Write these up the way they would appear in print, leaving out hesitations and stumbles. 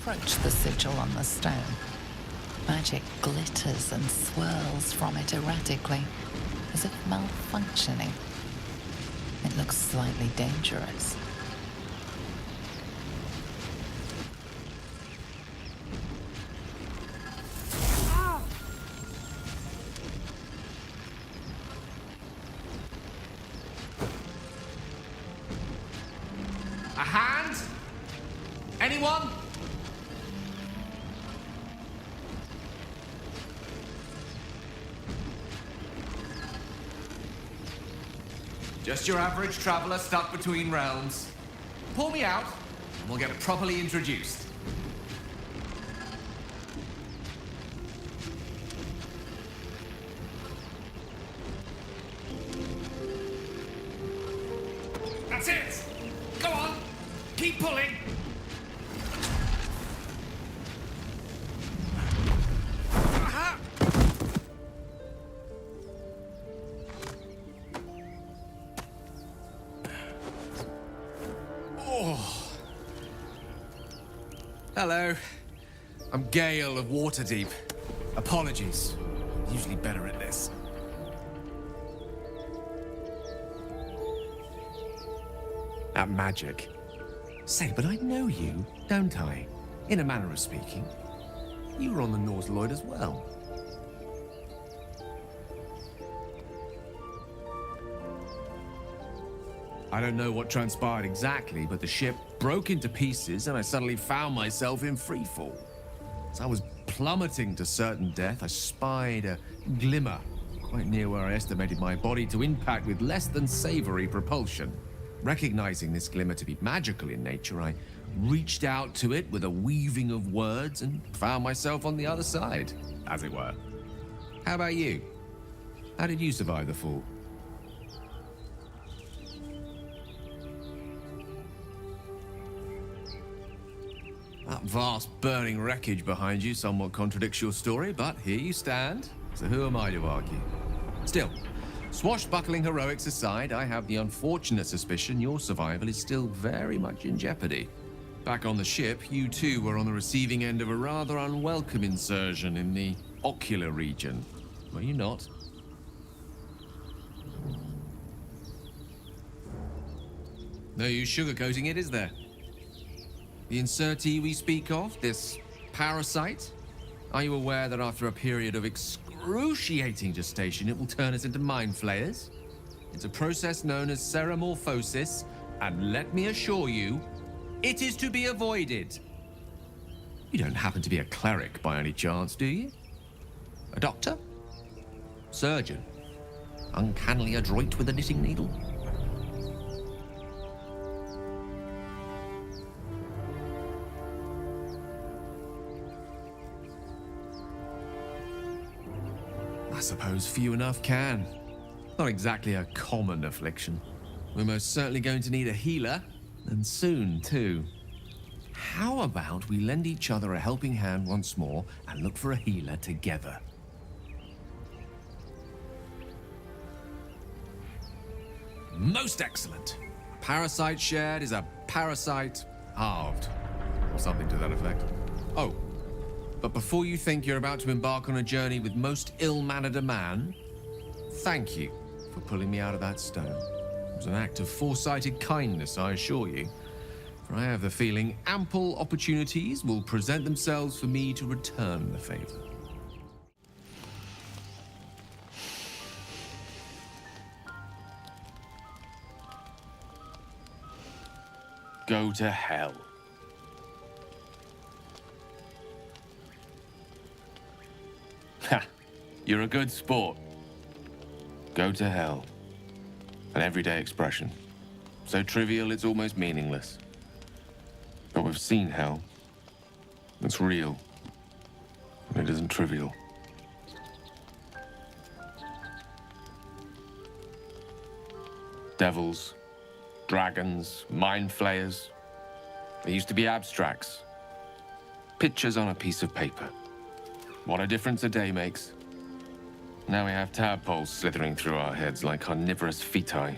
approach the sigil on the stone, magic glitters and swirls from it erratically, as if malfunctioning. It looks slightly dangerous. A hand? Anyone? Just your average traveler stuck between realms. Pull me out, and we'll get properly introduced. That's it! Go on! Keep pulling! Hello. I'm Gale of Waterdeep. Apologies. I'm usually better at this. At magic. Say, but I know you, don't I? In a manner of speaking. You were on the Norse Lloyd as well. I don't know what transpired exactly, but the ship broke into pieces and I suddenly found myself in freefall. As I was plummeting to certain death, I spied a glimmer quite near where I estimated my body to impact with less than savory propulsion. Recognizing this glimmer to be magical in nature, I reached out to it with a weaving of words and found myself on the other side, as it were. How about you? How did you survive the fall? That vast burning wreckage behind you somewhat contradicts your story, but here you stand, so who am I to argue? Still, swashbuckling heroics aside, I have the unfortunate suspicion your survival is still very much in jeopardy. Back on the ship, you too were on the receiving end of a rather unwelcome insertion in the ocular region, were you not? No use sugarcoating it, is there? The insertee we speak of, this parasite, are you aware that after a period of excruciating gestation, it will turn us into mind flayers? It's a process known as ceremorphosis, and let me assure you, it is to be avoided. You don't happen to be a cleric by any chance, do you? A doctor? Surgeon? Uncannily adroit with a knitting needle? I suppose few enough can. Not exactly a common affliction. We're most certainly going to need a healer, and soon too. How about we lend each other a helping hand once more and look for a healer together? Most excellent. A parasite shared is a parasite halved, or something to that effect. Oh. But before you think you're about to embark on a journey with most ill-mannered a man, thank you for pulling me out of that stone. It was an act of foresighted kindness, I assure you. For I have the feeling ample opportunities will present themselves for me to return the favor. Go to hell. Ha! You're a good sport. Go to hell. An everyday expression. So trivial it's almost meaningless. But we've seen hell. It's real. And it isn't trivial. Devils, dragons, mind flayers. They used to be abstracts. Pictures on a piece of paper. What a difference a day makes. Now we have tadpoles slithering through our heads like carnivorous feti.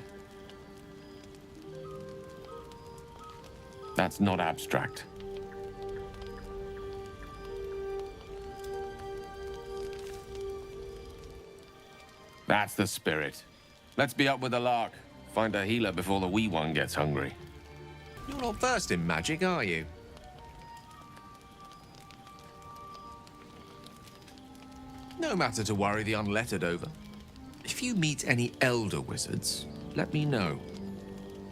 That's not abstract. That's the spirit. Let's be up with the lark. Find a healer before the wee one gets hungry. You're not versed in magic, are you? No matter to worry the unlettered over. If you meet any elder wizards, let me know.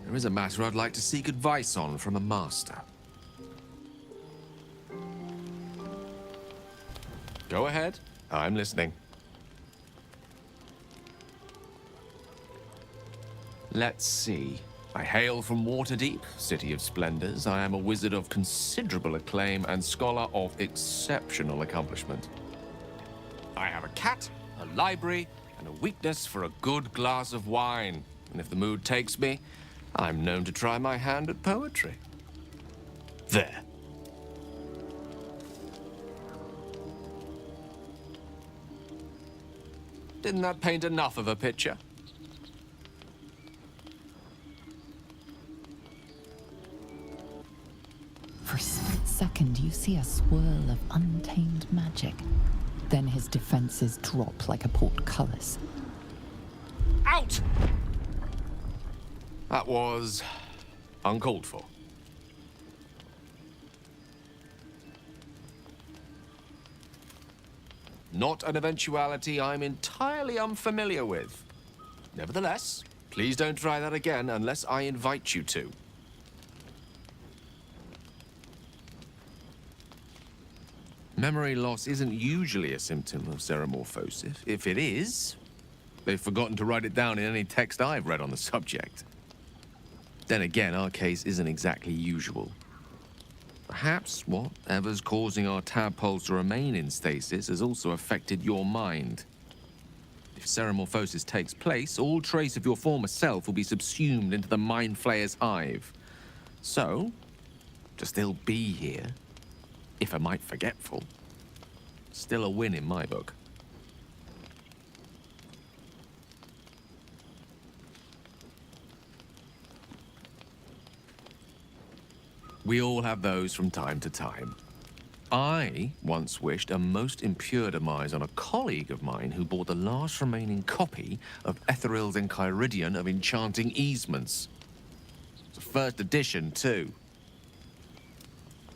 There is a matter I'd like to seek advice on from a master. Go ahead. I'm listening. Let's see. I hail from Waterdeep, City of Splendors. I am a wizard of considerable acclaim and scholar of exceptional accomplishment. I have a cat, a library, and a weakness for a good glass of wine. And if the mood takes me, I'm known to try my hand at poetry. There. Didn't that paint enough of a picture? For a split second, you see a swirl of untamed magic. Then his defenses drop like a portcullis. Out! That was uncalled for. Not an eventuality I'm entirely unfamiliar with. Nevertheless, please don't try that again unless I invite you to. Memory loss isn't usually a symptom of xenomorphosis. If it is, they've forgotten to write it down in any text I've read on the subject. Then again, our case isn't exactly usual. Perhaps whatever's causing our tadpoles to remain in stasis has also affected your mind. If xenomorphosis takes place, all trace of your former self will be subsumed into the Mind Flayer's hive. So, to still be here, if a mite forgetful, still a win in my book. We all have those from time to time. I once wished a most impure demise on a colleague of mine who bought the last remaining copy of Etheril's Enchiridion of Enchanting Easements. It's a first edition, too.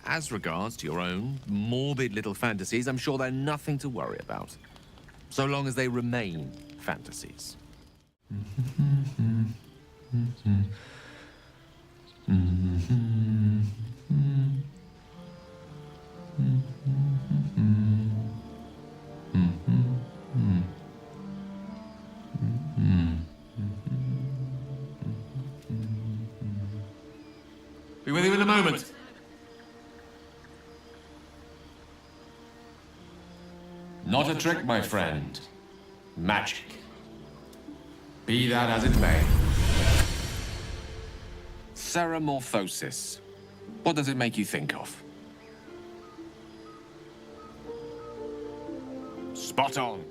As regards to your own morbid little fantasies, I'm sure they're nothing to worry about. So long as they remain fantasies. Be with you in a moment. Not a trick, my friend. Magic. Be that as it may. Xenomorphosis. What does it make you think of? Spot on.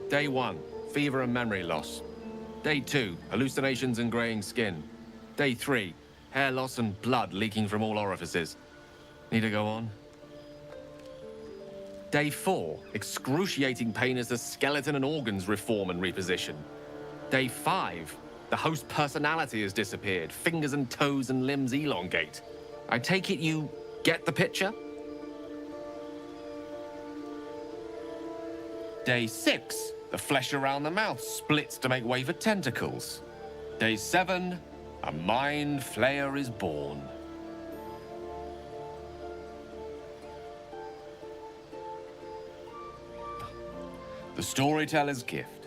Day 1, fever and memory loss. Day 2, hallucinations and graying skin. Day 3, hair loss and blood leaking from all orifices. Need to go on? Day 4, excruciating pain as the skeleton and organs reform and reposition. Day 5, the host personality has disappeared. Fingers and toes and limbs elongate. I take it you get the picture? Day 6, the flesh around the mouth splits to make way for tentacles. Day 7, a mind flayer is born. The storyteller's gift.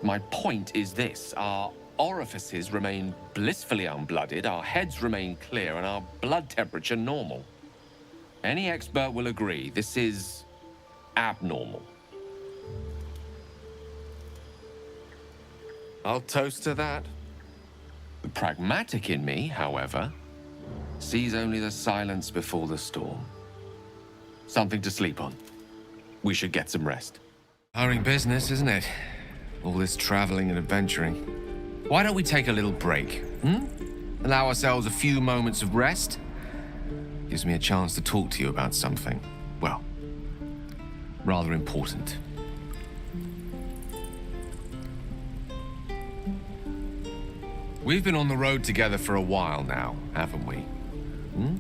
My point is this: our orifices remain blissfully unblooded, our heads remain clear, and our blood temperature normal. Any expert will agree this is abnormal. I'll toast to that. The pragmatic in me, however, sees only the silence before the storm. Something to sleep on. We should get some rest. Tiring business, isn't it? All this traveling and adventuring. Why don't we take a little break, Allow ourselves a few moments of rest? Gives me a chance to talk to you about something, well, rather important. We've been on the road together for a while now, haven't we?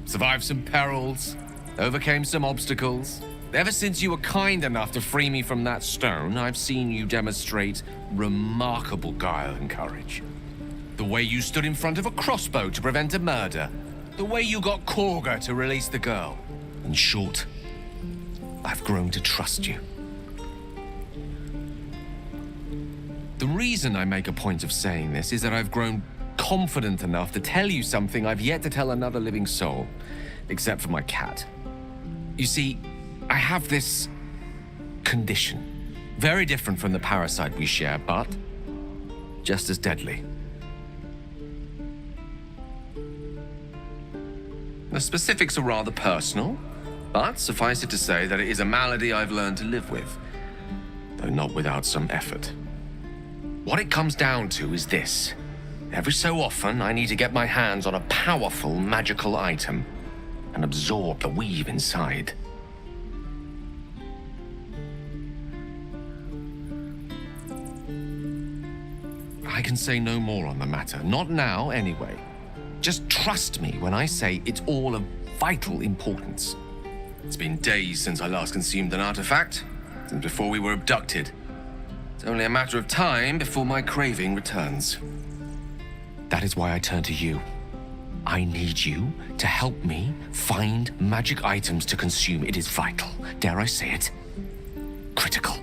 Survived some perils, overcame some obstacles. Ever since you were kind enough to free me from that stone, I've seen you demonstrate remarkable guile and courage. The way you stood in front of a crossbow to prevent a murder. The way you got Korga to release the girl. In short, I've grown to trust you. The reason I make a point of saying this is that I've grown confident enough to tell you something I've yet to tell another living soul, except for my cat. You see, I have this condition. Very different from the parasite we share, but just as deadly. The specifics are rather personal, but suffice it to say that it is a malady I've learned to live with, though not without some effort. What it comes down to is this. Every so often, I need to get my hands on a powerful magical item and absorb the weave inside. I can say no more on the matter, not now anyway. Just trust me when I say it's all of vital importance. It's been days since I last consumed an artifact, since before we were abducted. It's only a matter of time before my craving returns. That is why I turn to you. I need you to help me find magic items to consume. It is vital. Dare I say it? Critical.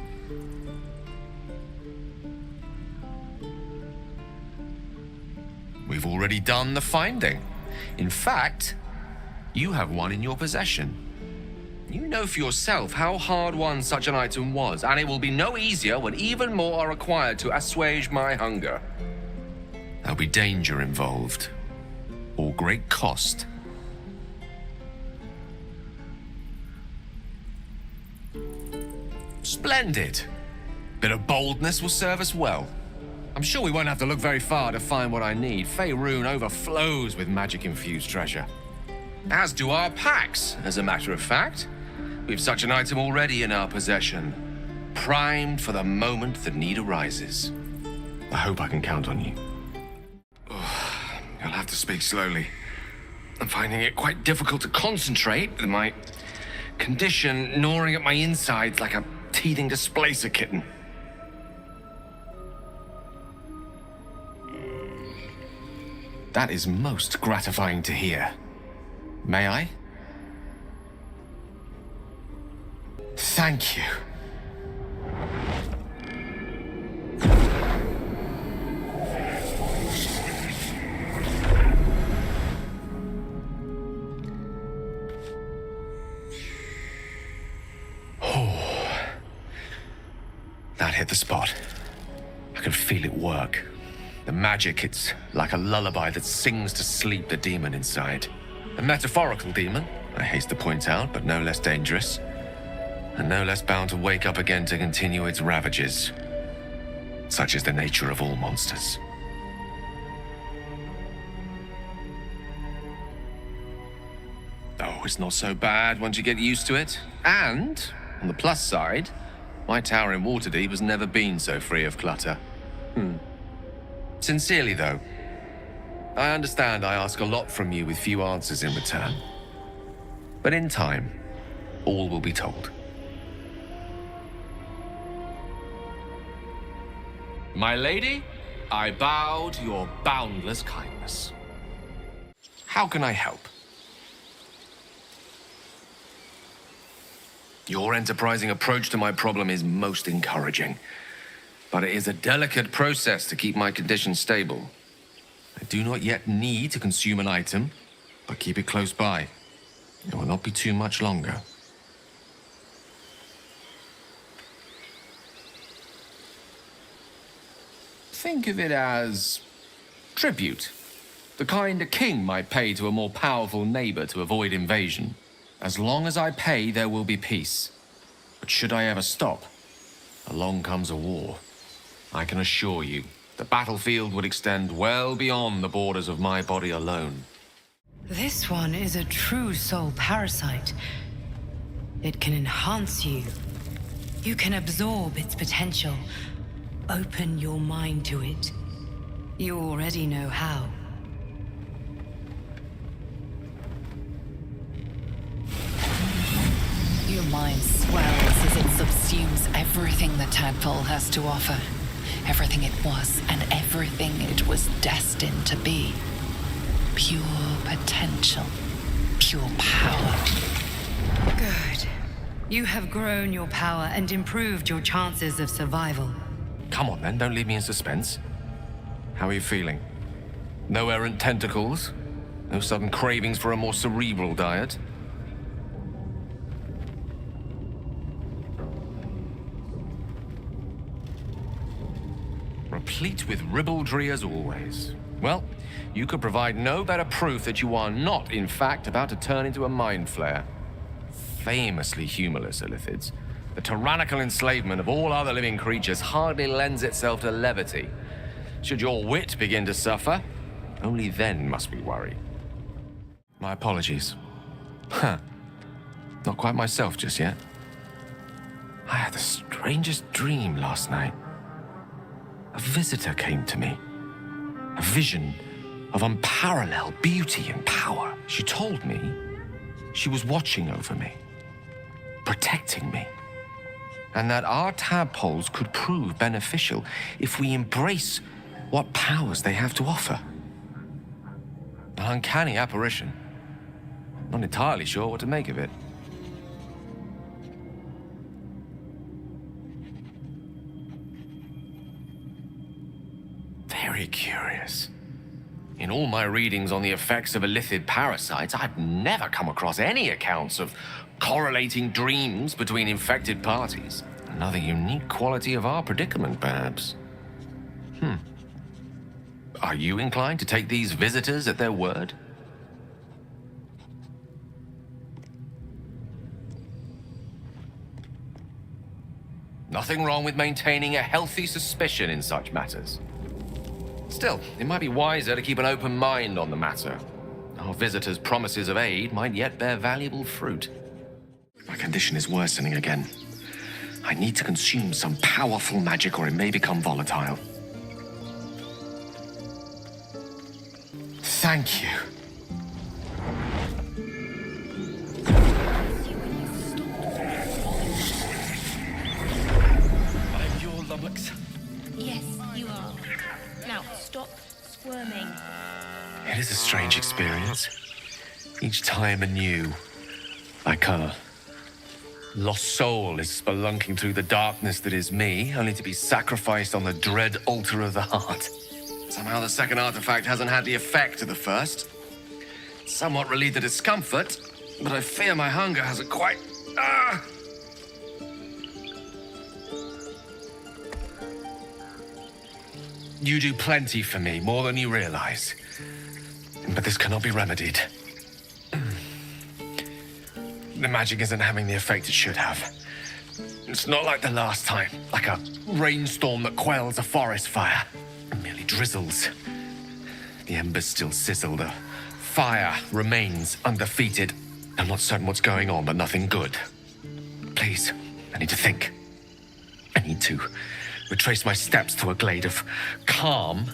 We've already done the finding. In fact, you have one in your possession. You know for yourself how hard-won such an item was, and it will be no easier when even more are required to assuage my hunger. There'll be danger involved, or great cost. Splendid. Bit of boldness will serve us well. I'm sure we won't have to look very far to find what I need. Faerun overflows with magic-infused treasure. As do our packs, as a matter of fact. We've such an item already in our possession, primed for the moment the need arises. I hope I can count on you. You'll have to speak slowly. I'm finding it quite difficult to concentrate with my condition gnawing at my insides like a teething displacer kitten. That is most gratifying to hear. May I? Thank you. Oh, that hit the spot. I can feel it work. The magic, it's like a lullaby that sings to sleep the demon inside. A metaphorical demon, I haste to point out, but no less dangerous. And no less bound to wake up again to continue its ravages. Such is the nature of all monsters. Oh, it's not so bad once you get used to it. And, on the plus side, my tower in Waterdeep has never been so free of clutter. Sincerely, though, I understand I ask a lot from you with few answers in return. But in time, all will be told. My lady, I bow to your boundless kindness. How can I help? Your enterprising approach to my problem is most encouraging. But it is a delicate process to keep my condition stable. I do not yet need to consume an item, but keep it close by. It will not be too much longer. Think of it as tribute. The kind a king might pay to a more powerful neighbor to avoid invasion. As long as I pay, there will be peace. But should I ever stop, along comes a war. I can assure you, the battlefield would extend well beyond the borders of my body alone. This one is a true soul parasite. It can enhance you. You can absorb its potential. Open your mind to it. You already know how. Your mind swells as it subsumes everything the Tadpole has to offer. Everything it was and everything it was destined to be. Pure potential. Pure power. Good. You have grown your power and improved your chances of survival. Come on then, don't leave me in suspense. How are you feeling? No errant tentacles? No sudden cravings for a more cerebral diet? Replete with ribaldry as always. Well, you could provide no better proof that you are not, in fact, about to turn into a mind flayer. Famously humorless illithids, the tyrannical enslavement of all other living creatures hardly lends itself to levity. Should your wit begin to suffer, only then must we worry. My apologies. Not quite myself just yet. I had the strangest dream last night. A visitor came to me. A vision of unparalleled beauty and power. She told me she was watching over me, protecting me, and that our tadpoles could prove beneficial if we embrace what powers they have to offer. An uncanny apparition. Not entirely sure what to make of it. Very curious. In all my readings on the effects of illithid parasites, I've never come across any accounts of correlating dreams between infected parties. Another unique quality of our predicament, perhaps. Are you inclined to take these visitors at their word? Nothing wrong with maintaining a healthy suspicion in such matters. Still, it might be wiser to keep an open mind on the matter. Our visitors' promises of aid might yet bear valuable fruit. My condition is worsening again. I need to consume some powerful magic or it may become volatile. Thank you. I'm your lummox. Yes, you are. Now, stop squirming. It is a strange experience. Each time anew. Like a lost soul is spelunking through the darkness that is me, only to be sacrificed on the dread altar of the heart. Somehow the second artifact hasn't had the effect of the first. It's somewhat relieved the discomfort, but I fear my hunger hasn't quite... You do plenty for me, more than you realize. But this cannot be remedied. The magic isn't having the effect it should have. It's not like the last time, like a rainstorm that quells a forest fire. It merely drizzles. The embers still sizzle, the fire remains undefeated. I'm not certain what's going on, but nothing good. Please, I need to think. I need to retrace my steps to a glade of calm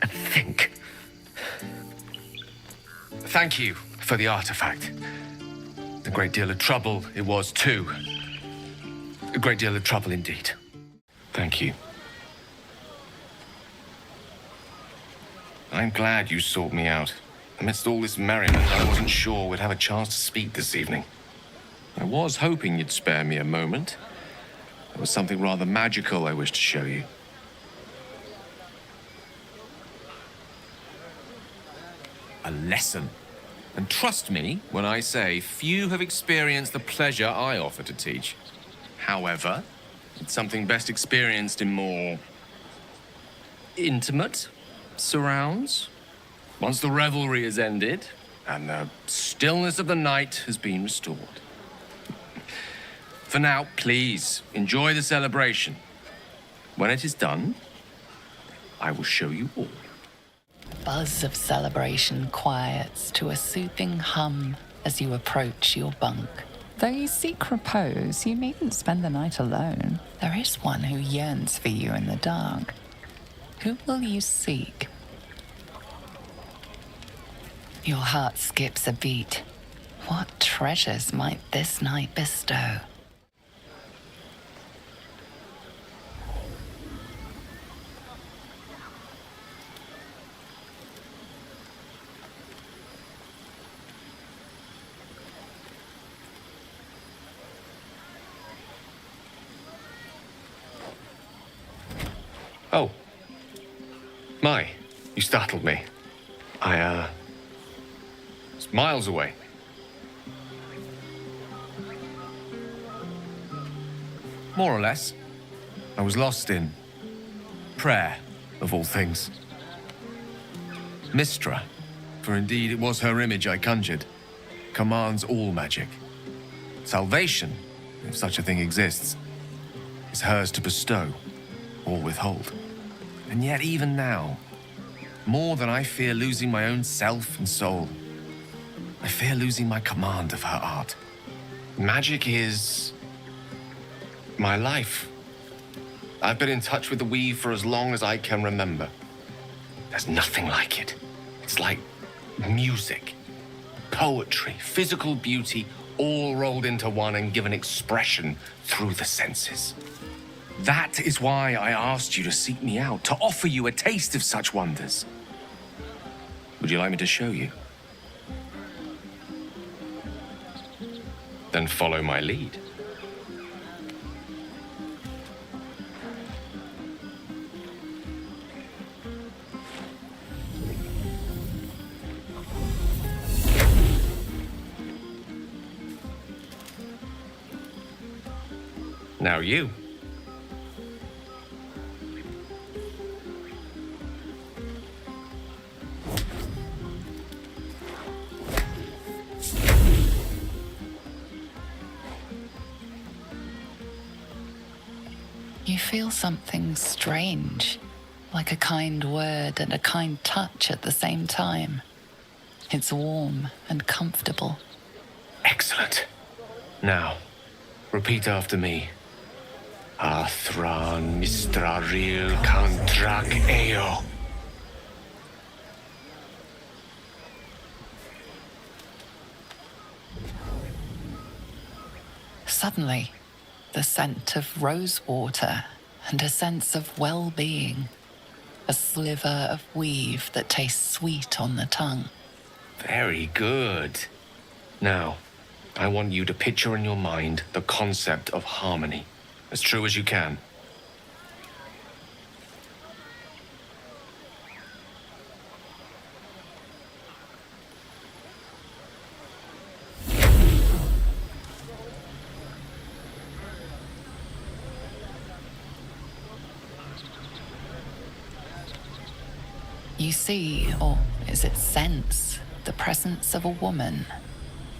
and think. Thank you for the artifact. A great deal of trouble it was, too. A great deal of trouble indeed. Thank you. I'm glad you sought me out. Amidst all this merriment, I wasn't sure we'd have a chance to speak this evening. I was hoping you'd spare me a moment. There was something rather magical I wished to show you. A lesson. And trust me when I say few have experienced the pleasure I offer to teach. However, it's something best experienced in more intimate surrounds. Once the revelry is ended and the stillness of the night has been restored. For now, please enjoy the celebration. When it is done, I will show you all. Buzz of celebration quiets to a soothing hum as you approach your bunk. Though you seek repose, you needn't spend the night alone. There is one who yearns for you in the dark. Who will you seek? Your heart skips a beat. What treasures might this night bestow? Oh. My, you startled me. It's miles away. More or less. I was lost in prayer, of all things. Mystra, for indeed it was her image I conjured, commands all magic. Salvation, if such a thing exists, is hers to bestow or withhold. And yet even now, more than I fear losing my own self and soul, I fear losing my command of her art. Magic is my life. I've been in touch with the weave for as long as I can remember. There's nothing like it. It's like music, poetry, physical beauty, all rolled into one and given expression through the senses. That is why I asked you to seek me out, to offer you a taste of such wonders. Would you like me to show you? Then follow my lead. Now you. You feel something strange, like a kind word and a kind touch at the same time. It's warm and comfortable. Excellent. Now, repeat after me. Athran Mistraril Kantrak Eo. Suddenly, the scent of rosewater and a sense of well-being. A sliver of weave that tastes sweet on the tongue. Very good. Now, I want you to picture in your mind the concept of harmony, as true as you can. You see, or is it sense, the presence of a woman.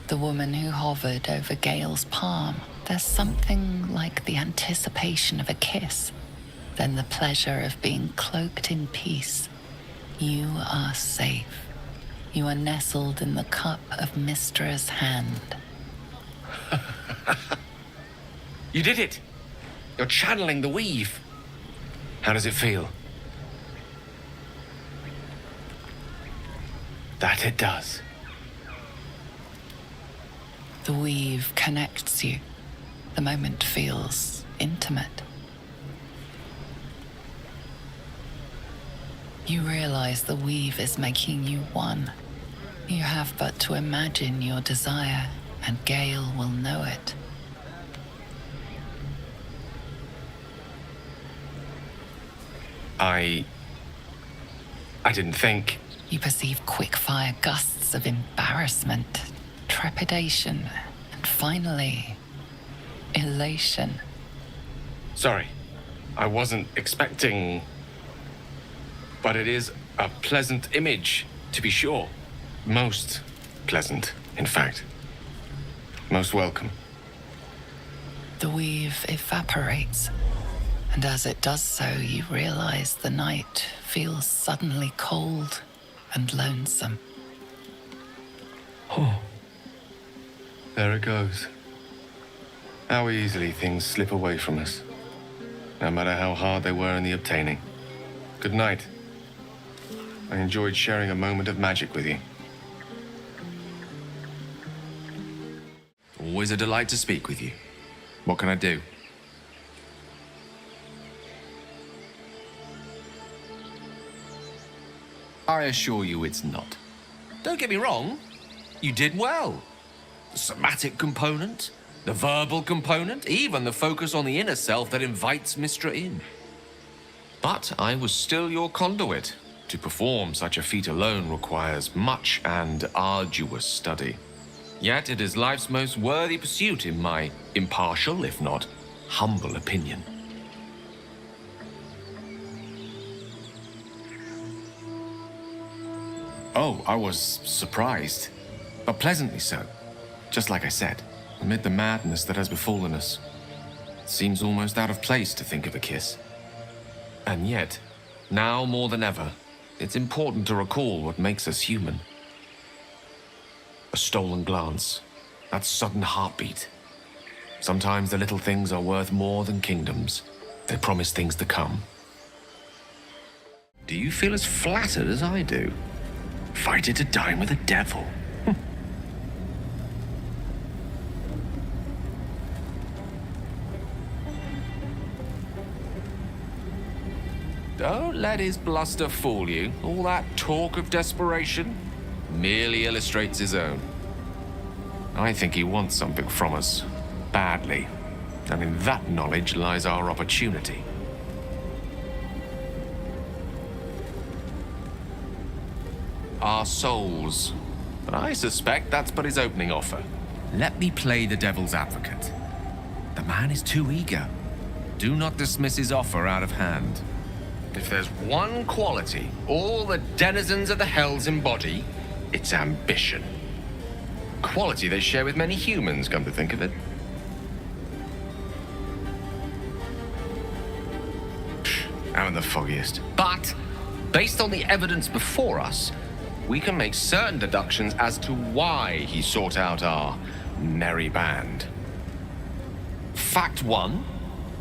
The woman who hovered over Gale's palm. There's something like the anticipation of a kiss, then the pleasure of being cloaked in peace. You are safe. You are nestled in the cup of Mystra's hand. You did it! You're channeling the weave. How does it feel? That it does. The weave connects you. The moment feels intimate. You realize the weave is making you one. You have but to imagine your desire, and Gale will know it. I didn't think. You perceive quick-fire gusts of embarrassment, trepidation, and finally, elation. Sorry, I wasn't expecting. But it is a pleasant image, to be sure. Most pleasant, in fact. Most welcome. The weave evaporates, and as it does so, you realize the night feels suddenly cold and lonesome. Oh. There it goes. How easily things slip away from us, no matter how hard they were in the obtaining. Good night. I enjoyed sharing a moment of magic with you. Always a delight to speak with you. What can I do? I assure you it's not. Don't get me wrong, you did well. The somatic component, the verbal component, even the focus on the inner self that invites Mystra in. But I was still your conduit. To perform such a feat alone requires much and arduous study. Yet it is life's most worthy pursuit in my impartial, if not humble opinion. Oh, I was surprised, but pleasantly so. Just like I said, amid the madness that has befallen us, it seems almost out of place to think of a kiss. And yet, now more than ever, it's important to recall what makes us human. A stolen glance, that sudden heartbeat. Sometimes the little things are worth more than kingdoms. They promise things to come. Do you feel as flattered as I do? Invited to dine with a devil. Don't let his bluster fool you. All that talk of desperation merely illustrates his own. I think he wants something from us, badly. And in that knowledge lies our opportunity. Our souls. But I suspect that's but his opening offer. Let me play the devil's advocate. The man is too eager. Do not dismiss his offer out of hand. If there's one quality all the denizens of the hells embody, it's ambition. Quality they share with many humans, come to think of it. I'm the foggiest. But, based on the evidence before us, we can make certain deductions as to why he sought out our merry band. Fact one,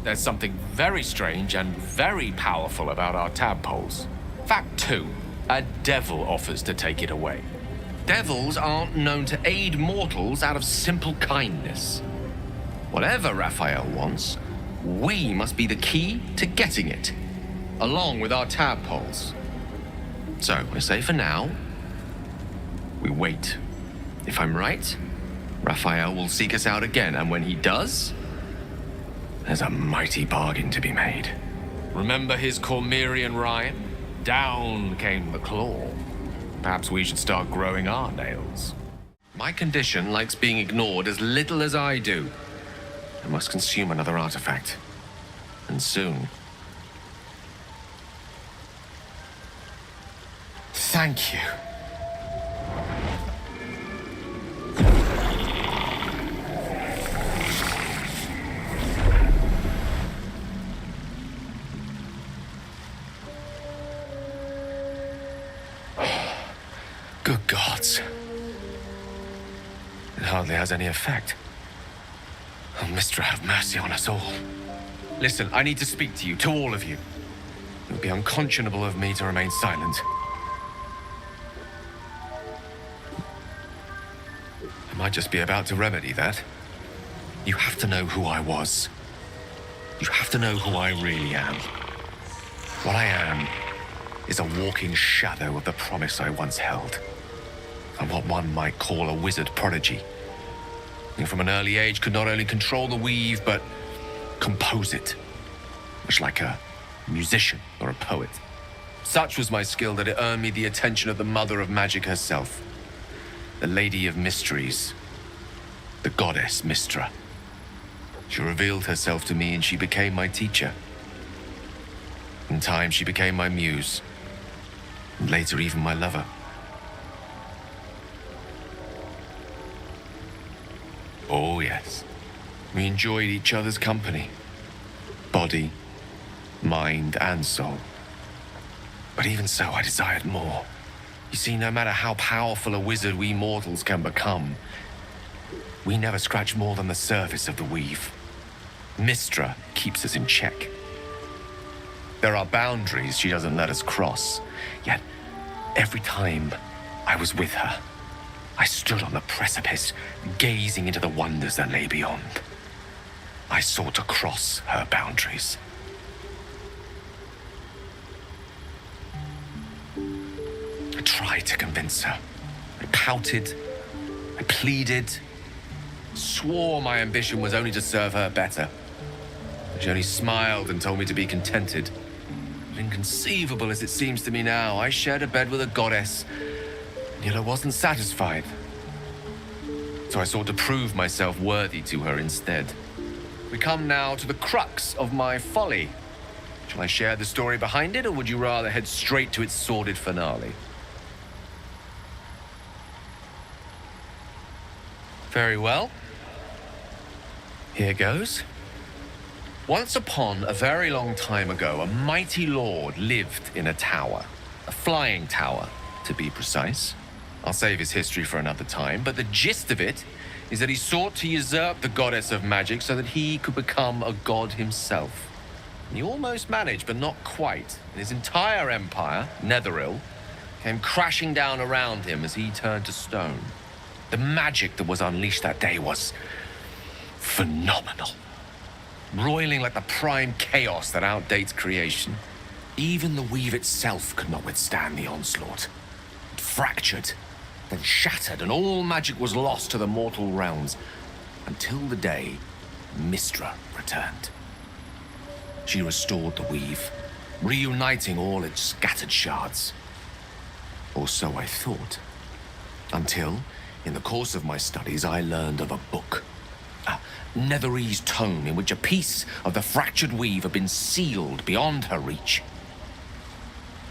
there's something very strange and very powerful about our tadpoles. Fact two, a devil offers to take it away. Devils aren't known to aid mortals out of simple kindness. Whatever Raphael wants, we must be the key to getting it, along with our tadpoles. So, I say for now, we wait. If I'm right, Raphael will seek us out again, and when he does, there's a mighty bargain to be made. Remember his Cormyrean rhyme? Down came the claw. Perhaps we should start growing our nails. My condition likes being ignored as little as I do. I must consume another artifact. And soon. Thank you. Good gods. It hardly has any effect. Oh, Mystra, have mercy on us all. Listen, I need to speak to you, to all of you. It would be unconscionable of me to remain silent. I might just be about to remedy that. You have to know who I was. You have to know who I really am. What I am is a walking shadow of the promise I once held. I'm what one might call a wizard prodigy. Who from an early age could not only control the weave, but compose it. Much like a musician or a poet. Such was my skill that it earned me the attention of the mother of magic herself. The Lady of Mysteries. The goddess Mystra. She revealed herself to me and she became my teacher. In time, she became my muse. And later, even my lover. Oh, yes. We enjoyed each other's company. Body, mind, and soul. But even so, I desired more. You see, no matter how powerful a wizard we mortals can become, we never scratch more than the surface of the weave. Mystra keeps us in check. There are boundaries she doesn't let us cross. Yet, every time I was with her, I stood on the precipice, gazing into the wonders that lay beyond. I sought to cross her boundaries. I tried to convince her. I pouted. I pleaded. Swore my ambition was only to serve her better. She only smiled and told me to be contented. Inconceivable as it seems to me now, I shared a bed with a goddess, yet I wasn't satisfied. So I sought to prove myself worthy to her instead. We come now to the crux of my folly. Shall I share the story behind it, or would you rather head straight to its sordid finale? Very well. Here goes. Once upon a very long time ago, a mighty lord lived in a tower. A flying tower, to be precise. I'll save his history for another time, but the gist of it is that he sought to usurp the goddess of magic so that he could become a god himself. And he almost managed, but not quite. And his entire empire, Netheril, came crashing down around him as he turned to stone. The magic that was unleashed that day was phenomenal. Roiling like the prime chaos that outdates creation. Even the weave itself could not withstand the onslaught. It fractured, then shattered, and all magic was lost to the mortal realms, until the day Mystra returned. She restored the weave, reuniting all its scattered shards. Or so I thought. Until, in the course of my studies, I learned of a book. A Netherese tome in which a piece of the fractured weave had been sealed beyond her reach.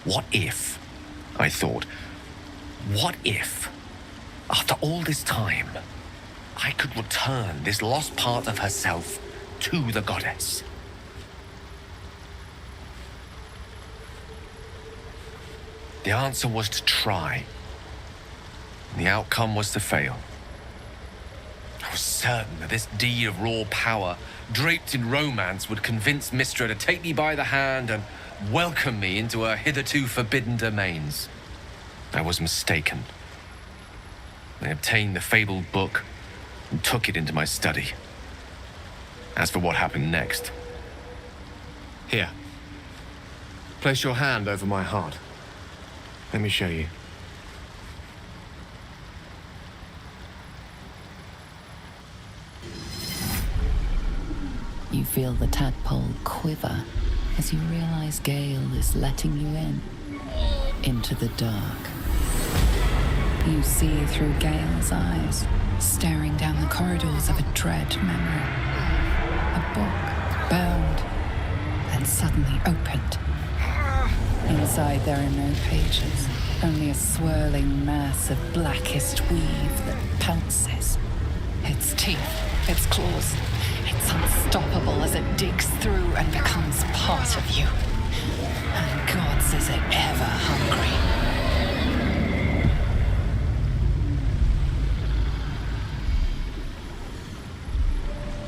What if, I thought, what if, after all this time, I could return this lost part of herself to the goddess? The answer was to try. The outcome was to fail. I was certain that this deed of raw power, draped in romance, would convince Mystra to take me by the hand and welcome me into her hitherto forbidden domains. I was mistaken. I obtained the fabled book and took it into my study. As for what happened next... Here. Place your hand over my heart. Let me show you. You feel the tadpole quiver as you realize Gale is letting you in, into the dark. You see through Gale's eyes, staring down the corridors of a dread memory. A book, bound, and suddenly opened. Inside there are no pages, only a swirling mass of blackest weave that pounces. Its teeth, its claws, it's unstoppable as it digs through and becomes part of you. And gods, is it ever hungry.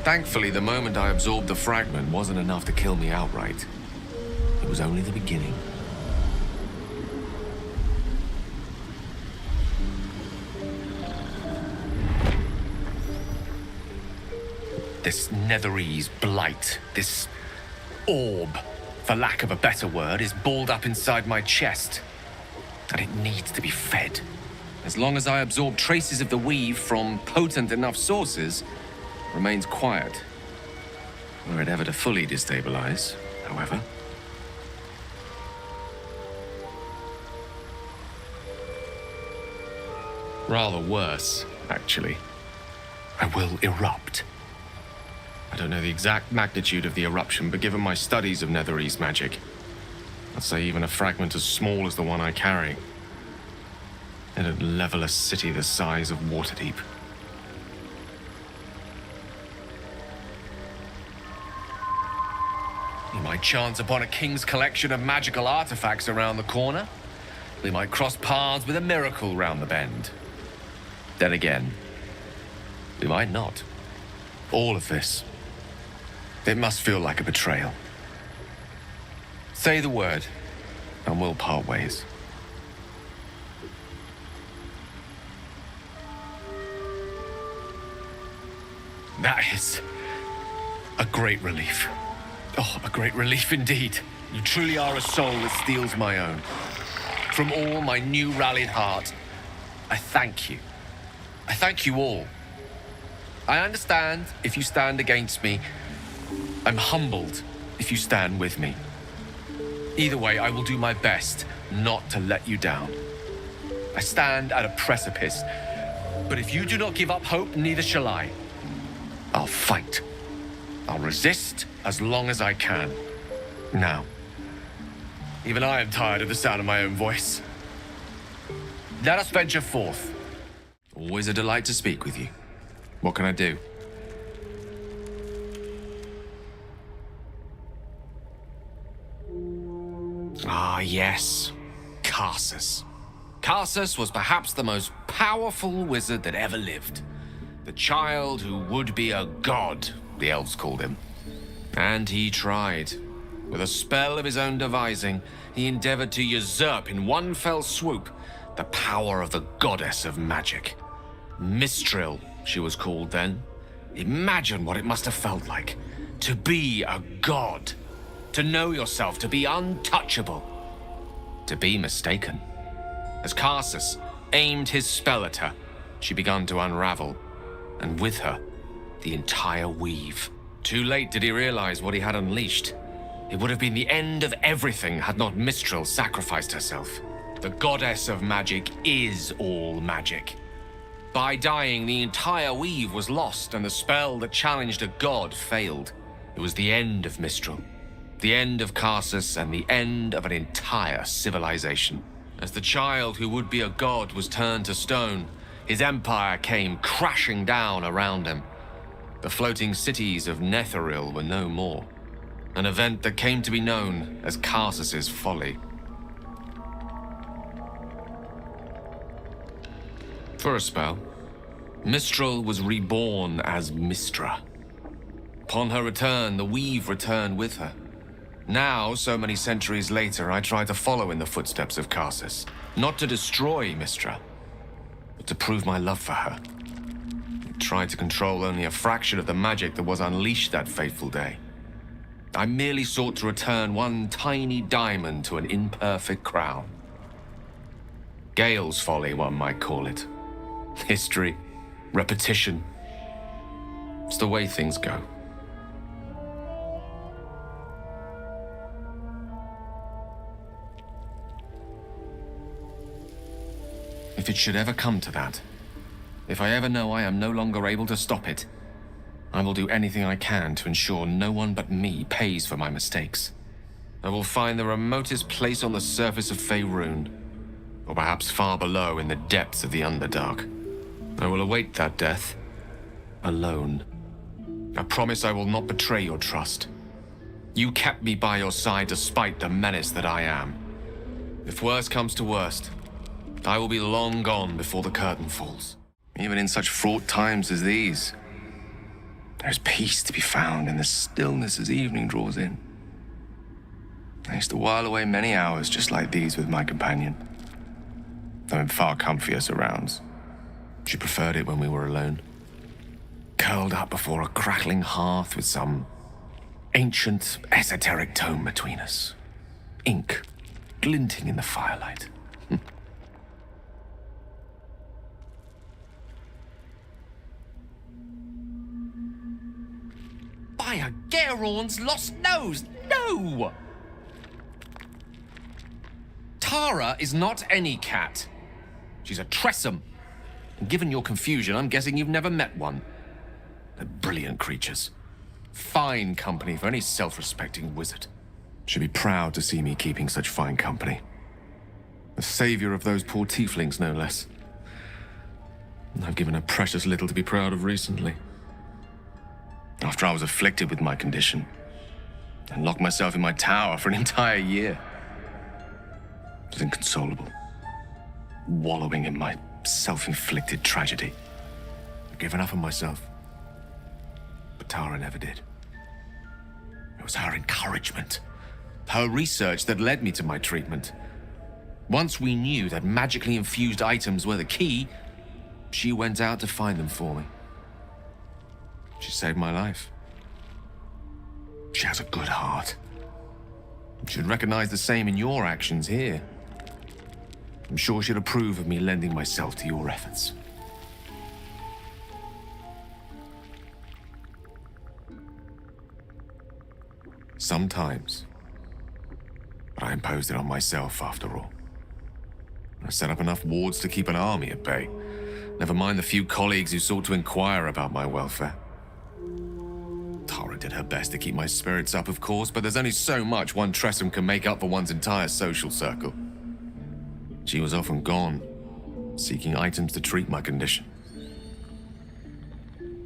Thankfully, the moment I absorbed the fragment wasn't enough to kill me outright. It was only the beginning. This Netherese blight, this orb, for lack of a better word, is balled up inside my chest. And it needs to be fed. As long as I absorb traces of the weave from potent enough sources, it remains quiet. Were it ever to fully destabilize, however. Rather worse, actually. I will erupt. I don't know the exact magnitude of the eruption, but given my studies of Netherese magic, I'd say even a fragment as small as the one I carry, it'd level a city the size of Waterdeep. We might chance upon a king's collection of magical artifacts around the corner. We might cross paths with a miracle round the bend. Then again, we might not. All of this, it must feel like a betrayal. Say the word, and we'll part ways. That is a great relief. Oh, a great relief indeed. You truly are a soul that steals my own. From all my new rallied heart, I thank you. I thank you all. I understand if you stand against me. I'm humbled if you stand with me. Either way, I will do my best not to let you down. I stand at a precipice, but if you do not give up hope, neither shall I. I'll fight. I'll resist as long as I can. Now, even I am tired of the sound of my own voice. Let us venture forth. Always a delight to speak with you. What can I do? Ah, yes. Karsus. Karsus was perhaps the most powerful wizard that ever lived. The child who would be a god, the elves called him. And he tried. With a spell of his own devising, he endeavored to usurp in one fell swoop the power of the goddess of magic. Mystra, she was called then. Imagine what it must have felt like to be a god. To know yourself, to be untouchable, to be mistaken. As Karsus aimed his spell at her, she began to unravel, and with her, the entire weave. Too late did he realize what he had unleashed. It would have been the end of everything had not Mystra sacrificed herself. The goddess of magic is all magic. By dying, the entire weave was lost, and the spell that challenged a god failed. It was the end of Mystra. The end of Karsus and the end of an entire civilization. As the child who would be a god was turned to stone, his empire came crashing down around him. The floating cities of Netheril were no more. An event that came to be known as Karsus's Folly. For a spell, Mistral was reborn as Mystra. Upon her return, the weave returned with her. Now, so many centuries later, I try to follow in the footsteps of Karsus. Not to destroy Mystra, but to prove my love for her. I tried to control only a fraction of the magic that was unleashed that fateful day. I merely sought to return one tiny diamond to an imperfect crown. Gale's folly, one might call it. History, repetition. It's the way things go. If it should ever come to that, if I ever know I am no longer able to stop it, I will do anything I can to ensure no one but me pays for my mistakes. I will find the remotest place on the surface of Faerun, or perhaps far below in the depths of the Underdark. I will await that death, alone. I promise I will not betray your trust. You kept me by your side despite the menace that I am. If worst comes to worst, I will be long gone before the curtain falls. Even in such fraught times as these, there's peace to be found in the stillness as evening draws in. I used to while away many hours just like these with my companion, though in far comfier surrounds. She preferred it when we were alone, curled up before a crackling hearth with some ancient esoteric tome between us, ink glinting in the firelight. By a Garon's lost nose, no! Tara is not any cat. She's a Tressym. And given your confusion, I'm guessing you've never met one. They're brilliant creatures. Fine company for any self-respecting wizard. She'd be proud to see me keeping such fine company. The savior of those poor tieflings, no less. And I've given her precious little to be proud of recently. After I was afflicted with my condition, and locked myself in my tower for an entire year. I was inconsolable, wallowing in my self-inflicted tragedy. I'd given up on myself, but Tara never did. It was her encouragement her research that led me to my treatment. Once we knew that magically infused items were the key, she went out to find them for me. She saved my life. She has a good heart. You should recognize the same in your actions here. I'm sure she'd approve of me lending myself to your efforts. Sometimes. But I imposed it on myself after all. I set up enough wards to keep an army at bay. Never mind the few colleagues who sought to inquire about my welfare. Tara did her best to keep my spirits up, of course, but there's only so much one Tressym can make up for one's entire social circle. She was often gone, seeking items to treat my condition.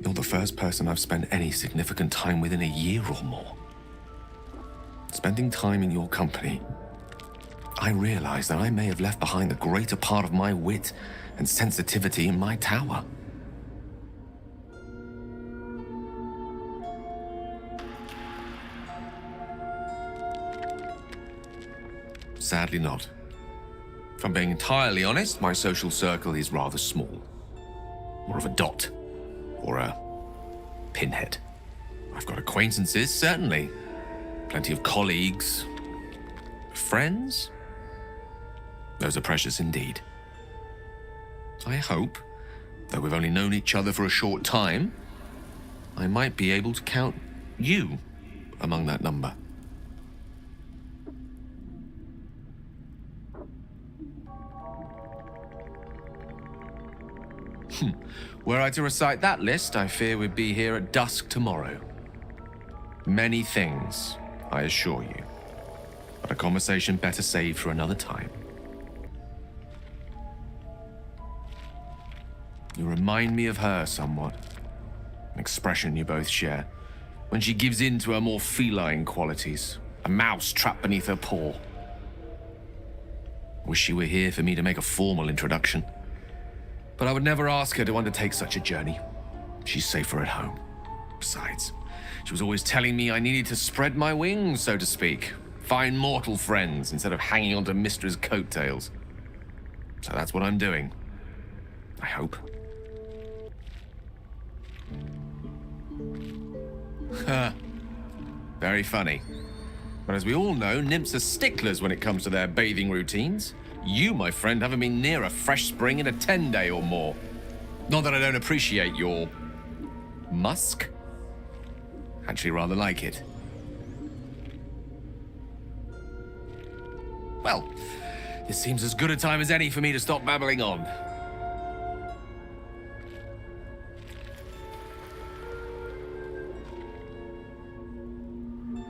You're the first person I've spent any significant time with in a year or more. Spending time in your company, I realized that I may have left behind the greater part of my wit and sensitivity in my tower. Sadly not. If I'm being entirely honest, my social circle is rather small. More of a dot, or a pinhead. I've got acquaintances, certainly. Plenty of colleagues. Friends? Those are precious indeed. I hope, though we've only known each other for a short time, I might be able to count you among that number. Were I to recite that list, I fear we'd be here at dusk tomorrow. Many things, I assure you, but a conversation better saved for another time. You remind me of her somewhat, an expression you both share, when she gives in to her more feline qualities, a mouse trapped beneath her paw. Wish she were here for me to make a formal introduction. But I would never ask her to undertake such a journey. She's safer at home. Besides, she was always telling me I needed to spread my wings, so to speak. Find mortal friends instead of hanging onto Mystra's coattails. So that's what I'm doing. I hope. Very funny. But as we all know, nymphs are sticklers when it comes to their bathing routines. You, my friend, haven't been near a fresh spring in a 10-day or more. Not that I don't appreciate your musk. Actually rather like it. Well, it seems as good a time as any for me to stop babbling on.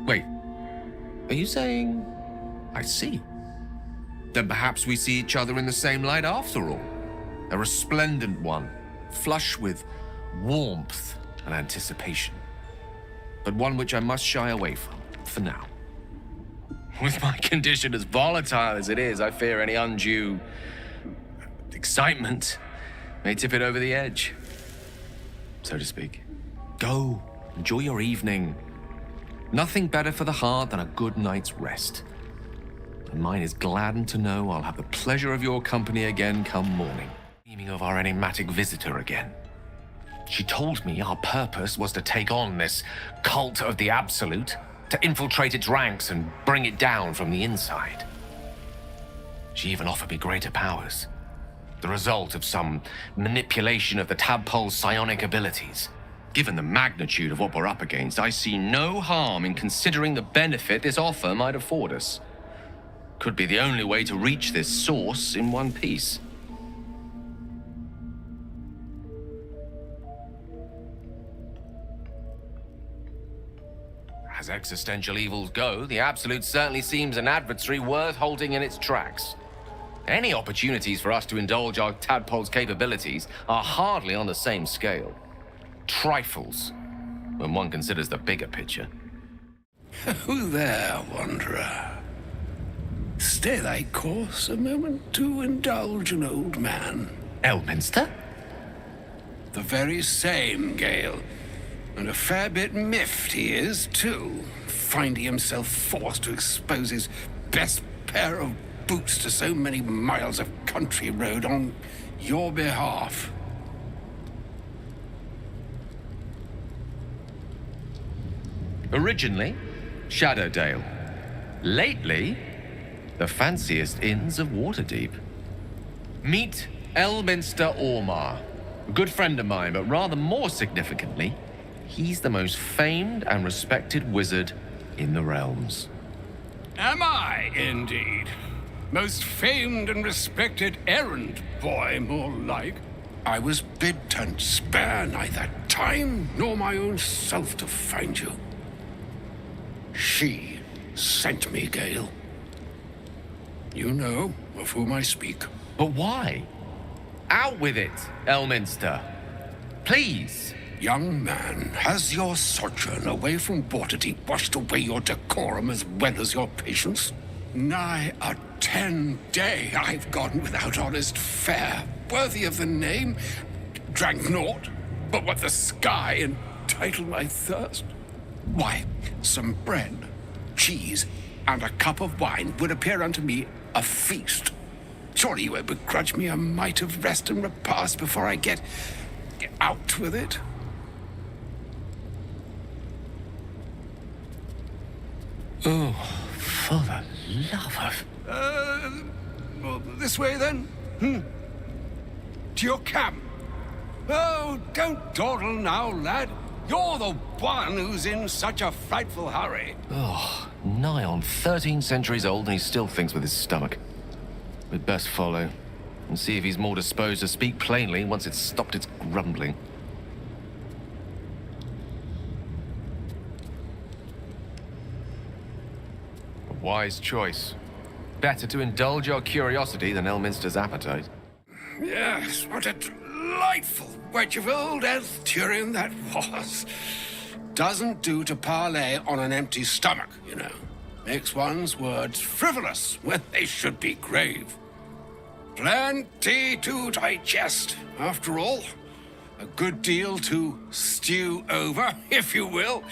Wait, are you saying... I see. Then perhaps we see each other in the same light after all. A resplendent one, flush with warmth and anticipation. But one which I must shy away from, for now. With my condition as volatile as it is, I fear any undue excitement may tip it over the edge, so to speak. Go, enjoy your evening. Nothing better for the heart than a good night's rest. And mine is gladdened to know I'll have the pleasure of your company again come morning. Dreaming of our enigmatic visitor again. She told me our purpose was to take on this cult of the Absolute, to infiltrate its ranks and bring it down from the inside. She even offered me greater powers, the result of some manipulation of the Tadpole's psionic abilities. Given the magnitude of what we're up against, I see no harm in considering the benefit this offer might afford us. Could be the only way to reach this source in one piece. As existential evils go, the Absolute certainly seems an adversary worth halting in its tracks. Any opportunities for us to indulge our Tadpole's capabilities are hardly on the same scale. Trifles, when one considers the bigger picture. Who there, wanderer? Stay thy course a moment to indulge an old man. Elminster? The very same, Gale. And a fair bit miffed he is, too. finding himself forced to expose his best pair of boots to so many miles of country road on your behalf. Originally, Shadowdale. Lately, the fanciest inns of Waterdeep. Meet Elminster Ormar, a good friend of mine, but rather more significantly, he's the most famed and respected wizard in the realms. Am I, indeed? Most famed and respected errand boy, more like. I was bid to spare neither time nor my own self to find you. She sent me, Gale. You know of whom I speak. But why? Out with it, Elminster. Please. Young man, has your sojourn away from Waterdeep washed away your decorum as well as your patience? Nigh a 10-day I've gone without honest fare, worthy of the name. Drank naught but what the sky entitled my thirst. Why, some bread, cheese, and a cup of wine would appear unto me a feast. Surely you would begrudge me a mite of rest and repast before I get out with it? Oh, for the love of... Well, this way then? To your camp? Oh, don't dawdle now, lad. You're the one who's in such a frightful hurry. Oh, nigh on 13 centuries old and he still thinks with his stomach. We'd best follow and see if he's more disposed to speak plainly once it's stopped its grumbling. A wise choice. Better to indulge your curiosity than Elminster's appetite. Yes, what a delightful wedge of old Arthurian that was. Doesn't do to parley on an empty stomach, you know. Makes one's words frivolous when they should be grave. Plenty to digest, after all. A good deal to stew over, if you will.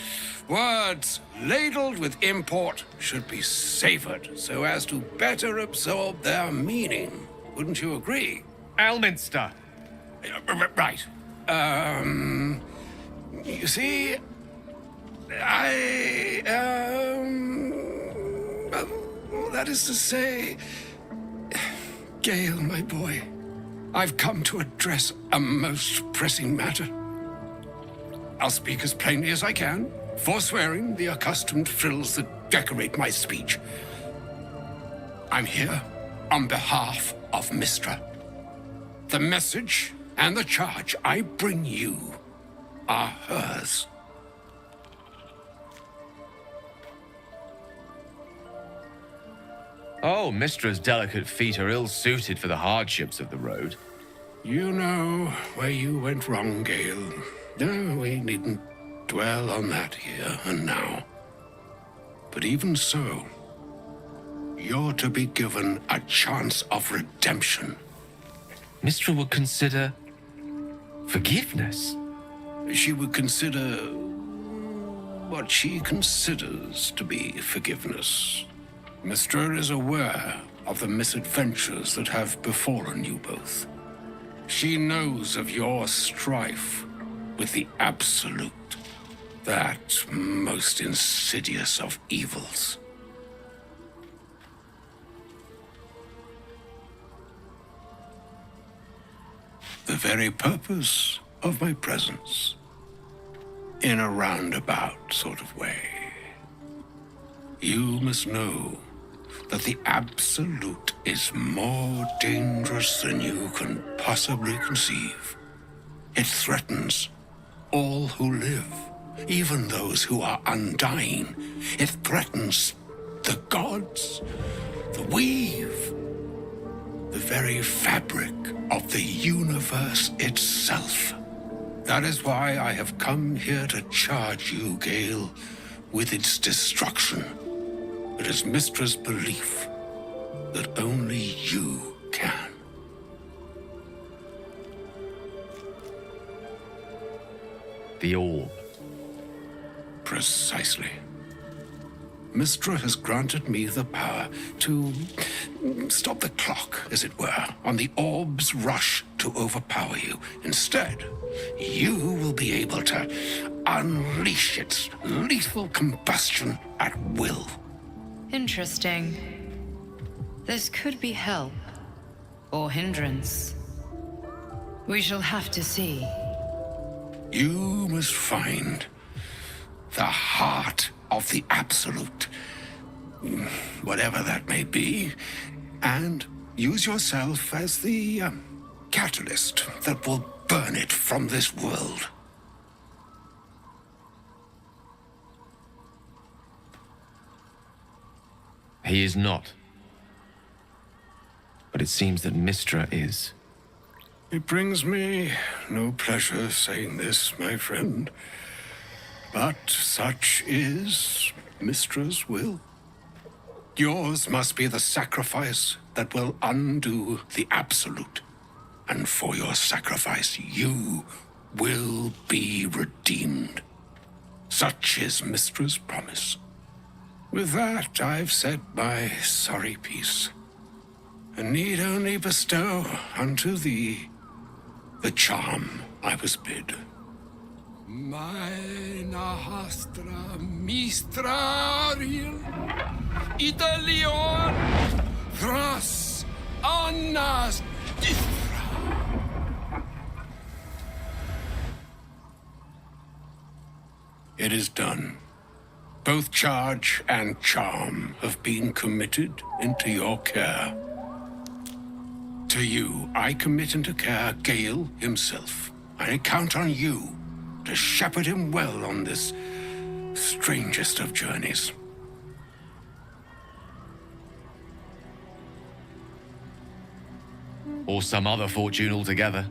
Words ladled with import should be savored so as to better absorb their meaning. Wouldn't you agree? Elminster! Right. You see, that is to say, Gale, my boy, I've come to address a most pressing matter. I'll speak as plainly as I can, forswearing the accustomed frills that decorate my speech. I'm here on behalf of Mystra. The message and the charge I bring you are hers. Oh, Mystra's delicate feet are ill-suited for the hardships of the road. You know where you went wrong, Gale. No, we needn't dwell on that here and now. But even so, you're to be given a chance of redemption. Mystra would consider forgiveness. She would consider what she considers to be forgiveness. Mystra is aware of the misadventures that have befallen you both. She knows of your strife with the Absolute, that most insidious of evils. The very purpose of my presence, in a roundabout sort of way. You must know that the Absolute is more dangerous than you can possibly conceive. It threatens all who live, even those who are undying. It threatens the gods, the weave, the very fabric of the universe itself. That is why I have come here to charge you, Gale, with its destruction. It is Mystra's belief that only you can. The orb. Precisely. Mystra has granted me the power to stop the clock, as it were, on the orb's rush to overpower you. Instead, you will be able to unleash its lethal combustion at will. Interesting. This could be help or hindrance. We shall have to see. You must find the heart of the Absolute, whatever that may be, and use yourself as the catalyst that will burn it from this world. He is not. But it seems that Mystra is. It brings me no pleasure saying this, my friend, but such is Mystra's will. Yours must be the sacrifice that will undo the Absolute, and for your sacrifice you will be redeemed. Such is Mystra's promise. With that, I've said my sorry piece, and need only bestow unto thee the charm I was bid. Meine Hastra Mistraril Italion Thras Annas Distra. It is done. Both charge and charm have been committed into your care. To you, I commit into care Gale himself. I count on you to shepherd him well on this strangest of journeys. Or some other fortune altogether.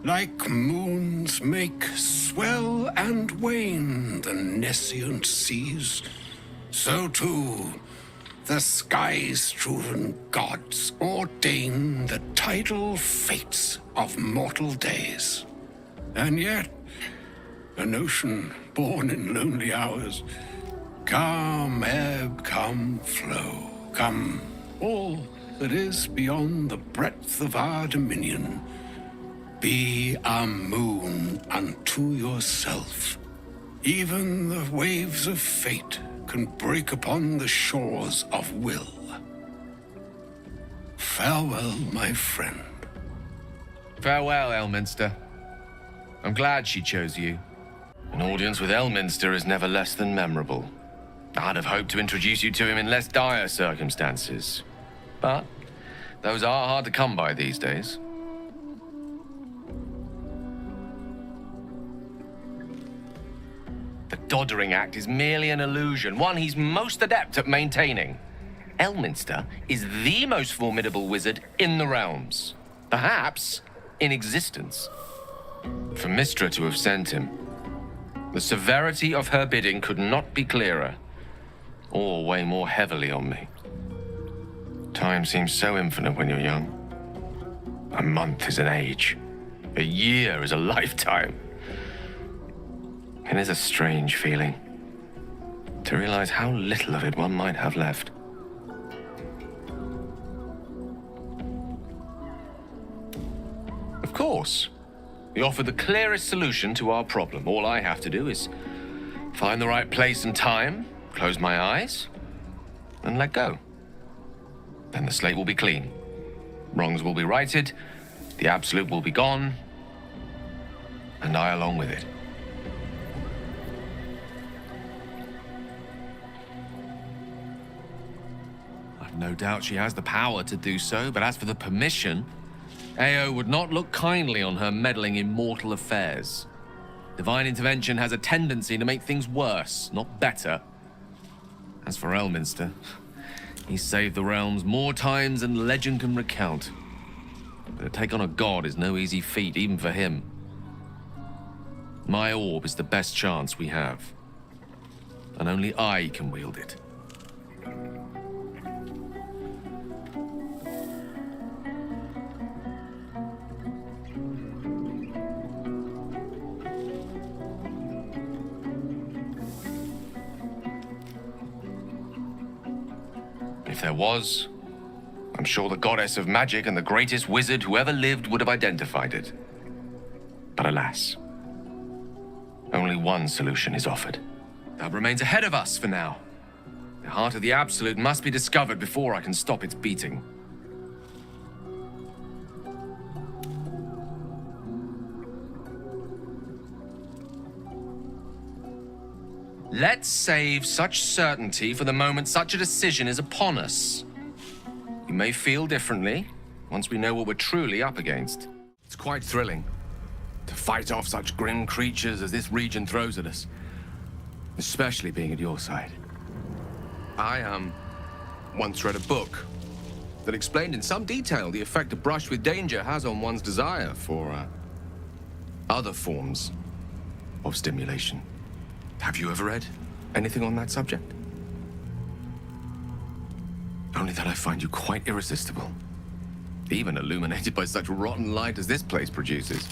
Like moons make swell and wane the nescient seas, so too the sky-strewn gods ordain the tidal fates of mortal days. And yet, an ocean born in lonely hours, come ebb, come flow, come all that is beyond the breadth of our dominion, be a moon unto yourself. Even the waves of fate can break upon the shores of will. Farewell, my friend. Farewell, Elminster. I'm glad she chose you. An audience with Elminster is never less than memorable. I'd have hoped to introduce you to him in less dire circumstances. But those are hard to come by these days. The Doddering Act is merely an illusion, one he's most adept at maintaining. Elminster is the most formidable wizard in the realms, perhaps in existence. For Mystra to have sent him, the severity of her bidding could not be clearer, or weigh more heavily on me. Time seems so infinite when you're young. A month is an age. A year is a lifetime. It is a strange feeling to realize how little of it one might have left. Of course, you offer the clearest solution to our problem. All I have to do is find the right place and time, close my eyes, and let go. Then the slate will be clean. Wrongs will be righted, the Absolute will be gone, and I along with it. I've no doubt she has the power to do so, but as for the permission, Ao would not look kindly on her meddling in mortal affairs. Divine intervention has a tendency to make things worse, not better. As for Elminster, he's saved the realms more times than legend can recount. But to take on a god is no easy feat, even for him. My orb is the best chance we have, and only I can wield it. If there was, I'm sure the goddess of magic and the greatest wizard who ever lived would have identified it. But alas, only one solution is offered. That remains ahead of us for now. The heart of the Absolute must be discovered before I can stop its beating. Let's save such certainty for the moment such a decision is upon us. You may feel differently once we know what we're truly up against. It's quite thrilling to fight off such grim creatures as this region throws at us, especially being at your side. I once read a book that explained in some detail the effect a brush with danger has on one's desire for other forms of stimulation. Have you ever read anything on that subject? Only that I find you quite irresistible, even illuminated by such rotten light as this place produces.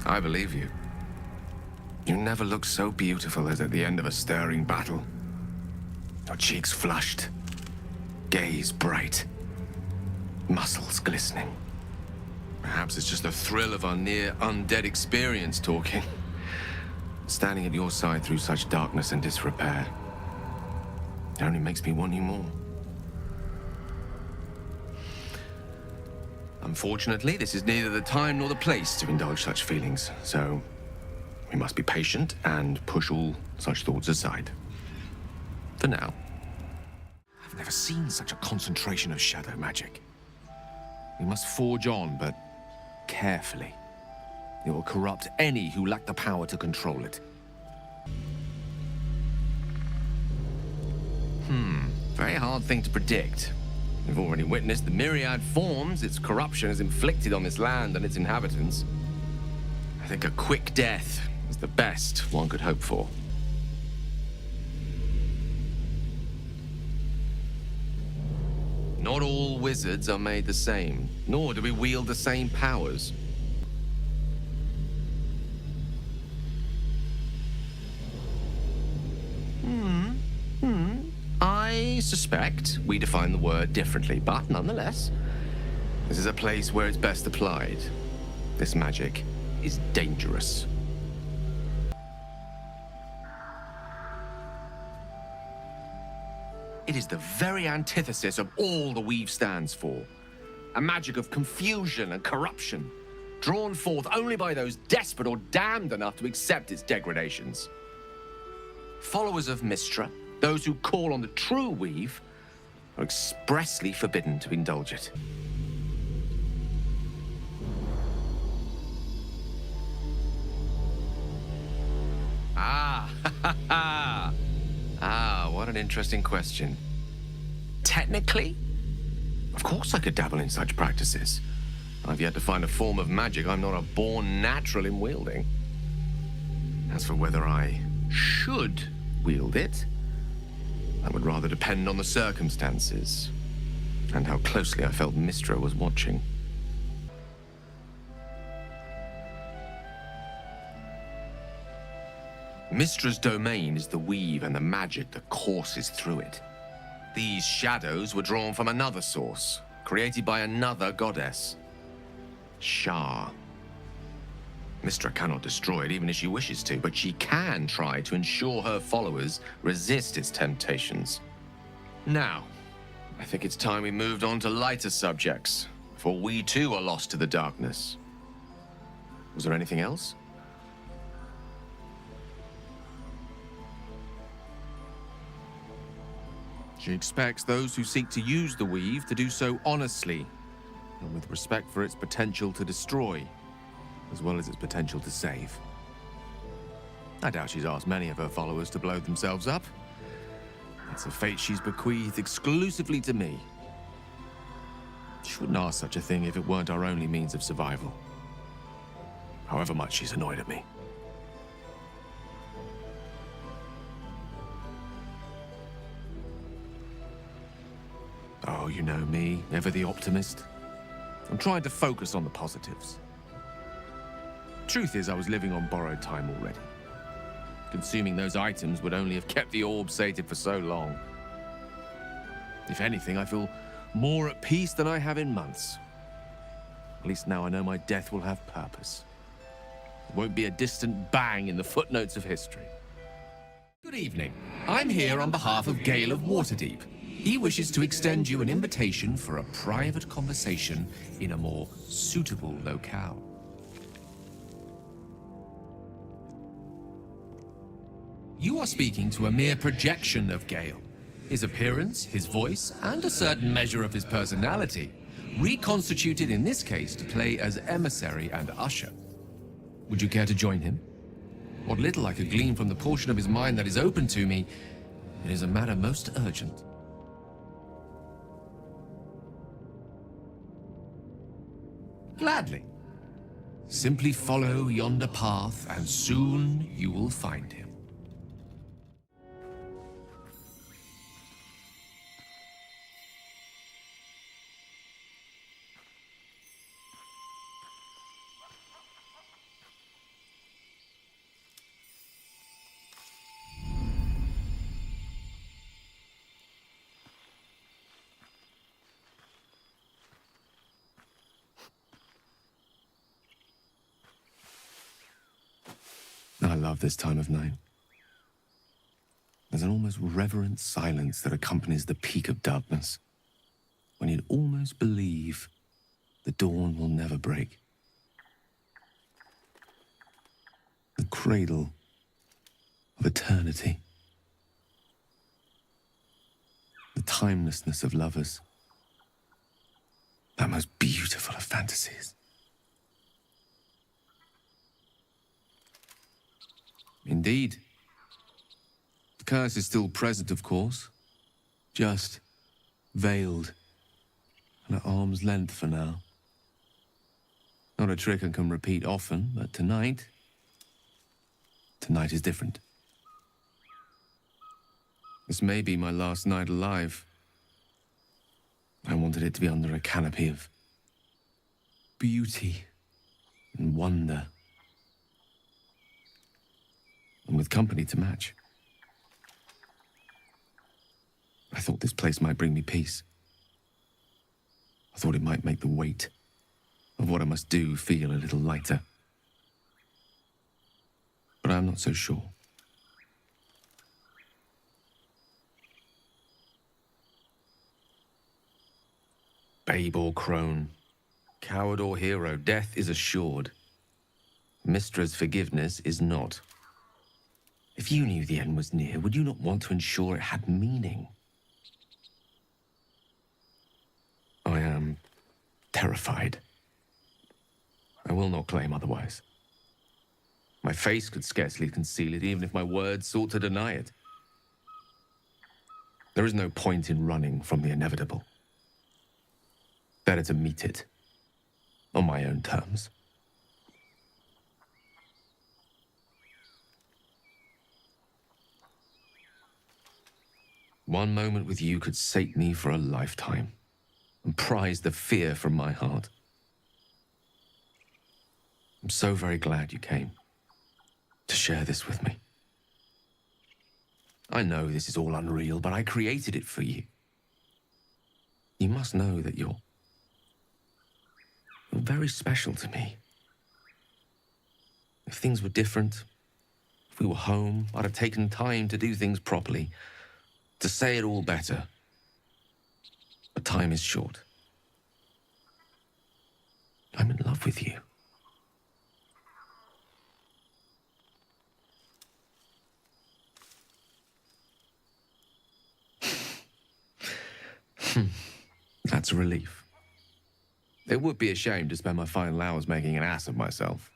I believe you. You never look so beautiful as at the end of a stirring battle. Your cheeks flushed, gaze bright, muscles glistening. Perhaps it's just the thrill of our near undead experience talking. Standing at your side through such darkness and disrepair. It only makes me want you more. Unfortunately, this is neither the time nor the place to indulge such feelings, so we must be patient and push all such thoughts aside. For now. I've never seen such a concentration of shadow magic. We must forge on, but carefully. It will corrupt any who lack the power to control it. Very hard thing to predict. We've already witnessed the myriad forms its corruption has inflicted on this land and its inhabitants. I think a quick death is the best one could hope for. Not all wizards are made the same, nor do we wield the same powers. I suspect we define the word differently, but nonetheless, this is a place where it's best applied. This magic is dangerous. It is the very antithesis of all the Weave stands for. A magic of confusion and corruption, drawn forth only by those desperate or damned enough to accept its degradations. Followers of Mystra, those who call on the true Weave, are expressly forbidden to indulge it. What an interesting question. Technically, of course I could dabble in such practices. I've yet to find a form of magic I'm not a born natural in wielding. As for whether I should wield it, that would rather depend on the circumstances and how closely I felt Mystra was watching. Mystra's domain is the weave and the magic that courses through it. These shadows were drawn from another source, created by another goddess, Shah. Mystra cannot destroy it even if she wishes to, but she can try to ensure her followers resist its temptations. Now, I think it's time we moved on to lighter subjects, for we too are lost to the darkness. Was there anything else? She expects those who seek to use the weave to do so honestly, and with respect for its potential to destroy, as well as its potential to save. I doubt she's asked many of her followers to blow themselves up. It's a fate she's bequeathed exclusively to me. She wouldn't ask such a thing if it weren't our only means of survival. However much she's annoyed at me. Oh, you know me, ever the optimist. I'm trying to focus on the positives. Truth is, I was living on borrowed time already. Consuming those items would only have kept the orb sated for so long. If anything, I feel more at peace than I have in months. At least now I know my death will have purpose. It won't be a distant bang in the footnotes of history. Good evening. I'm here on behalf of Gale of Waterdeep. He wishes to extend you an invitation for a private conversation in a more suitable locale. You are speaking to a mere projection of Gale. His appearance, his voice, and a certain measure of his personality, reconstituted in this case to play as emissary and usher. Would you care to join him? What little I could glean from the portion of his mind that is open to me, it is a matter most urgent. Gladly. Simply follow yonder path, and soon you will find him. I love this time of night. There's an almost reverent silence that accompanies the peak of darkness, when you'd almost believe the dawn will never break. The cradle of eternity. The timelessness of lovers. That most beautiful of fantasies. Indeed. The curse is still present, of course. Just veiled and at arm's length for now. Not a trick I can repeat often, but tonight is different. This may be my last night alive. I wanted it to be under a canopy of beauty and wonder. And with company to match. I thought this place might bring me peace. I thought it might make the weight of what I must do feel a little lighter. But I'm not so sure. Babe or crone, coward or hero, death is assured. Mystra's forgiveness is not. If you knew the end was near, would you not want to ensure it had meaning? I am terrified. I will not claim otherwise. My face could scarcely conceal it, even if my words sought to deny it. There is no point in running from the inevitable. Better to meet it on my own terms. One moment with you could sate me for a lifetime and prize the fear from my heart. I'm so very glad you came to share this with me. I know this is all unreal, but I created it for you. You must know that you're very special to me. If things were different, if we were home, I'd have taken time to do things properly, to say it all better. But time is short. I'm in love with you. That's a relief. It would be a shame to spend my final hours making an ass of myself.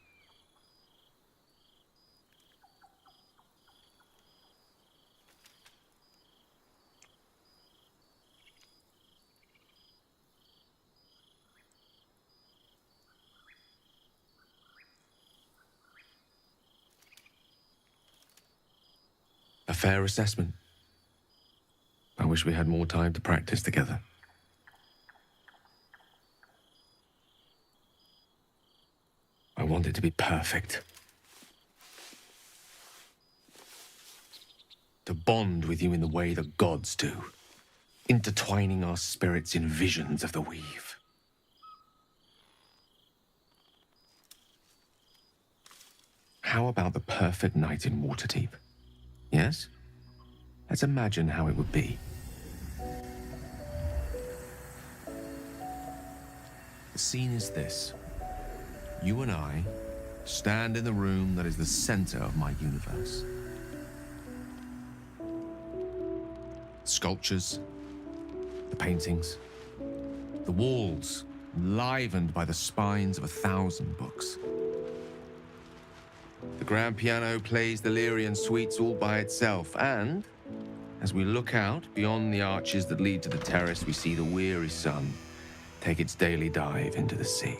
A fair assessment. I wish we had more time to practice together. I want it to be perfect. to bond with you in the way the gods do, intertwining our spirits in visions of the weave. How about the perfect night in Waterdeep? Yes? Let's imagine how it would be. The scene is this. You and I stand in the room that is the center of my universe. Sculptures, the paintings, the walls enlivened by the spines of 1,000 books. The grand piano plays the Lyrian suites all by itself, and as we look out beyond the arches that lead to the terrace, we see the weary sun take its daily dive into the sea.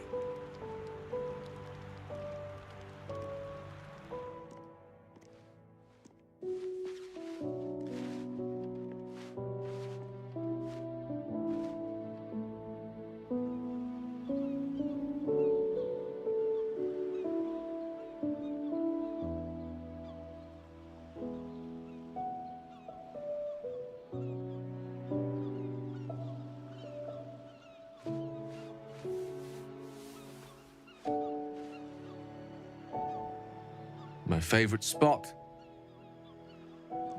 My favorite spot.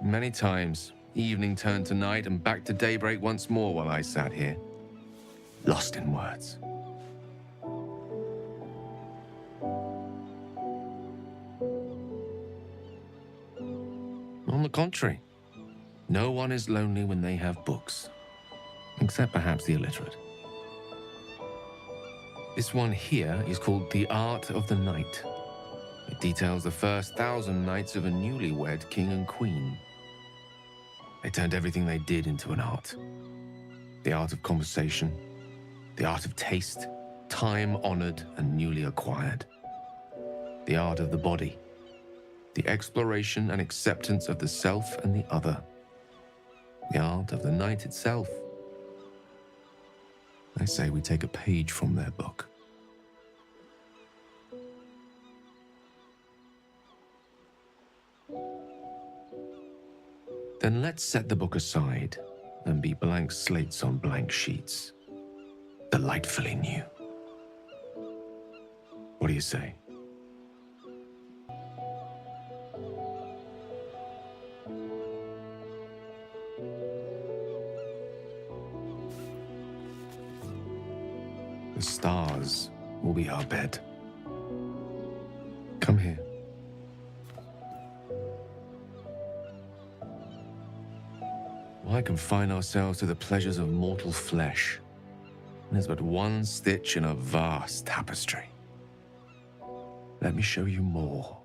Many times, evening turned to night and back to daybreak once more while I sat here, lost in words. On the contrary, no one is lonely when they have books, except perhaps the illiterate. This one here is called The Art of the Night. It details the first 1,000 nights of a newlywed king and queen. They turned everything they did into an art. The art of conversation, the art of taste, time-honored and newly acquired. The art of the body, the exploration and acceptance of the self and the other. The art of the night itself. I say we take a page from their book. Then let's set the book aside and be blank slates on blank sheets. Delightfully new. What do you say? The stars will be our bed. Come here. Why confine ourselves to the pleasures of mortal flesh? There's but one stitch in a vast tapestry. Let me show you more.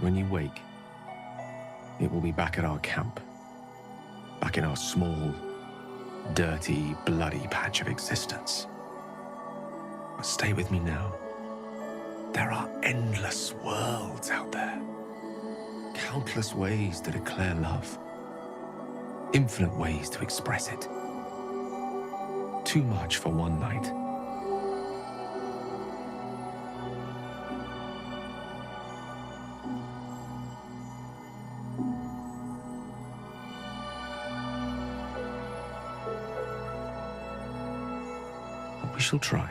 When you wake, it will be back at our camp. Back in our small, dirty, bloody patch of existence. But stay with me now. There are endless worlds out there. Countless ways to declare love. Infinite ways to express it. Too much for one night. We shall try.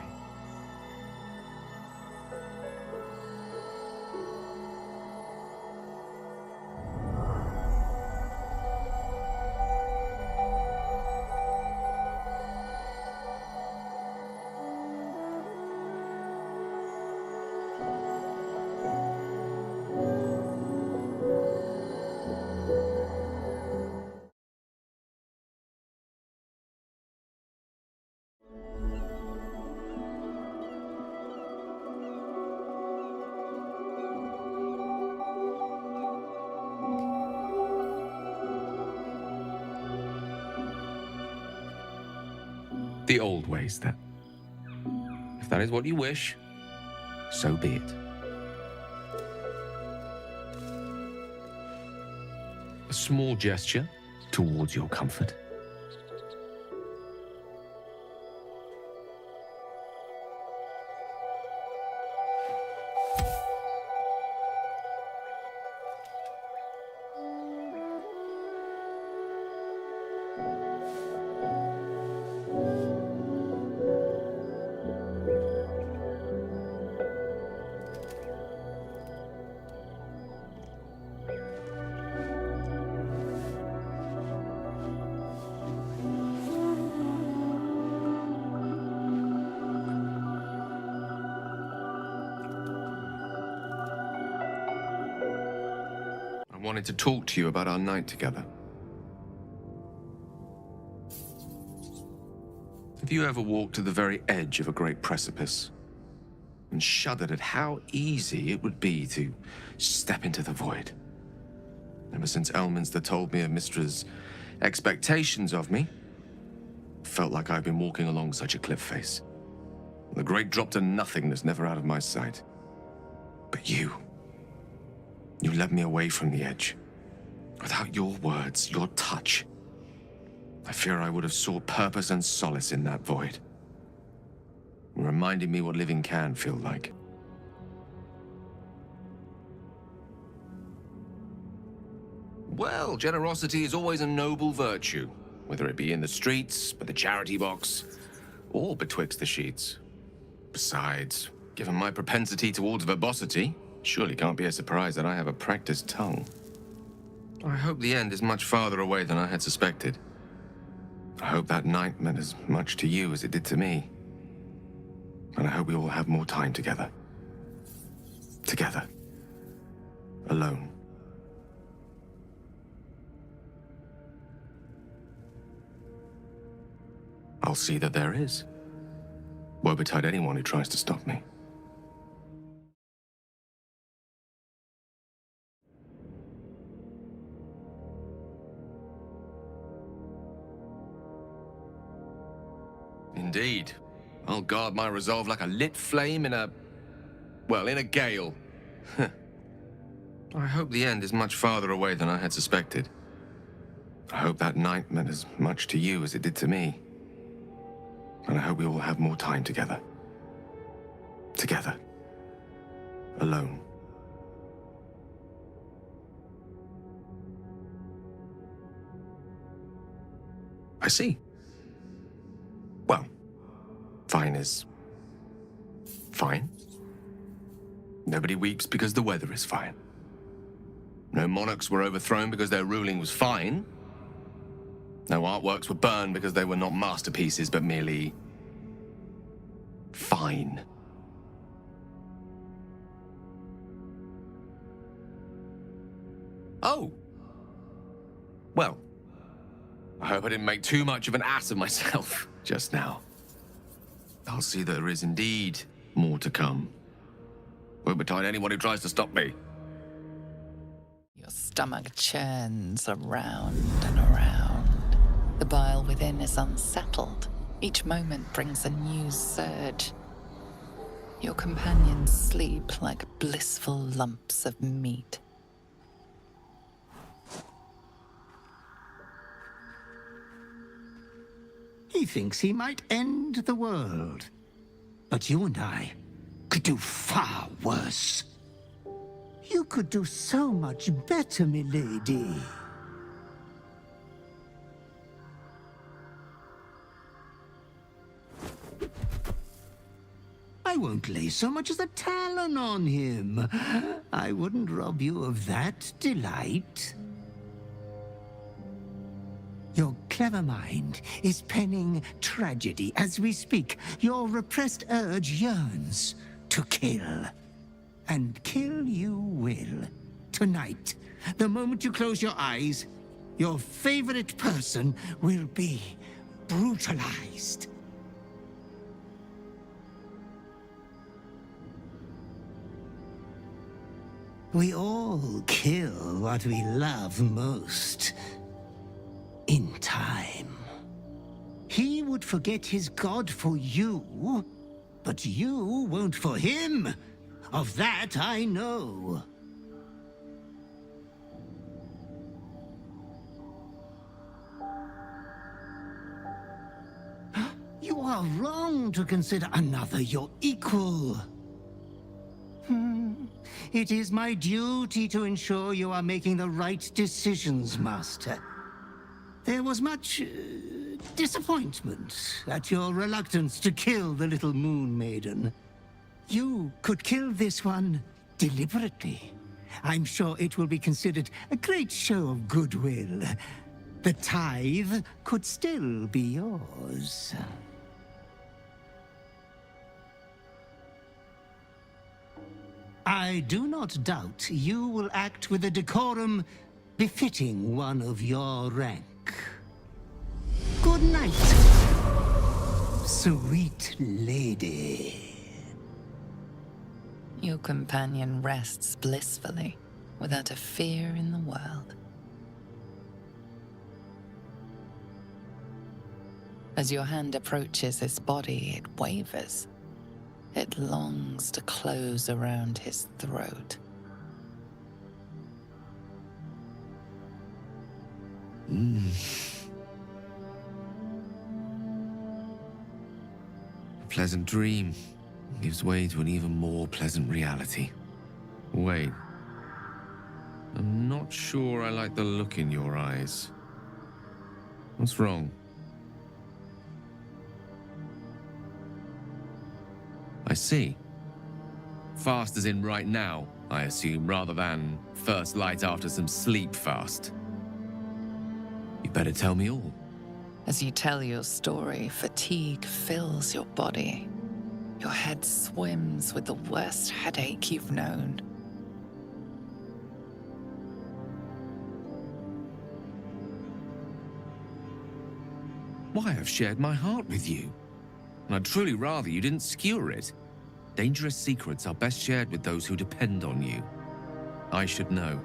The old ways, then. If that is what you wish, so be it. A small gesture towards your comfort. I wanted to talk to you about our night together. Have you ever walked to the very edge of a great precipice and shuddered at how easy it would be to step into the void? Ever since Elminster told me of Mystra's expectations of me, it felt like I've been walking along such a cliff face. The great drop to nothingness, never out of my sight. But you led me away from the edge. Without your words, your touch, I fear I would have sought purpose and solace in that void. Reminding me what living can feel like. Well, generosity is always a noble virtue, whether it be in the streets, by the charity box, or betwixt the sheets. Besides, given my propensity towards verbosity, surely can't be a surprise that I have a practiced tongue. I hope the end is much farther away than I had suspected. I hope that night meant as much to you as it did to me. And I hope we all have more time together. Together. Alone. I'll see that there is. Woe betide anyone who tries to stop me. Indeed. I'll guard my resolve like a lit flame in a gale. I hope the end is much farther away than I had suspected. I hope that night meant as much to you as it did to me. And I hope we all have more time together. Together. Alone. I see. Well, fine is fine. Nobody weeps because the weather is fine. No monarchs were overthrown because their ruling was fine. No artworks were burned because they were not masterpieces, but merely fine. Oh. Well, I hope I didn't make too much of an ass of myself just now. I'll see that there is indeed more to come. Won't betide anyone who tries to stop me. Your stomach churns around and around. The bile within is unsettled. Each moment brings a new surge. Your companions sleep like blissful lumps of meat. He thinks he might end the world. But you and I could do far worse. You could do so much better, milady. I won't lay so much as a talon on him. I wouldn't rob you of that delight. Your clever mind is penning tragedy as we speak. Your repressed urge yearns to kill. And kill you will. Tonight, the moment you close your eyes, your favorite person will be brutalized. We all kill what we love most. In time. He would forget his god for you, but you won't for him. Of that I know. You are wrong to consider another your equal. It is my duty to ensure you are making the right decisions, Master. There was much disappointment at your reluctance to kill the little moon maiden. You could kill this one deliberately. I'm sure it will be considered a great show of goodwill. The tithe could still be yours. I do not doubt you will act with a decorum befitting one of your rank. Good night, sweet lady. Your companion rests blissfully, without a fear in the world. As your hand approaches his body, it wavers. It longs to close around his throat. A pleasant dream gives way to an even more pleasant reality. Wait. I'm not sure I like the look in your eyes. What's wrong? I see. Fast as in right now, I assume, rather than first light after some sleep fast. You better tell me all. As you tell your story, fatigue fills your body. Your head swims with the worst headache you've known. Why, I've shared my heart with you. And I'd truly rather you didn't skewer it. Dangerous secrets are best shared with those who depend on you. I should know.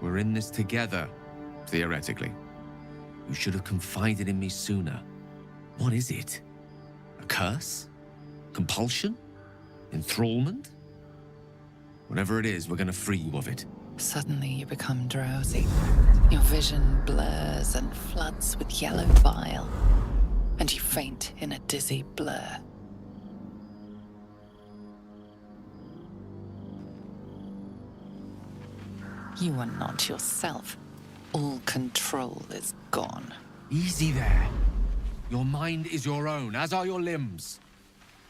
We're in this together, theoretically. You should have confided in me sooner. What is it? A curse? Compulsion? Enthrallment? Whatever it is, we're gonna free you of it. Suddenly you become drowsy. Your vision blurs and floods with yellow bile, and you faint in a dizzy blur. You are not yourself. All control is gone. Easy there. Your mind is your own, as are your limbs.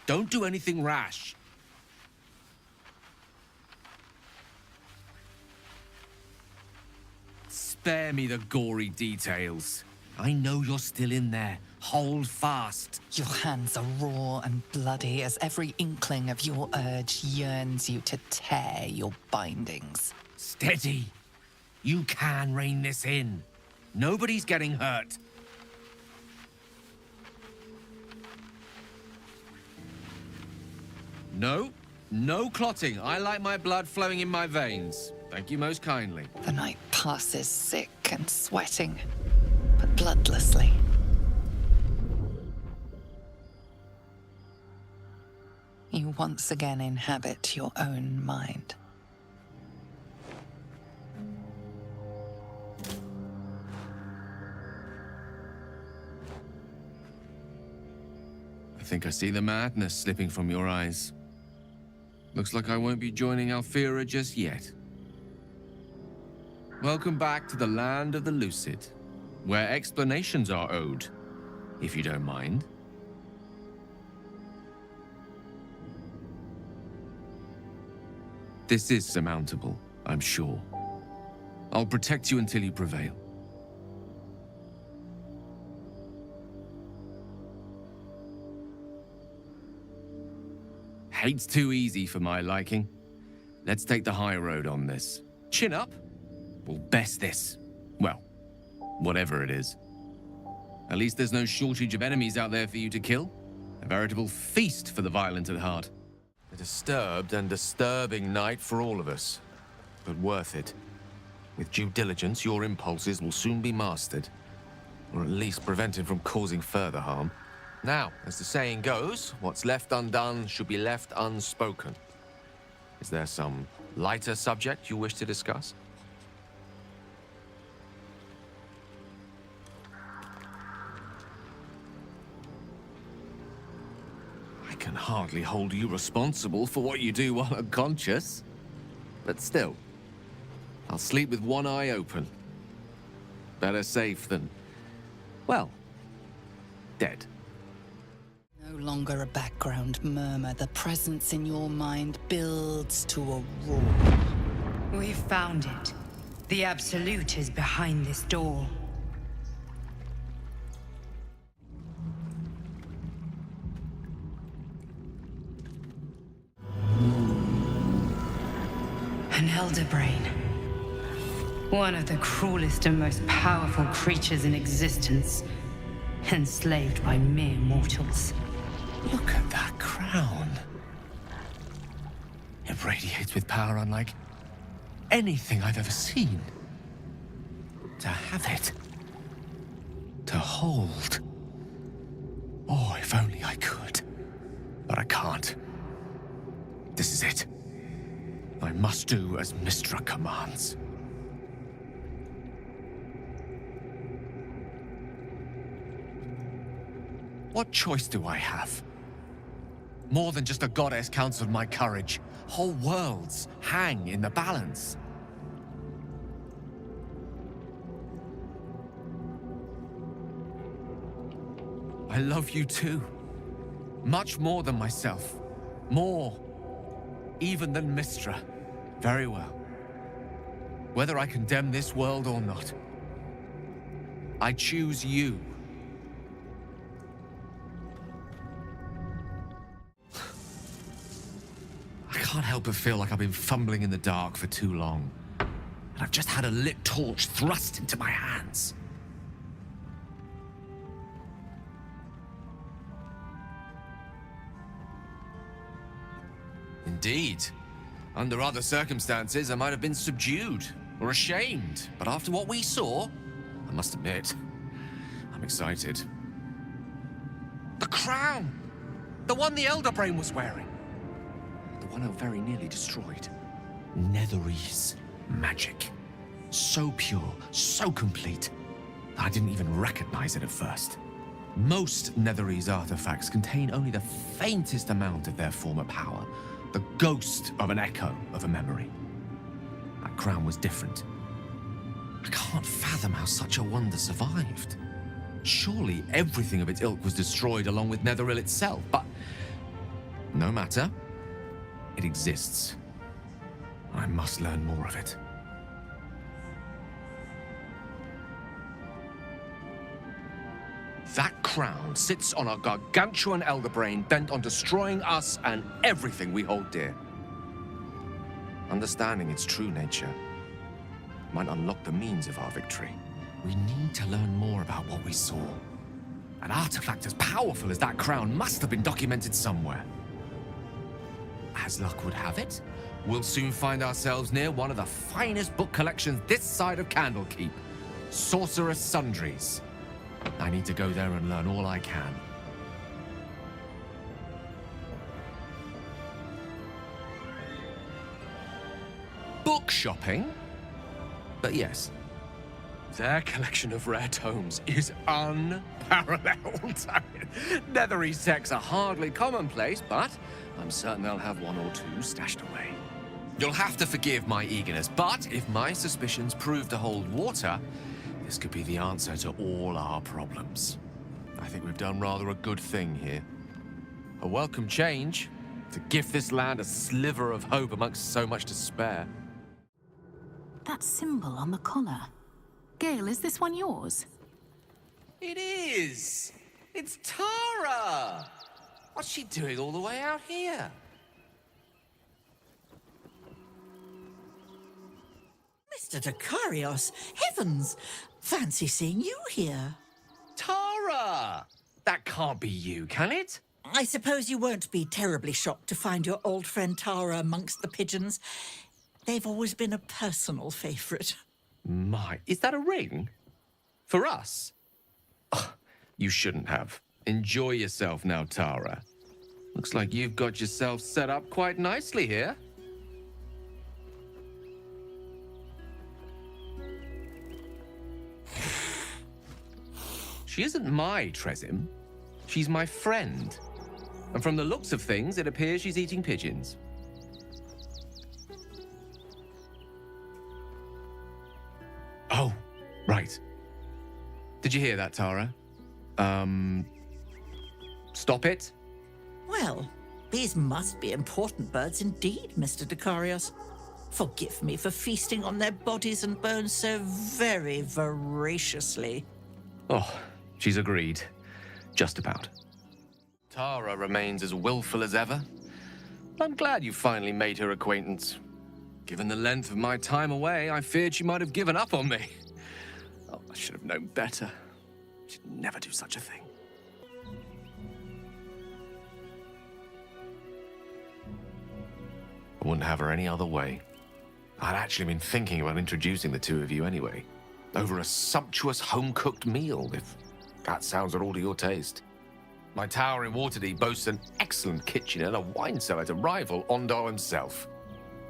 Don't do anything rash. Spare me the gory details. I know you're still in there. Hold fast. Your hands are raw and bloody as every inkling of your urge yearns you to tear your bindings. Steady. You can rein this in. Nobody's getting hurt. No clotting. I like my blood flowing in my veins. Thank you most kindly. The night passes sick and sweating, but bloodlessly. You once again inhabit your own mind. I think I see the madness slipping from your eyes. Looks like I won't be joining Alfira just yet. Welcome back to the land of the lucid, where explanations are owed, if you don't mind. This is surmountable, I'm sure. I'll protect you until you prevail. Hate's too easy for my liking. Let's take the high road on this. Chin up. We'll best this. Well, whatever it is. At least there's no shortage of enemies out there for you to kill. A veritable feast for the violent at heart. A disturbed and disturbing night for all of us, but worth it. With due diligence, your impulses will soon be mastered, or at least prevented from causing further harm. Now, as the saying goes, what's left undone should be left unspoken. Is there some lighter subject you wish to discuss? I can hardly hold you responsible for what you do while unconscious. But still, I'll sleep with one eye open. Better safe than, well, dead. No longer a background murmur. The presence in your mind builds to a roar. We've found it. The Absolute is behind this door. An Elder Brain. One of the cruelest and most powerful creatures in existence. Enslaved by mere mortals. Look at that crown. It radiates with power unlike anything I've ever seen. To have it. To hold. Oh, if only I could. But I can't. This is it. I must do as Mystra commands. What choice do I have? More than just a goddess counts on my courage. Whole worlds hang in the balance. I love you too. Much more than myself. More even than Mystra. Very well. Whether I condemn this world or not, I choose you. I can't help but feel like I've been fumbling in the dark for too long. And I've just had a lit torch thrust into my hands. Indeed. Under other circumstances, I might have been subdued or ashamed. But after what we saw, I must admit, I'm excited. The crown! The one the Elder Brain was wearing. The one I very nearly destroyed. Netherese magic. So pure, so complete, that I didn't even recognize it at first. Most Netherese artifacts contain only the faintest amount of their former power. The ghost of an echo of a memory. That crown was different. I can't fathom how such a wonder survived. Surely everything of its ilk was destroyed along with Netheril itself, but no matter. It exists. I must learn more of it. That crown sits on a gargantuan elder brain bent on destroying us and everything we hold dear. Understanding its true nature might unlock the means of our victory. We need to learn more about what we saw. An artifact as powerful as that crown must have been documented somewhere. As luck would have it, we'll soon find ourselves near one of the finest book collections this side of Candlekeep, Sorcerous Sundries. I need to go there and learn all I can. Book shopping? But yes, their collection of rare tomes is unparalleled. Netherese texts are hardly commonplace, but I'm certain they'll have one or two stashed away. You'll have to forgive my eagerness, but if my suspicions prove to hold water, this could be the answer to all our problems. I think we've done rather a good thing here. A welcome change to gift this land a sliver of hope amongst so much despair. That symbol on the collar. Gale, is this one yours? It is! It's Tara! What's she doing all the way out here? Mr. Dakarios, heavens! Fancy seeing you here. Tara! That can't be you, can it? I suppose you won't be terribly shocked to find your old friend Tara amongst the pigeons. They've always been a personal favourite. My, is that a ring? For us? Ugh, you shouldn't have. Enjoy yourself now, Tara. Looks like you've got yourself set up quite nicely here. She isn't my Tressym. She's my friend. And from the looks of things, it appears she's eating pigeons. Oh, right. Did you hear that, Tara? Stop it? Well, these must be important birds indeed, Mr. Decarius. Forgive me for feasting on their bodies and bones so very voraciously. Oh, she's agreed. Just about. Tara remains as willful as ever. I'm glad you finally made her acquaintance. Given the length of my time away, I feared she might have given up on me. Oh, I should have known better. She'd never do such a thing. I wouldn't have her any other way. I'd actually been thinking about introducing the two of you anyway. Over a sumptuous home-cooked meal, if that sounds at all to your taste. My tower in Waterdeep boasts an excellent kitchen and a wine cellar to rival Ondar himself.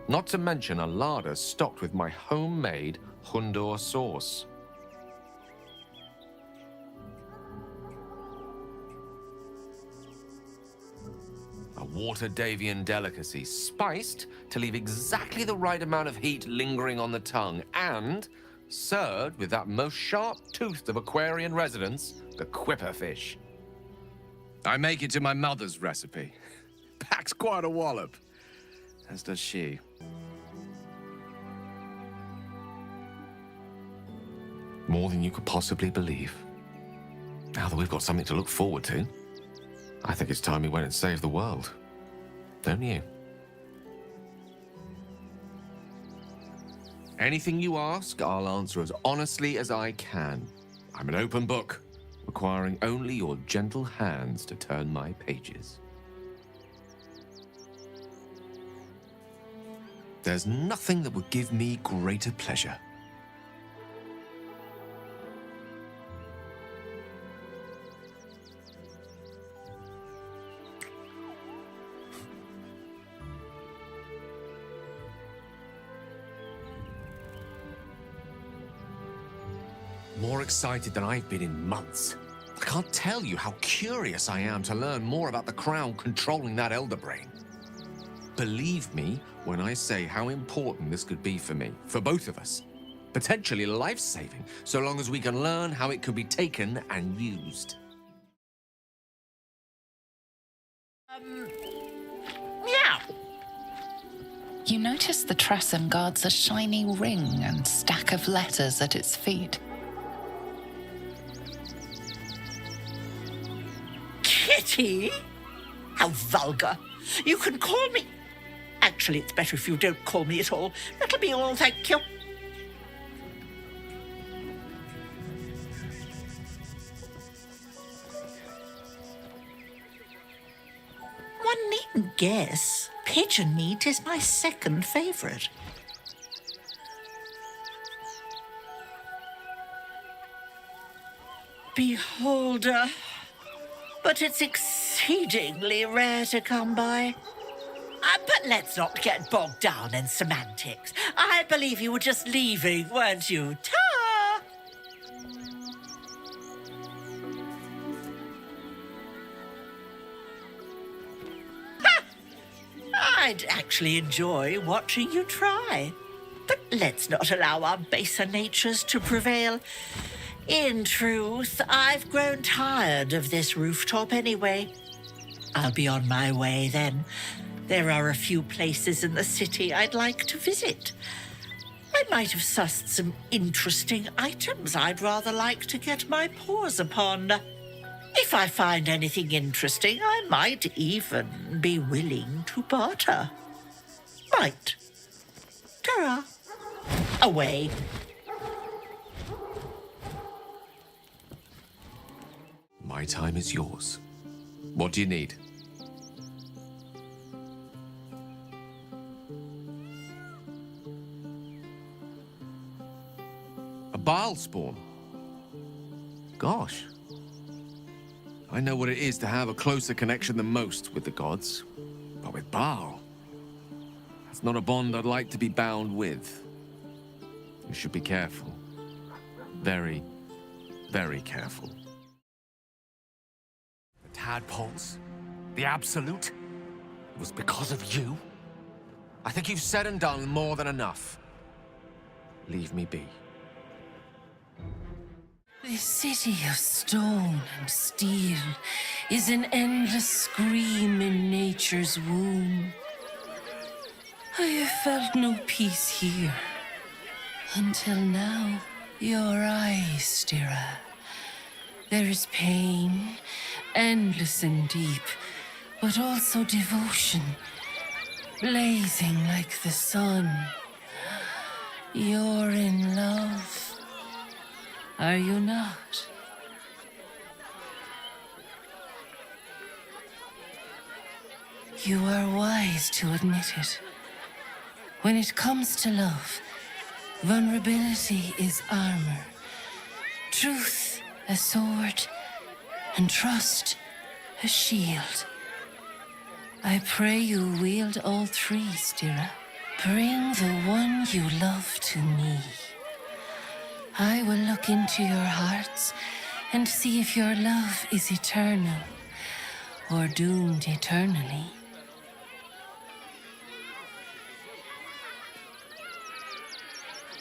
Not to mention a larder stocked with my homemade Hundor sauce. A Waterdavian delicacy, spiced to leave exactly the right amount of heat lingering on the tongue, and served with that most sharp-toothed of Aquarian residents, the quipper fish. I make it to my mother's recipe. Packs quite a wallop. As does she. More than you could possibly believe. Now that we've got something to look forward to, I think it's time we went and saved the world. Don't you? Anything you ask, I'll answer as honestly as I can. I'm an open book, requiring only your gentle hands to turn my pages. There's nothing that would give me greater pleasure. More excited than I've been in months. I can't tell you how curious I am to learn more about the Crown controlling that Elder Brain. Believe me when I say how important this could be for me, for both of us. Potentially life-saving, so long as we can learn how it could be taken and used. Yeah. You notice the Tressym guards a shiny ring and stack of letters at its feet. Kitty? How vulgar. You can call me... Actually, it's better if you don't call me at all. That'll be all, thank you. One needn't guess. Pigeon meat is my second favourite. Beholder. But it's exceedingly rare to come by. But let's not get bogged down in semantics. I believe you were just leaving, weren't you? Ta! Ha! I'd actually enjoy watching you try. But let's not allow our baser natures to prevail. In truth, I've grown tired of this rooftop anyway. I'll be on my way then. There are a few places in the city I'd like to visit. I might have sussed some interesting items I'd rather like to get my paws upon. If I find anything interesting, I might even be willing to barter. Right. Ta-ra. Away. My time is yours. What do you need? A bile spawn? Gosh. I know what it is to have a closer connection than most with the gods. But with Baal, that's not a bond I'd like to be bound with. You should be careful. Very, very careful. The Tadpoles? The Absolute? It was because of you? I think you've said and done more than enough. Leave me be. This city of stone and steel is an endless scream in nature's womb. I have felt no peace here. Until now, your eyes, Stira. There is pain, endless and deep, but also devotion, blazing like the sun. You're in love. Are you not? You are wise to admit it. When it comes to love, vulnerability is armor, truth a sword, and trust a shield. I pray you wield all three, Stira. Bring the one you love to me. I will look into your hearts and see if your love is eternal or doomed eternally.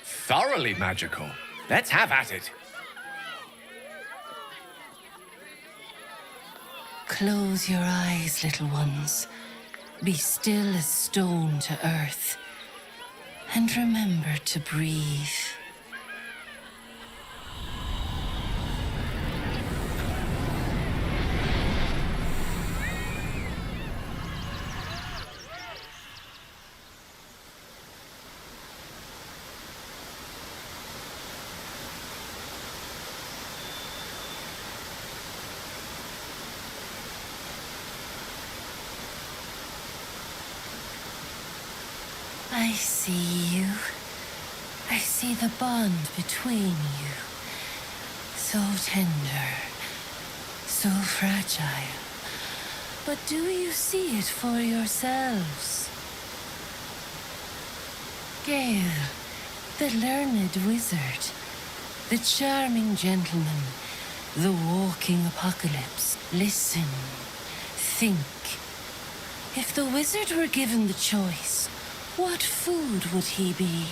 Thoroughly magical. Let's have at it. Close your eyes, little ones. Be still as stone to earth. And remember to breathe. I see you. I see the bond between you. So tender, so fragile. But do you see it for yourselves? Gale, the learned wizard, the charming gentleman, the walking apocalypse. Listen, think. If the wizard were given the choice, what food would he be?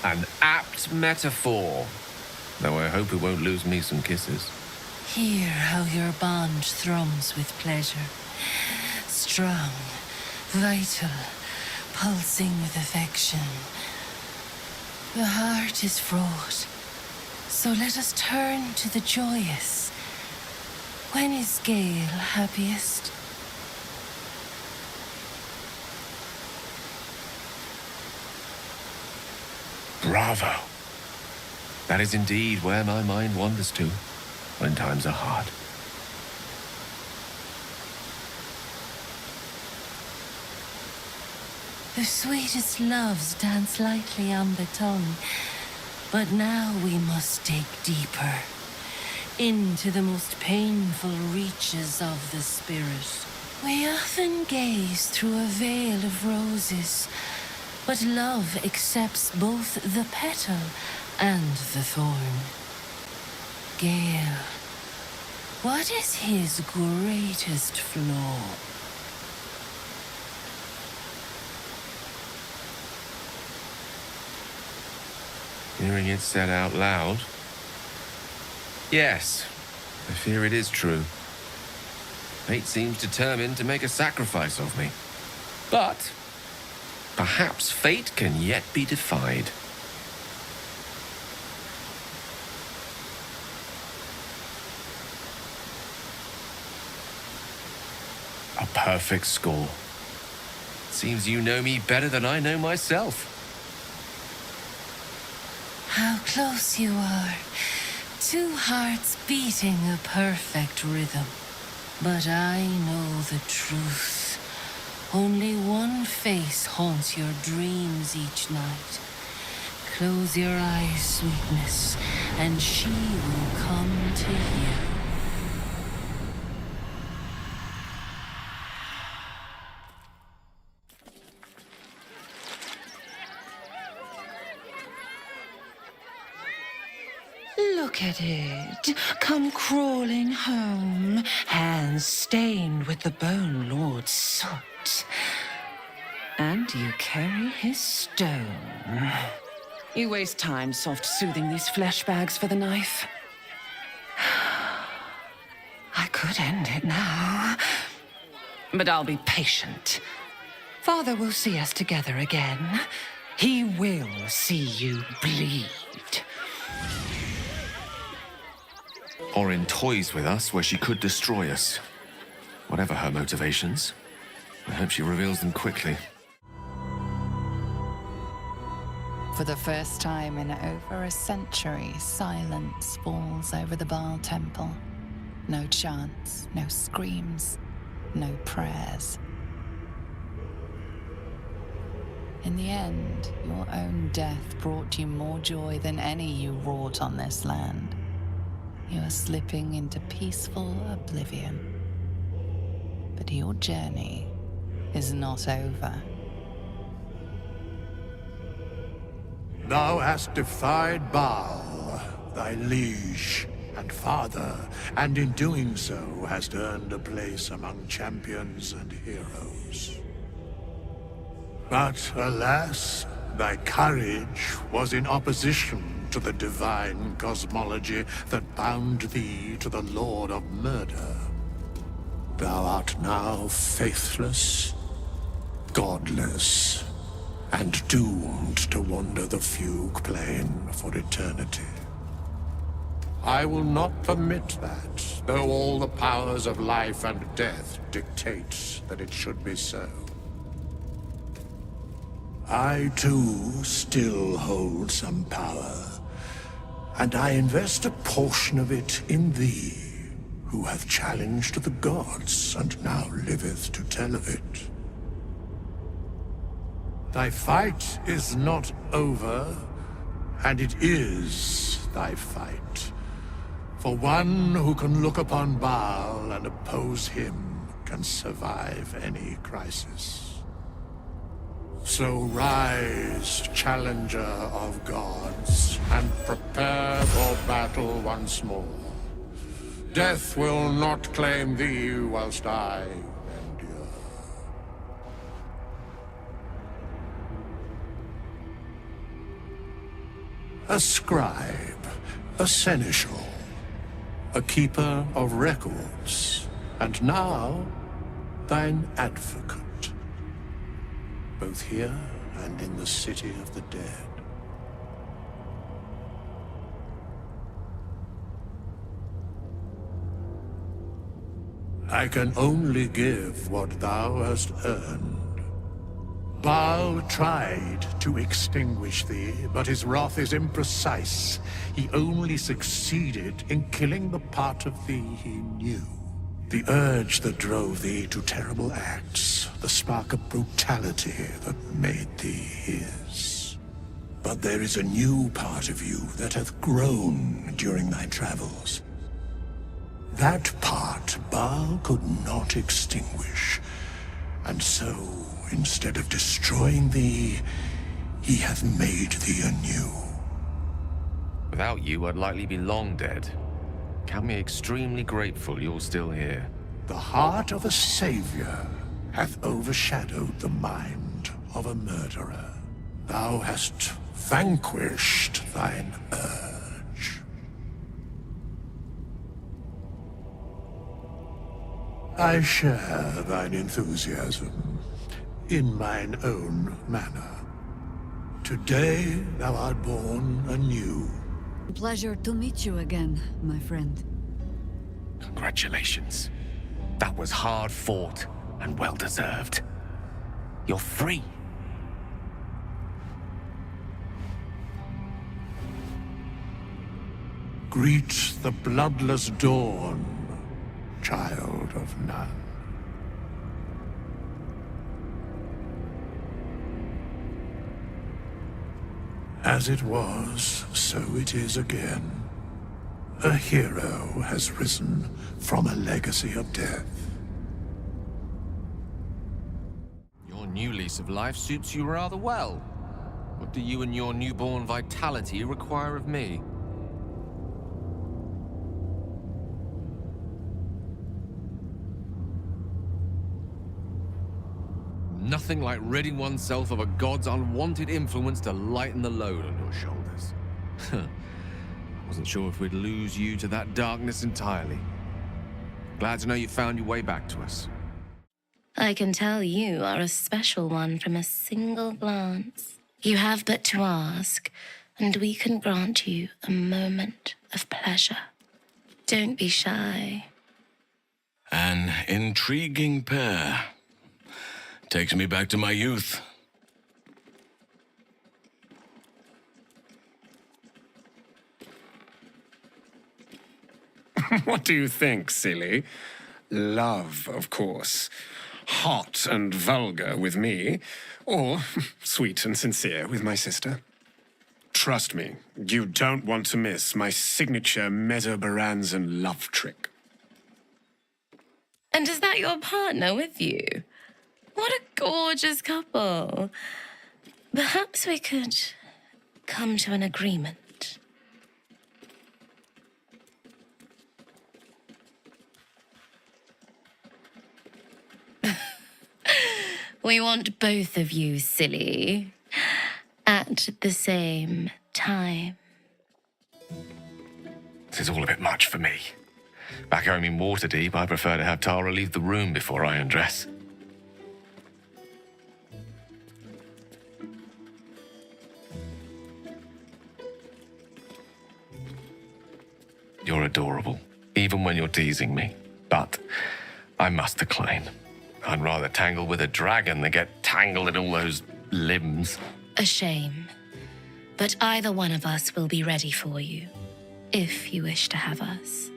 An apt metaphor. Though I hope it won't lose me some kisses. Hear how your bond thrums with pleasure. Strong, vital, pulsing with affection. The heart is fraught, so let us turn to the joyous. When is Gale happiest? Bravo. That is indeed where my mind wanders to when times are hard. The sweetest loves dance lightly on the tongue, but now we must dig deeper, into the most painful reaches of the spirit. We often gaze through a veil of roses, but love accepts both the petal and the thorn. Gale, what is his greatest flaw? Hearing it said out loud. Yes, I fear it is true. Fate seems determined to make a sacrifice of me. But perhaps fate can yet be defied. A perfect score. Seems you know me better than I know myself. How close you are. Two hearts beating a perfect rhythm. But I know the truth. Only one face haunts your dreams each night. Close your eyes, sweetness, and she will come to you. Look at it, come crawling home, hands stained with the Bone Lord's soot. And you carry his stone. You waste time soft-soothing these flesh bags for the knife. I could end it now, but I'll be patient. Father will see us together again. He will see you bleed. Or in toys with us where she could destroy us. Whatever her motivations, I hope she reveals them quickly. For the first time in over a century, silence falls over the Baal temple. No chants, no screams, no prayers. In the end, your own death brought you more joy than any you wrought on this land. You are slipping into peaceful oblivion. But your journey is not over. Thou hast defied Baal, thy liege and father, and in doing so hast earned a place among champions and heroes. But alas, thy courage was in opposition to the divine cosmology that bound thee to the Lord of Murder. Thou art now faithless, godless, and doomed to wander the fugue plane for eternity. I will not permit that, though all the powers of life and death dictate that it should be so. I, too, still hold some power, and I invest a portion of it in thee, who hath challenged the gods and now liveth to tell of it. Thy fight is not over, and it is thy fight. For one who can look upon Baal and oppose him can survive any crisis. So rise, challenger of gods, and prepare for battle once more. Death will not claim thee whilst I endure. A scribe, a seneschal, a keeper of records, and now thine advocate. Both here and in the city of the dead. I can only give what thou hast earned. Baal tried to extinguish thee, but his wrath is imprecise. He only succeeded in killing the part of thee he knew. The urge that drove thee to terrible acts, the spark of brutality that made thee his. But there is a new part of you that hath grown during thy travels. That part Baal could not extinguish, and so, instead of destroying thee, he hath made thee anew. Without you, I'd likely be long dead. Count me extremely grateful you're still here. The heart of a savior hath overshadowed the mind of a murderer. Thou hast vanquished thine urge. I share thine enthusiasm in mine own manner. Today thou art born anew. Pleasure to meet you again, my friend. Congratulations. That was hard fought and well deserved. You're free. Greet the bloodless dawn, child of none. As it was, so it is again. A hero has risen from a legacy of death. Your new lease of life suits you rather well. What do you and your newborn vitality require of me? Nothing like ridding oneself of a god's unwanted influence to lighten the load on your shoulders. I wasn't sure if we'd lose you to that darkness entirely. Glad to know you found your way back to us. I can tell you are a special one from a single glance. You have but to ask, and we can grant you a moment of pleasure. Don't be shy. An intriguing pair. Takes me back to my youth. What do you think, silly? Love, of course. Hot and vulgar with me, or sweet and sincere with my sister. Trust me, you don't want to miss my signature Mesobaranzan love trick. And is that your partner with you? What a gorgeous couple. Perhaps we could come to an agreement. We want both of you, silly, at the same time. This is all a bit much for me. Back home in Waterdeep, I prefer to have Tara leave the room before I undress. You're adorable, even when you're teasing me. But I must decline. I'd rather tangle with a dragon than get tangled in all those limbs. A shame. But either one of us will be ready for you, if you wish to have us.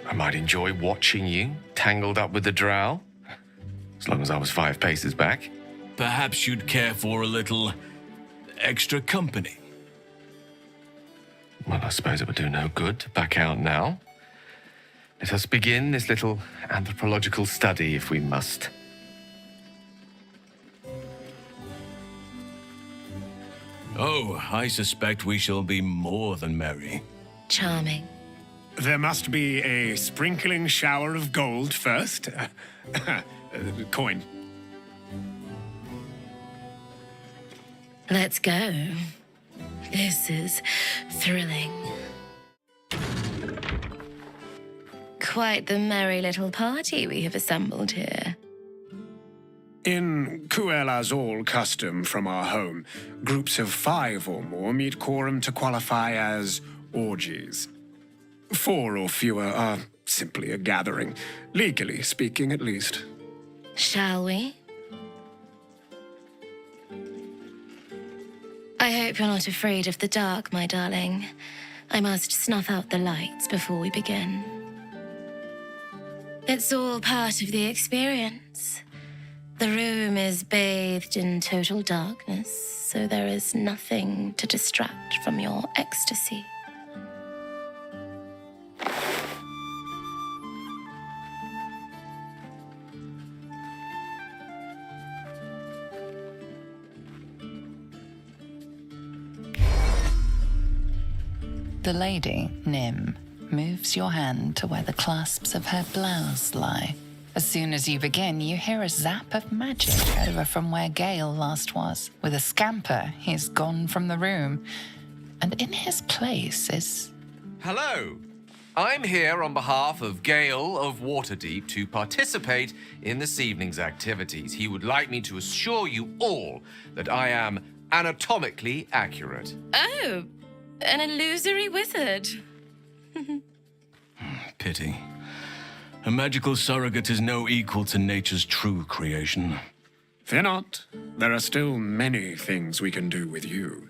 I might enjoy watching you tangled up with the Drow, as long as I was 5 paces back. Perhaps you'd care for a little extra company. Well, I suppose it would do no good to back out now. Let us begin this little anthropological study, if we must. Oh, I suspect we shall be more than merry. Charming. There must be a sprinkling shower of gold first. Coin. Let's go. This is thrilling. Quite the merry little party we have assembled here. In Kuel-Azul custom from our home, groups of 5 or more meet quorum to qualify as orgies. 4 or fewer are simply a gathering, legally speaking at least. Shall we? I hope you're not afraid of the dark, my darling. I must snuff out the lights before we begin. It's all part of the experience. The room is bathed in total darkness, so there is nothing to distract from your ecstasy. The lady, Nim, moves your hand to where the clasps of her blouse lie. As soon as you begin, you hear a zap of magic over from where Gale last was. With a scamper, he's gone from the room, and in his place is... Hello. I'm here on behalf of Gale of Waterdeep to participate in this evening's activities. He would like me to assure you all that I am anatomically accurate. Oh, an illusory wizard. Pity. A magical surrogate is no equal to nature's true creation. Fear not. There are still many things we can do with you.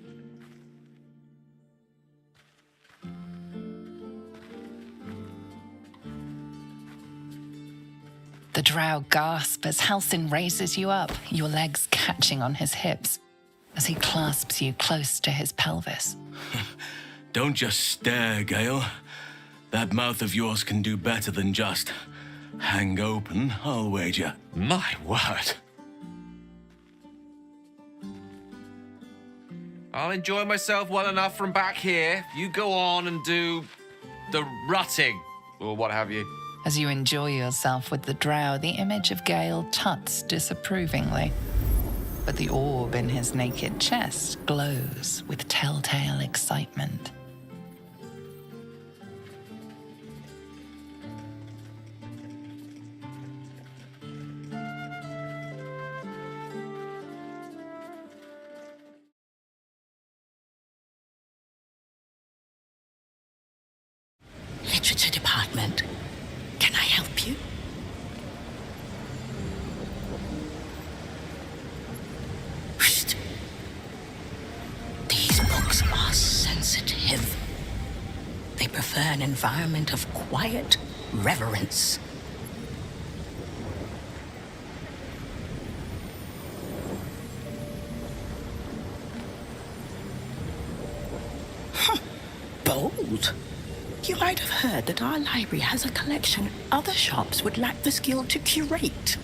The Drow gasp as Halsin raises you up, your legs catching on his hips, as he clasps you close to his pelvis. Don't just stare, Gale. That mouth of yours can do better than just hang open, I'll wager. My word. I'll enjoy myself well enough from back here. You go on and do the rutting, or what have you. As you enjoy yourself with the Drow, the image of Gale tuts disapprovingly. But the orb in his naked chest glows with telltale excitement. Literature department. Can I help you? Shh. These books are sensitive. They prefer an environment of quiet reverence. Bold. You might have heard that our library has a collection other shops would lack the skill to curate.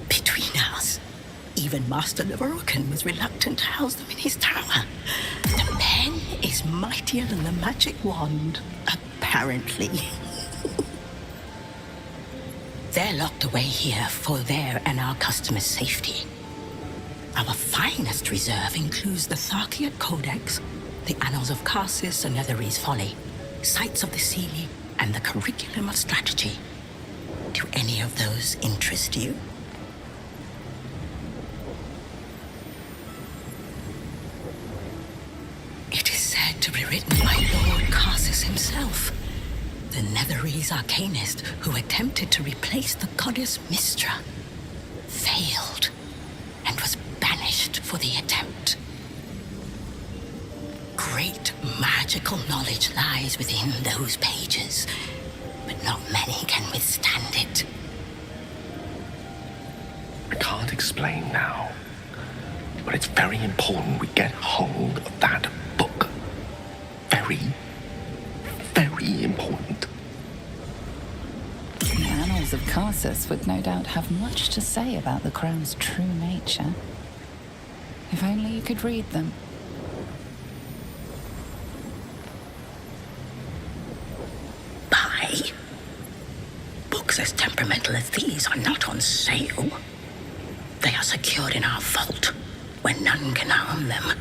Between us, even Master Leverokin was reluctant to house them in his tower. The pen is mightier than the magic wand, apparently. They're locked away here for their and our customers' safety. Our finest reserve includes the Tharkiot Codex, the Annals of Karsus and Netherese Folly, Sights of the Sealy, and the Curriculum of Strategy. Do any of those interest you? It is said to be written by Lord Karsus himself, the Netherese arcanist who attempted to replace the goddess Mystra, failed, and was banished for the attempt. Great magical knowledge lies within those pages, but not many can withstand it. I can't explain now, but it's very important we get hold of that book. Very, very important. The Annals of Karsus would no doubt have much to say about the Crown's true nature. If only you could read them. Books as temperamental as these are not on sale. They are secured in our vault, where none can harm them,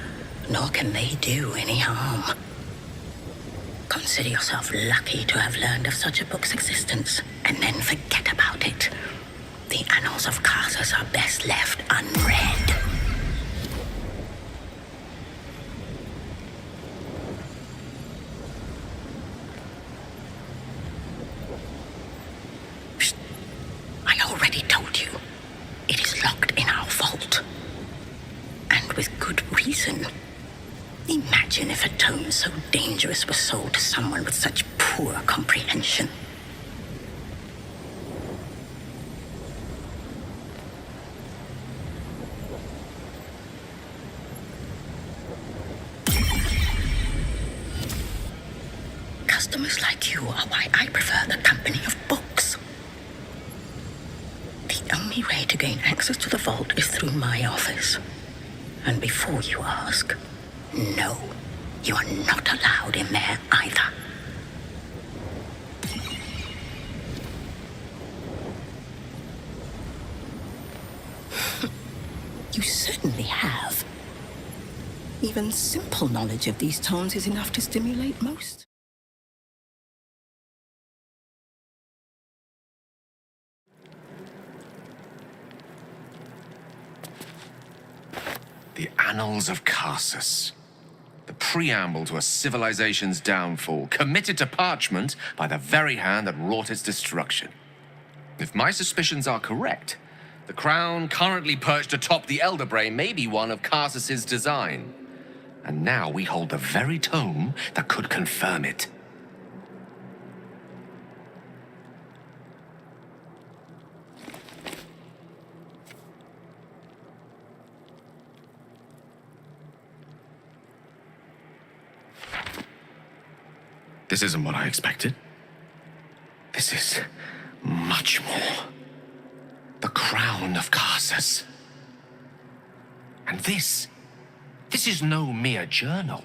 nor can they do any harm. Consider yourself lucky to have learned of such a book's existence, and then forget about it. The Annals of Karsus are best left unread. Imagine if a tome so dangerous was sold to someone with such poor comprehension. Customers like you are why I prefer the company of books. The only way to gain access to the vault is through my office. And before you ask, no, you are not allowed in there either. You certainly have. Even simple knowledge of these tones is enough to stimulate most. The Annals of Karsus. The preamble to a civilization's downfall, committed to parchment by the very hand that wrought its destruction. If my suspicions are correct, the crown currently perched atop the Elder Brain may be one of Karsus's design. And now we hold the very tome that could confirm it. This isn't what I expected. This is much more. The crown of Karsus. And this is no mere journal.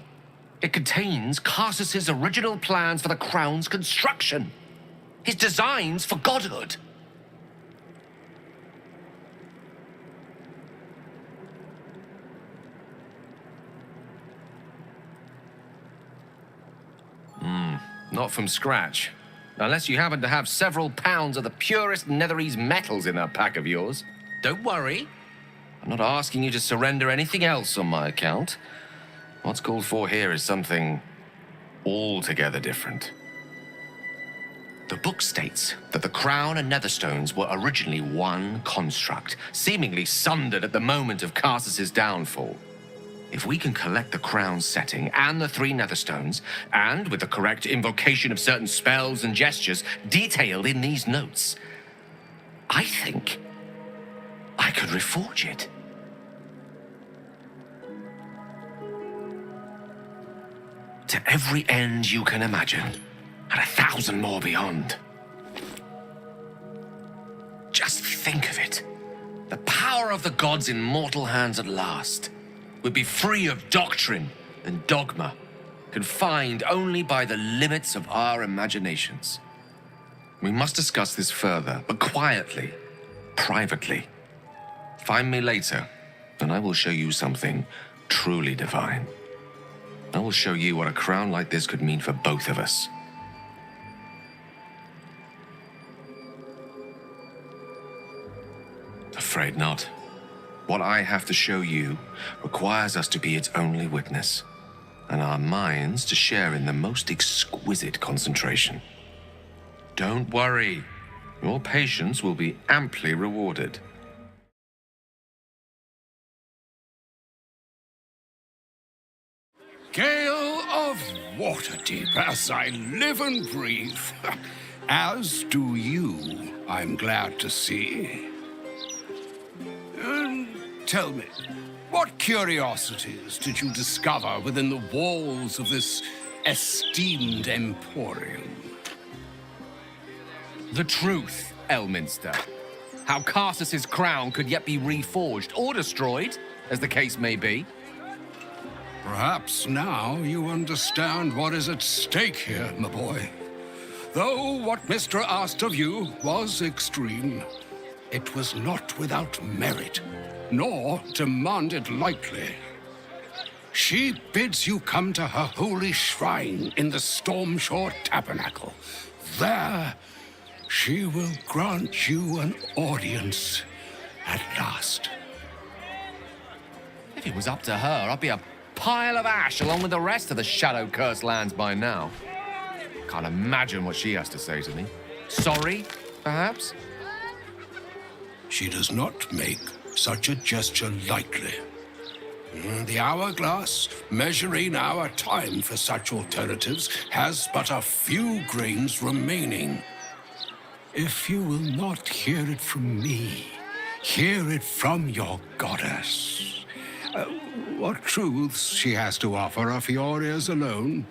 It contains Karsus's original plans for the crown's construction. His designs for godhood. Not from scratch. Unless you happen to have several pounds of the purest Netherese metals in that pack of yours. Don't worry. I'm not asking you to surrender anything else on my account. What's called for here is something altogether different. The book states that the crown and netherstones were originally one construct, seemingly sundered at the moment of Karsus's downfall. If we can collect the crown's setting and the 3 netherstones, and with the correct invocation of certain spells and gestures detailed in these notes, I think I could reforge it. To every end you can imagine, and 1,000 more beyond. Just think of it. The power of the gods in mortal hands at last would be free of doctrine and dogma, confined only by the limits of our imaginations. We must discuss this further, but quietly, privately. Find me later, and I will show you something truly divine. I will show you what a crown like this could mean for both of us. Afraid not. What I have to show you requires us to be its only witness, and our minds to share in the most exquisite concentration. Don't worry. Your patience will be amply rewarded. Gale of Waterdeep, as I live and breathe. As do you, I'm glad to see. Tell me, what curiosities did you discover within the walls of this esteemed emporium? The truth, Elminster. How Karsus's crown could yet be reforged or destroyed, as the case may be. Perhaps now you understand what is at stake here, my boy. Though what Mystra asked of you was extreme, it was not without merit, nor demanded lightly. She bids you come to her holy shrine in the Stormshore Tabernacle. There, she will grant you an audience at last. If it was up to her, I'd be a pile of ash along with the rest of the Shadowcurse lands by now. Can't imagine what she has to say to me. Sorry, perhaps? She does not make such a gesture lightly. The hourglass, measuring our time for such alternatives, has but a few grains remaining. If you will not hear it from me, hear it from your goddess. What truths she has to offer are for your ears alone.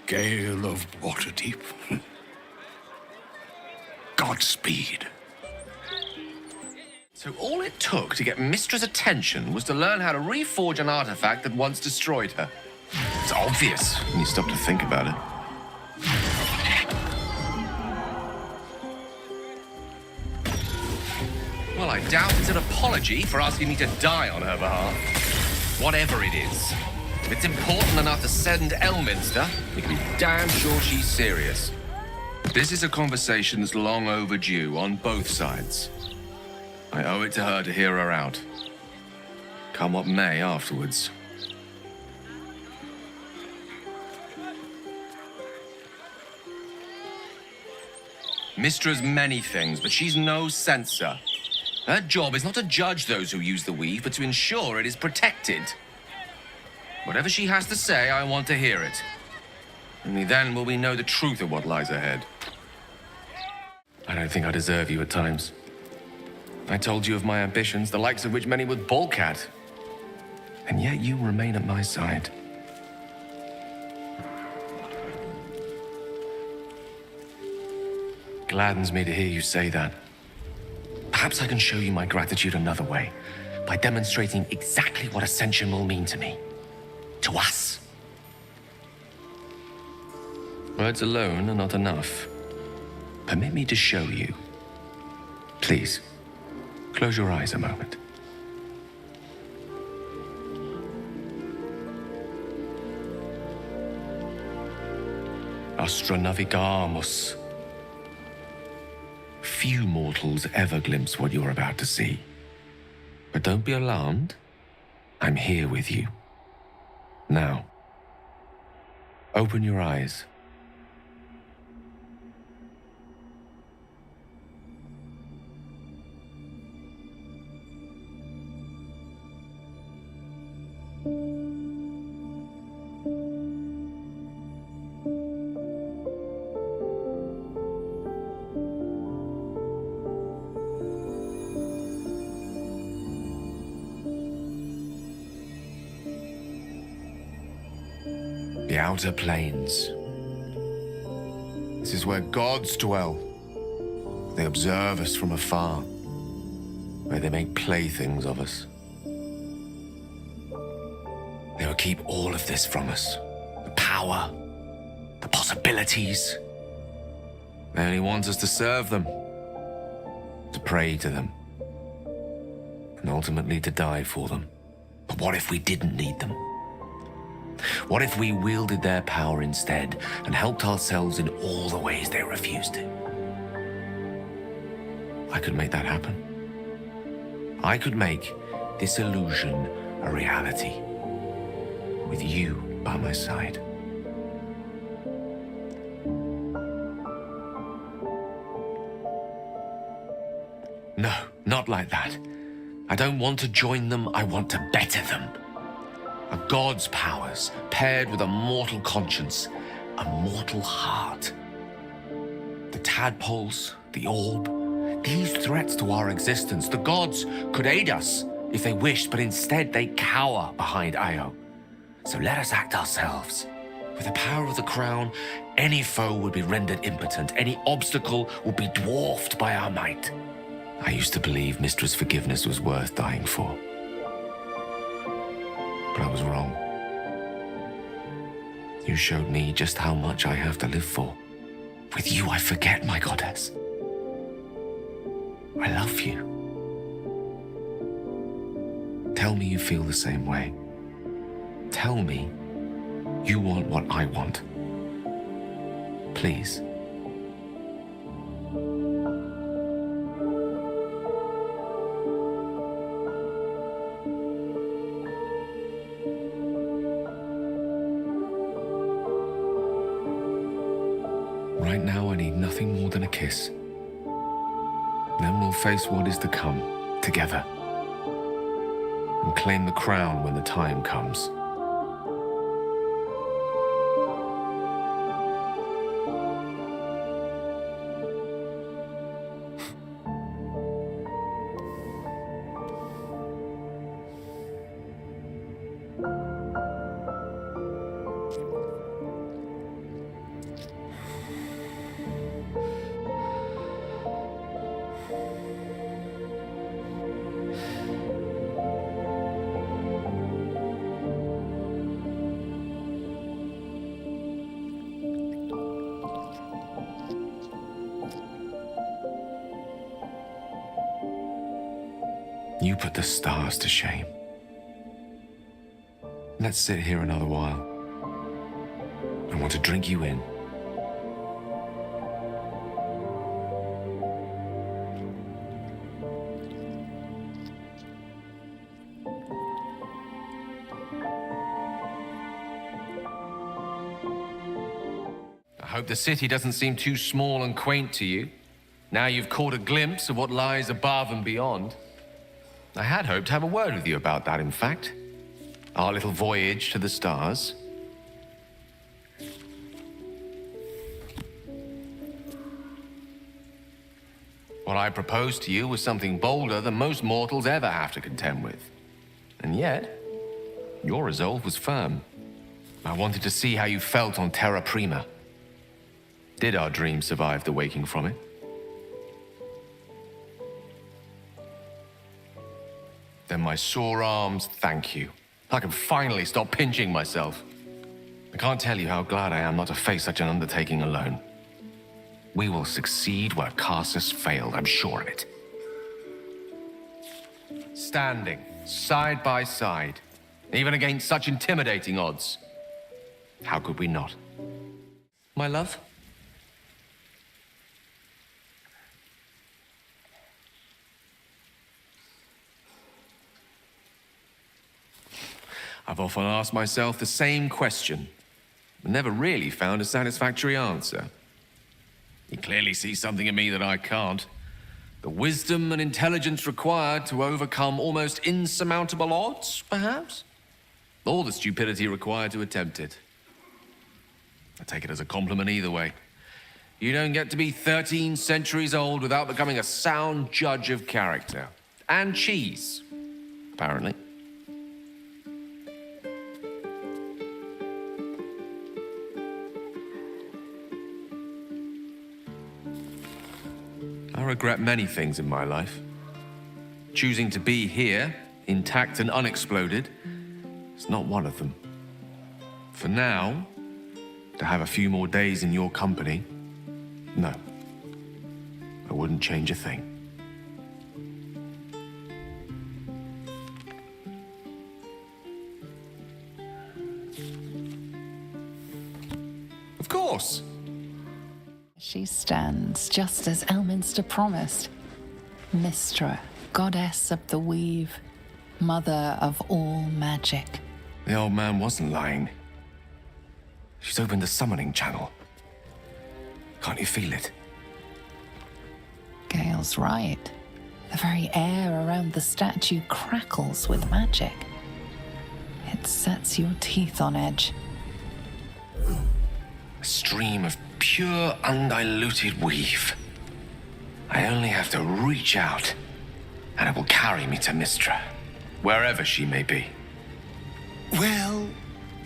Gale of Waterdeep. Godspeed. So all it took to get Mystra's attention was to learn how to reforge an artifact that once destroyed her. It's obvious when you stop to think about it. Well, I doubt it's an apology for asking me to die on her behalf. Whatever it is, if it's important enough to send Elminster, you can be damn sure she's serious. This is a conversation that's long overdue on both sides. I owe it to her to hear her out. Come what may afterwards. Mystra's many things, but she's no censor. Her job is not to judge those who use the weave, but to ensure it is protected. Whatever she has to say, I want to hear it. Only then will we know the truth of what lies ahead. I don't think I deserve you at times. I told you of my ambitions, the likes of which many would balk at. And yet you remain at my side. gladdens me to hear you say that. Perhaps I can show you my gratitude another way, by demonstrating exactly what Ascension will mean to me. To us. Words alone are not enough. Permit me to show you. Please, close your eyes a moment. Astra navigamus. Few mortals ever glimpse what you're about to see. But don't be alarmed. I'm here with you. Now, open your eyes. The Outer Planes. This is where gods dwell. They observe us from afar, where they make playthings of us. They will keep all of this from us. The power, the possibilities. They only want us to serve them, to pray to them, and ultimately to die for them. But what if we didn't need them? What if we wielded their power instead and helped ourselves in all the ways they refused to? I could make that happen. I could make this illusion a reality, with you by my side. No, not like that. I don't want to join them, I want to better them. A god's powers paired with a mortal conscience, a mortal heart. The tadpoles, the orb, these threats to our existence. The gods could aid us if they wished, but instead they cower behind Io. So let us act ourselves. With the power of the crown, any foe would be rendered impotent. Any obstacle would be dwarfed by our might. I used to believe Mystra's forgiveness was worth dying for. But I was wrong. You showed me just how much I have to live for. With you, I forget, my goddess. I love you. Tell me you feel the same way. Tell me you want what I want. Please. Right now, I need nothing more than a kiss. Then we'll face what is to come, together. And claim the crown when the time comes. You put the stars to shame. Let's sit here another while. I want to drink you in. I hope the city doesn't seem too small and quaint to you. Now you've caught a glimpse of what lies above and beyond. I had hoped to have a word with you about that, in fact. Our little voyage to the stars. What I proposed to you was something bolder than most mortals ever have to contend with. And yet, your resolve was firm. I wanted to see how you felt on Terra Prima. Did our dream survive the waking from it? Then my sore arms, thank you. I can finally stop pinching myself. I can't tell you how glad I am not to face such an undertaking alone. We will succeed where Karsus failed, I'm sure of it. Standing, side by side, even against such intimidating odds. How could we not? My love? I've often asked myself the same question, but never really found a satisfactory answer. You clearly see something in me that I can't. The wisdom and intelligence required to overcome almost insurmountable odds, perhaps? Or the stupidity required to attempt it. I take it as a compliment either way. You don't get to be 13 centuries old without becoming a sound judge of character. And cheese, apparently. I regret many things in my life. Choosing to be here, intact and unexploded, is not one of them. For now, to have a few more days in your company, no. I wouldn't change a thing. Of course. She stands just as Elminster promised. Mystra, goddess of the weave, mother of all magic. The old man wasn't lying. She's opened the summoning channel. Can't you feel it? Gale's right. The very air around the statue crackles with magic. It sets your teeth on edge. A stream of pure, undiluted weave. I only have to reach out, and it will carry me to Mystra, wherever she may be. Well,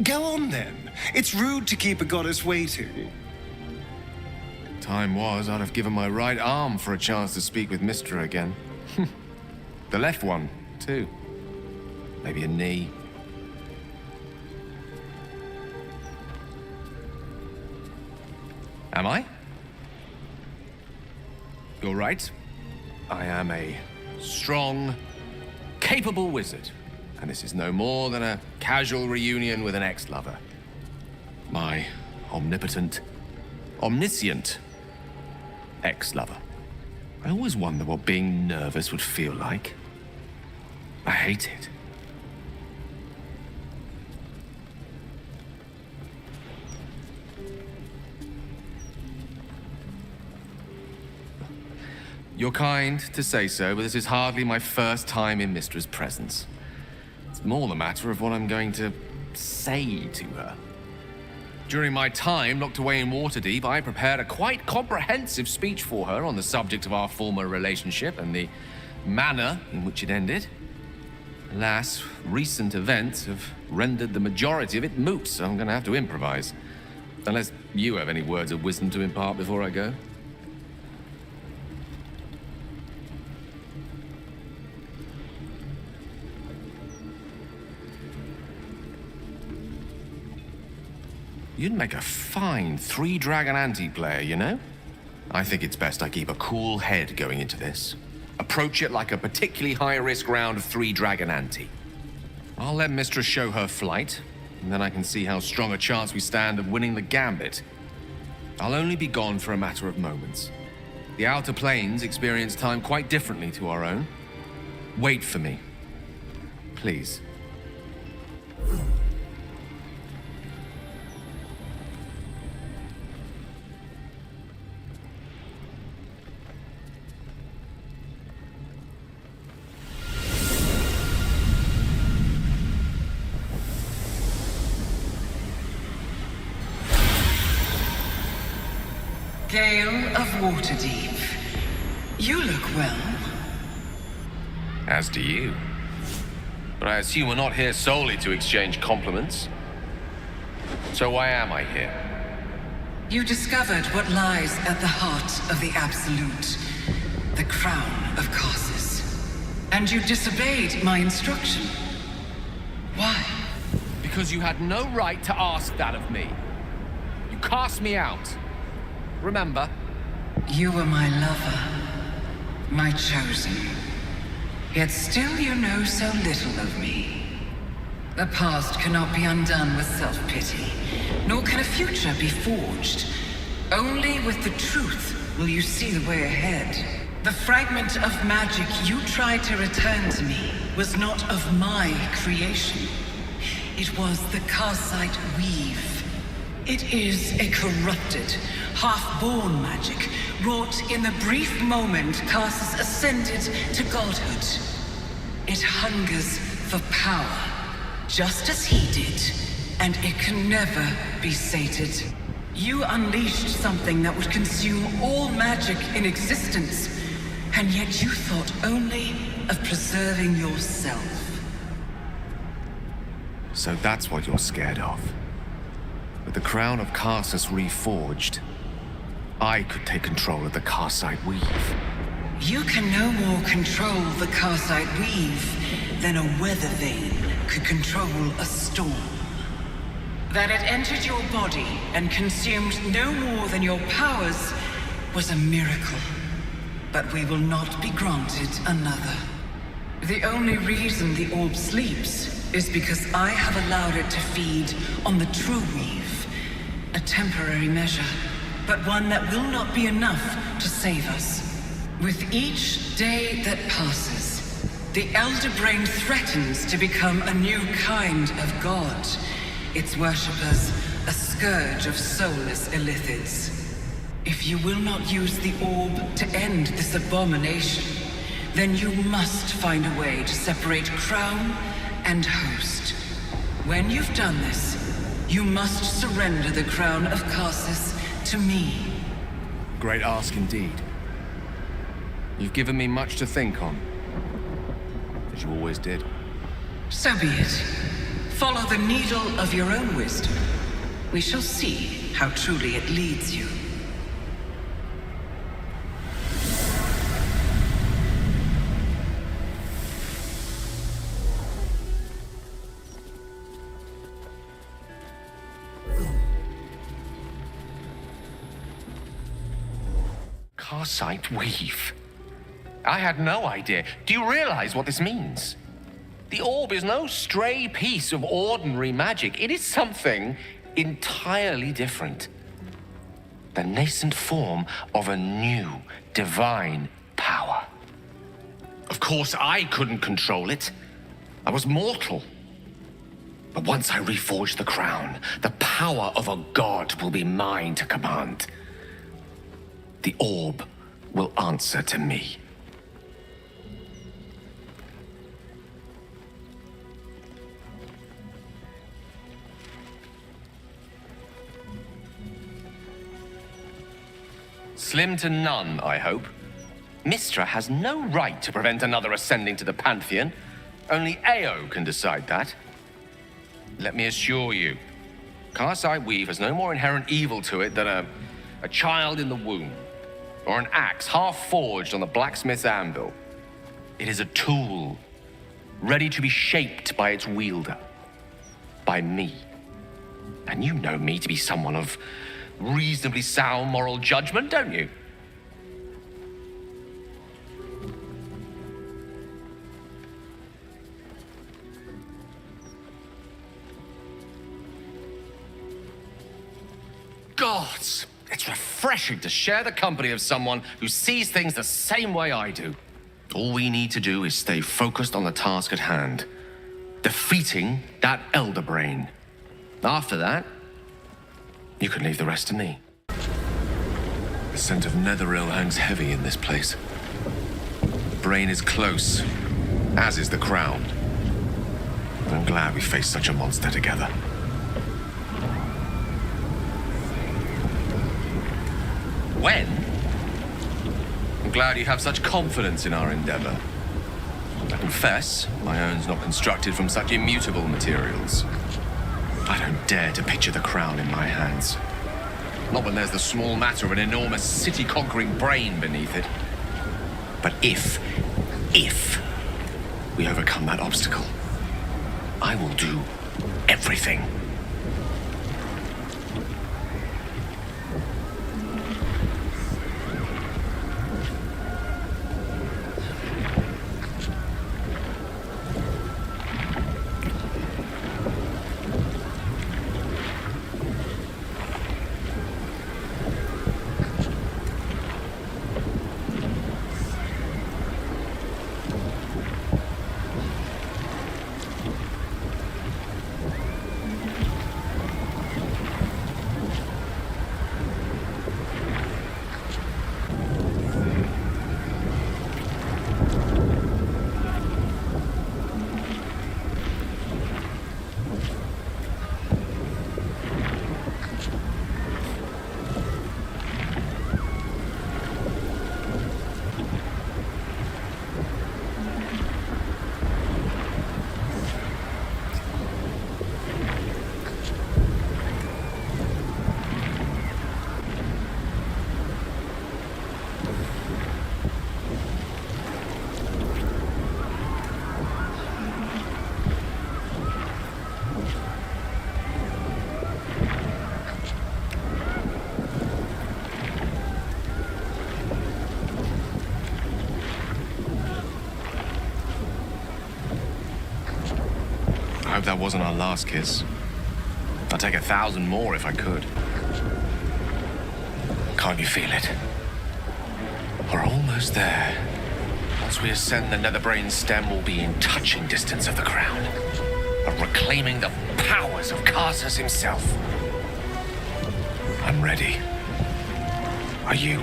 go on then. It's rude to keep a goddess waiting. Time was, I'd have given my right arm for a chance to speak with Mystra again. The left one, too. Maybe a knee. Am I? You're right. I am a strong, capable wizard. And this is no more than a casual reunion with an ex-lover. My omnipotent, omniscient ex-lover. I always wonder what being nervous would feel like. I hate it. You're kind to say so, but this is hardly my first time in Mystra's presence. It's more the matter of what I'm going to say to her. During my time locked away in Waterdeep, I prepared a quite comprehensive speech for her on the subject of our former relationship and the manner in which it ended. Alas, recent events have rendered the majority of it moot, so I'm going to have to improvise. Unless you have any words of wisdom to impart before I go. You'd make a fine three-dragon anti-player, you know? I think it's best I keep a cool head going into this. Approach it like a particularly high-risk round of three-dragon ante. I'll let Mystra show her flight, and then I can see how strong a chance we stand of winning the gambit. I'll only be gone for a matter of moments. The Outer Planes experience time quite differently to our own. Wait for me. Please. Gale of Waterdeep. You look well. As do you. But I assume we're not here solely to exchange compliments. So why am I here? You discovered what lies at the heart of the Absolute, the crown of Karsus. And you disobeyed my instruction. Why? Because you had no right to ask that of me. You cast me out. Remember? You were my lover, my chosen. Yet still you know so little of me. The past cannot be undone with self-pity, nor can a future be forged. Only with the truth will you see the way ahead. The fragment of magic you tried to return to me was not of my creation. It was the Karsite weave. It is a corrupted, half-born magic, wrought in the brief moment Karsus ascended to godhood. It hungers for power, just as he did, and it can never be sated. You unleashed something that would consume all magic in existence, and yet you thought only of preserving yourself. So that's what you're scared of. With the crown of Karsus reforged, I could take control of the Karsite weave. You can no more control the Karsite weave than a weather vane could control a storm. That it entered your body and consumed no more than your powers was a miracle. But we will not be granted another. The only reason the orb sleeps is because I have allowed it to feed on the true weave. A temporary measure, but one that will not be enough to save us. With each day that passes, the Elder Brain threatens to become a new kind of god. Its worshippers, a scourge of soulless illithids. If you will not use the orb to end this abomination, then you must find a way to separate crown and host. When you've done this, you must surrender the crown of Karsus to me. Great ask indeed. You've given me much to think on, as you always did. So be it. Follow the needle of your own wisdom. We shall see how truly it leads you. Karsite weave. I had no idea. Do you realize what this means? The orb is no stray piece of ordinary magic. It is something entirely different. The nascent form of a new divine power. Of course, I couldn't control it. I was mortal. But once I reforge the crown, the power of a god will be mine to command. The orb will answer to me. Slim to none, I hope. Mystra has no right to prevent another ascending to the Pantheon. Only Ao can decide that. Let me assure you, Karsite weave has no more inherent evil to it than a child in the womb, or an axe half forged on the blacksmith's anvil. It is a tool, ready to be shaped by its wielder, by me. And you know me to be someone of reasonably sound moral judgment, don't you? Gods, it's refreshing to share the company of someone who sees things the same way I do. All we need to do is stay focused on the task at hand, defeating that Elder Brain. After that, you can leave the rest to me. The scent of Netheril hangs heavy in this place. The brain is close, as is the crown. I'm glad we faced such a monster together. When? I'm glad you have such confidence in our endeavor. I confess, my own's not constructed from such immutable materials. I don't dare to picture the crown in my hands. Not when there's the small matter of an enormous city-conquering brain beneath it. But if we overcome that obstacle. I will do everything. I hope that wasn't our last kiss. I'd take 1,000 more if I could. Can't you feel it? We're almost there. Once we ascend the Netherbrain stem, we'll be in touching distance of the crown, of reclaiming the powers of Karsus himself. I'm ready. Are you?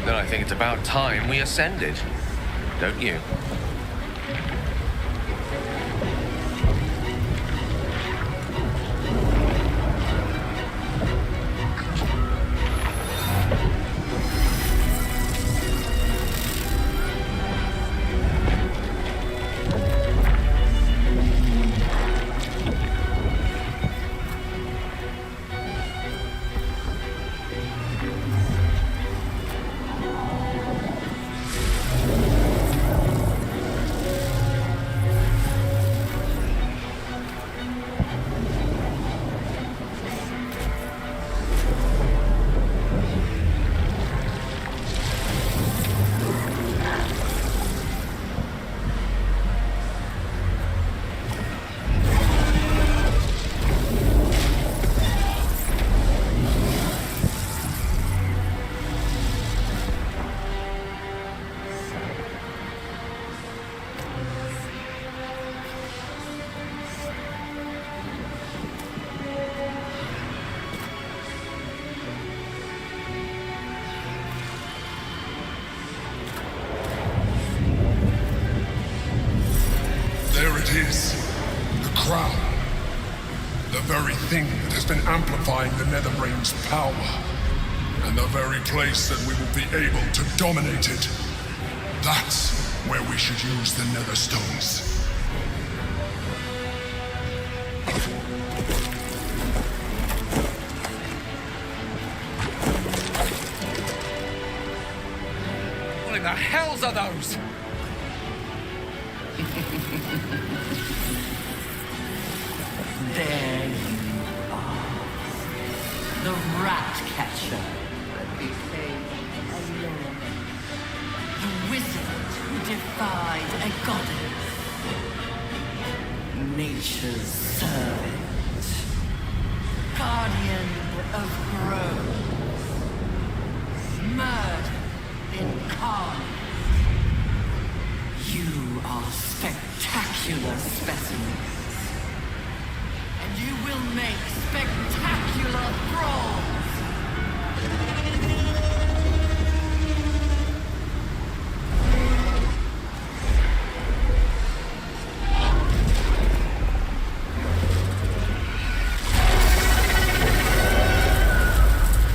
Then I think it's about time we ascended, don't you? Thing that has been amplifying the Netherbrain's power, and the very place that we will be able to dominate it. That's where we should use the Nether Stones. What in the hells are those? There you are. The rat catcher that became alone. The wizard who defied a goddess. Nature's servant. Guardian of groves. Murder incarnate. You are spectacular specimens. You will make spectacular thralls!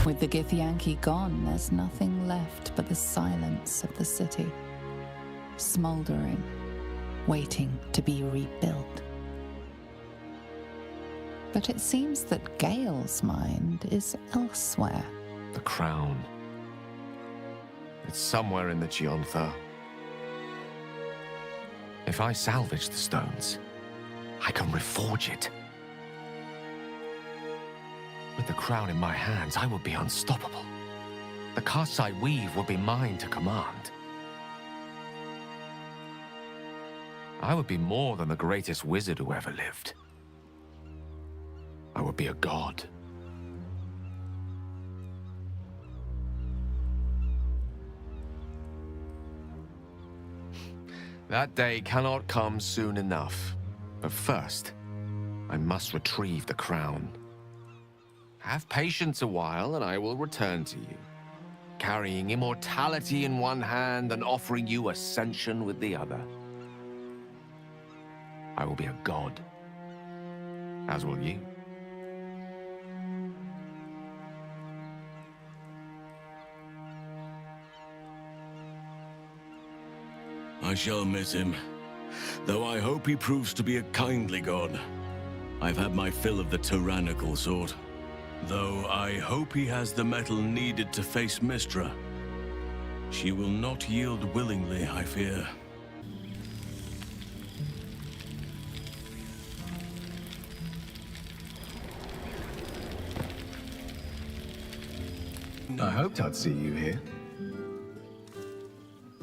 With the Githyanki gone, there's nothing left but the silence of the city, smoldering, waiting to be rebuilt. But it seems that Gale's mind is elsewhere. The crown. It's somewhere in the Gionthar. If I salvage the stones, I can reforge it. With the crown in my hands, I would be unstoppable. The Karsite weave would be mine to command. I would be more than the greatest wizard who ever lived. I would be a god. That day cannot come soon enough. But first, I must retrieve the crown. Have patience a while, and I will return to you, carrying immortality in one hand and offering you ascension with the other. I will be a god, as will you. I shall miss him, though I hope he proves to be a kindly god. I've had my fill of the tyrannical sort, though I hope he has the mettle needed to face Mystra. She will not yield willingly, I fear. I hoped I'd see you here.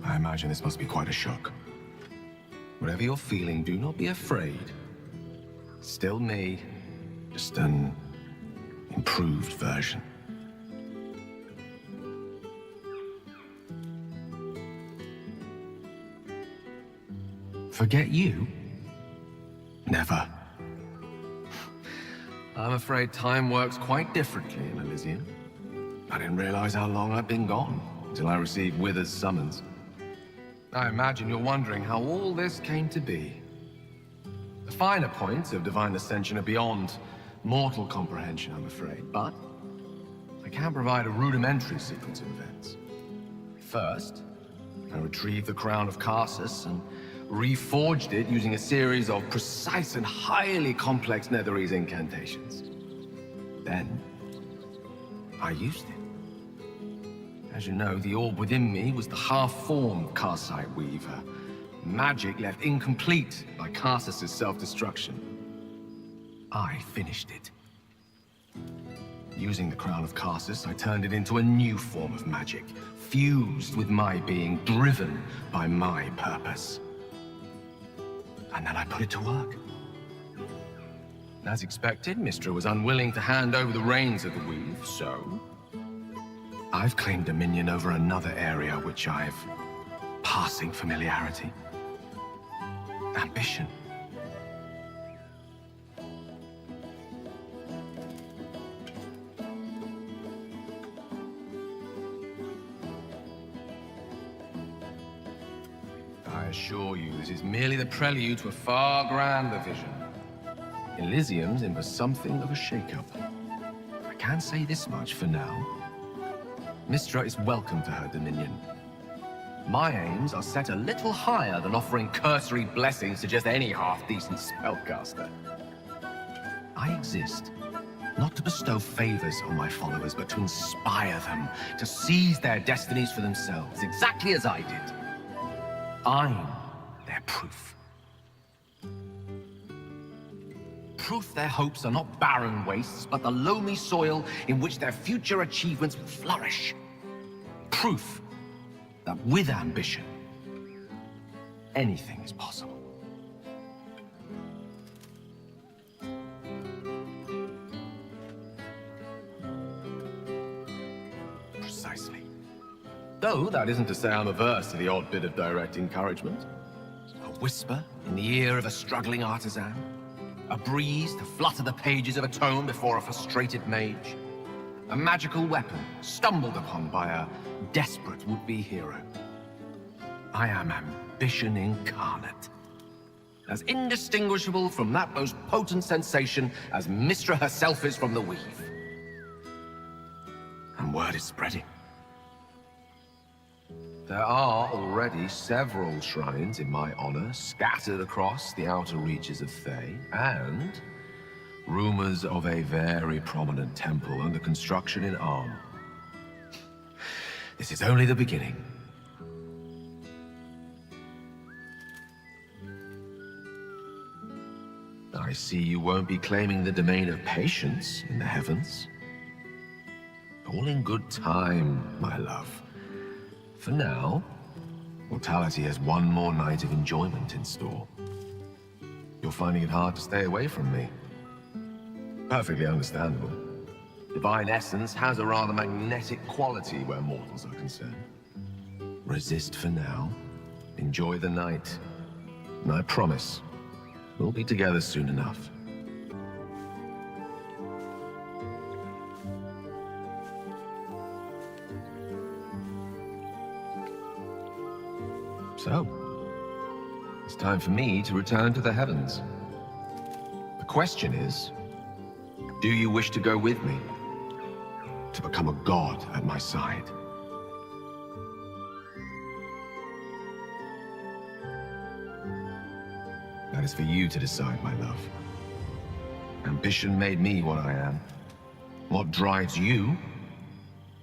I imagine this must be quite a shock. Whatever you're feeling, do not be afraid. Still me, just an improved version. Forget you? Never. I'm afraid time works quite differently in Elysium. I didn't realize how long I'd been gone until I received Wither's summons. I imagine you're wondering how all this came to be. The finer points of divine ascension are beyond mortal comprehension, I'm afraid, but I can provide a rudimentary sequence of events. First, I retrieved the crown of Karsus and reforged it using a series of precise and highly complex Netherese incantations. Then, I used it. As you know, the orb within me was the half-formed Karsite weaver. Magic left incomplete by Karsus' self-destruction. I finished it. Using the crown of Karsus, I turned it into a new form of magic, fused with my being, driven by my purpose. And then I put it to work. As expected, Mystra was unwilling to hand over the reins of the weave, so I've claimed dominion over another area which I've passing familiarity. Ambition. I assure you, this is merely the prelude to a far grander vision. Elysium's in for something of a shake-up. I can say this much for now. Mystra is welcome to her dominion. My aims are set a little higher than offering cursory blessings to just any half-decent spellcaster. I exist, not to bestow favors on my followers, but to inspire them to seize their destinies for themselves, exactly as I did. I'm their proof. Proof their hopes are not barren wastes, but the loamy soil in which their future achievements will flourish. Proof that with ambition, anything is possible. Precisely. Though that isn't to say I'm averse to the odd bit of direct encouragement. A whisper in the ear of a struggling artisan. A breeze to flutter the pages of a tome before a frustrated mage. A magical weapon stumbled upon by a desperate would-be hero. I am ambition incarnate. As indistinguishable from that most potent sensation as Mystra herself is from the weave. And word is spreading. There are already several shrines in my honor scattered across the outer reaches of Thay, and rumors of a very prominent temple under construction in Arm. This is only the beginning. I see you won't be claiming the domain of patience in the heavens. All in good time, my love. For now, mortality has one more night of enjoyment in store. You're finding it hard to stay away from me. Perfectly understandable. Divine essence has a rather magnetic quality where mortals are concerned. Resist for now. Enjoy the night. And I promise, we'll be together soon enough. So, it's time for me to return to the heavens. The question is, do you wish to go with me? To become a god at my side? That is for you to decide, my love. Ambition made me what I am. What drives you,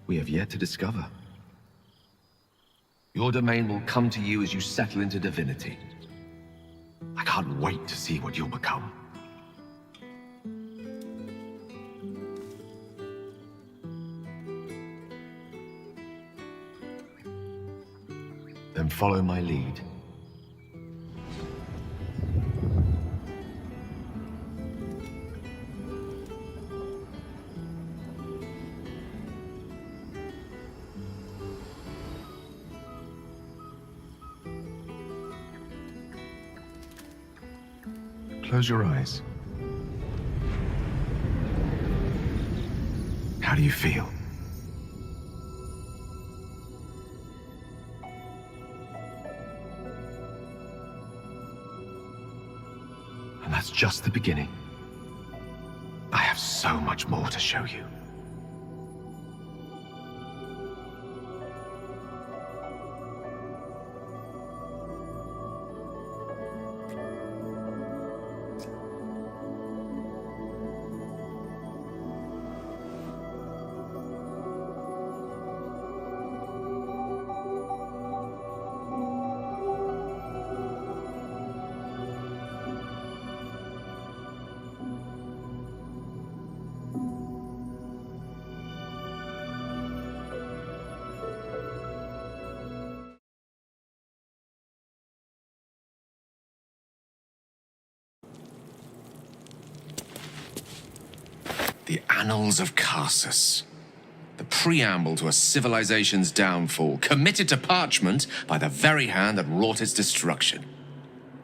we have yet to discover. Your domain will come to you as you settle into divinity. I can't wait to see what you'll become. Then follow my lead. Close your eyes. How do you feel? And that's just the beginning. I have so much more to show you. The Annals of Karsus. The preamble to a civilization's downfall, committed to parchment by the very hand that wrought its destruction.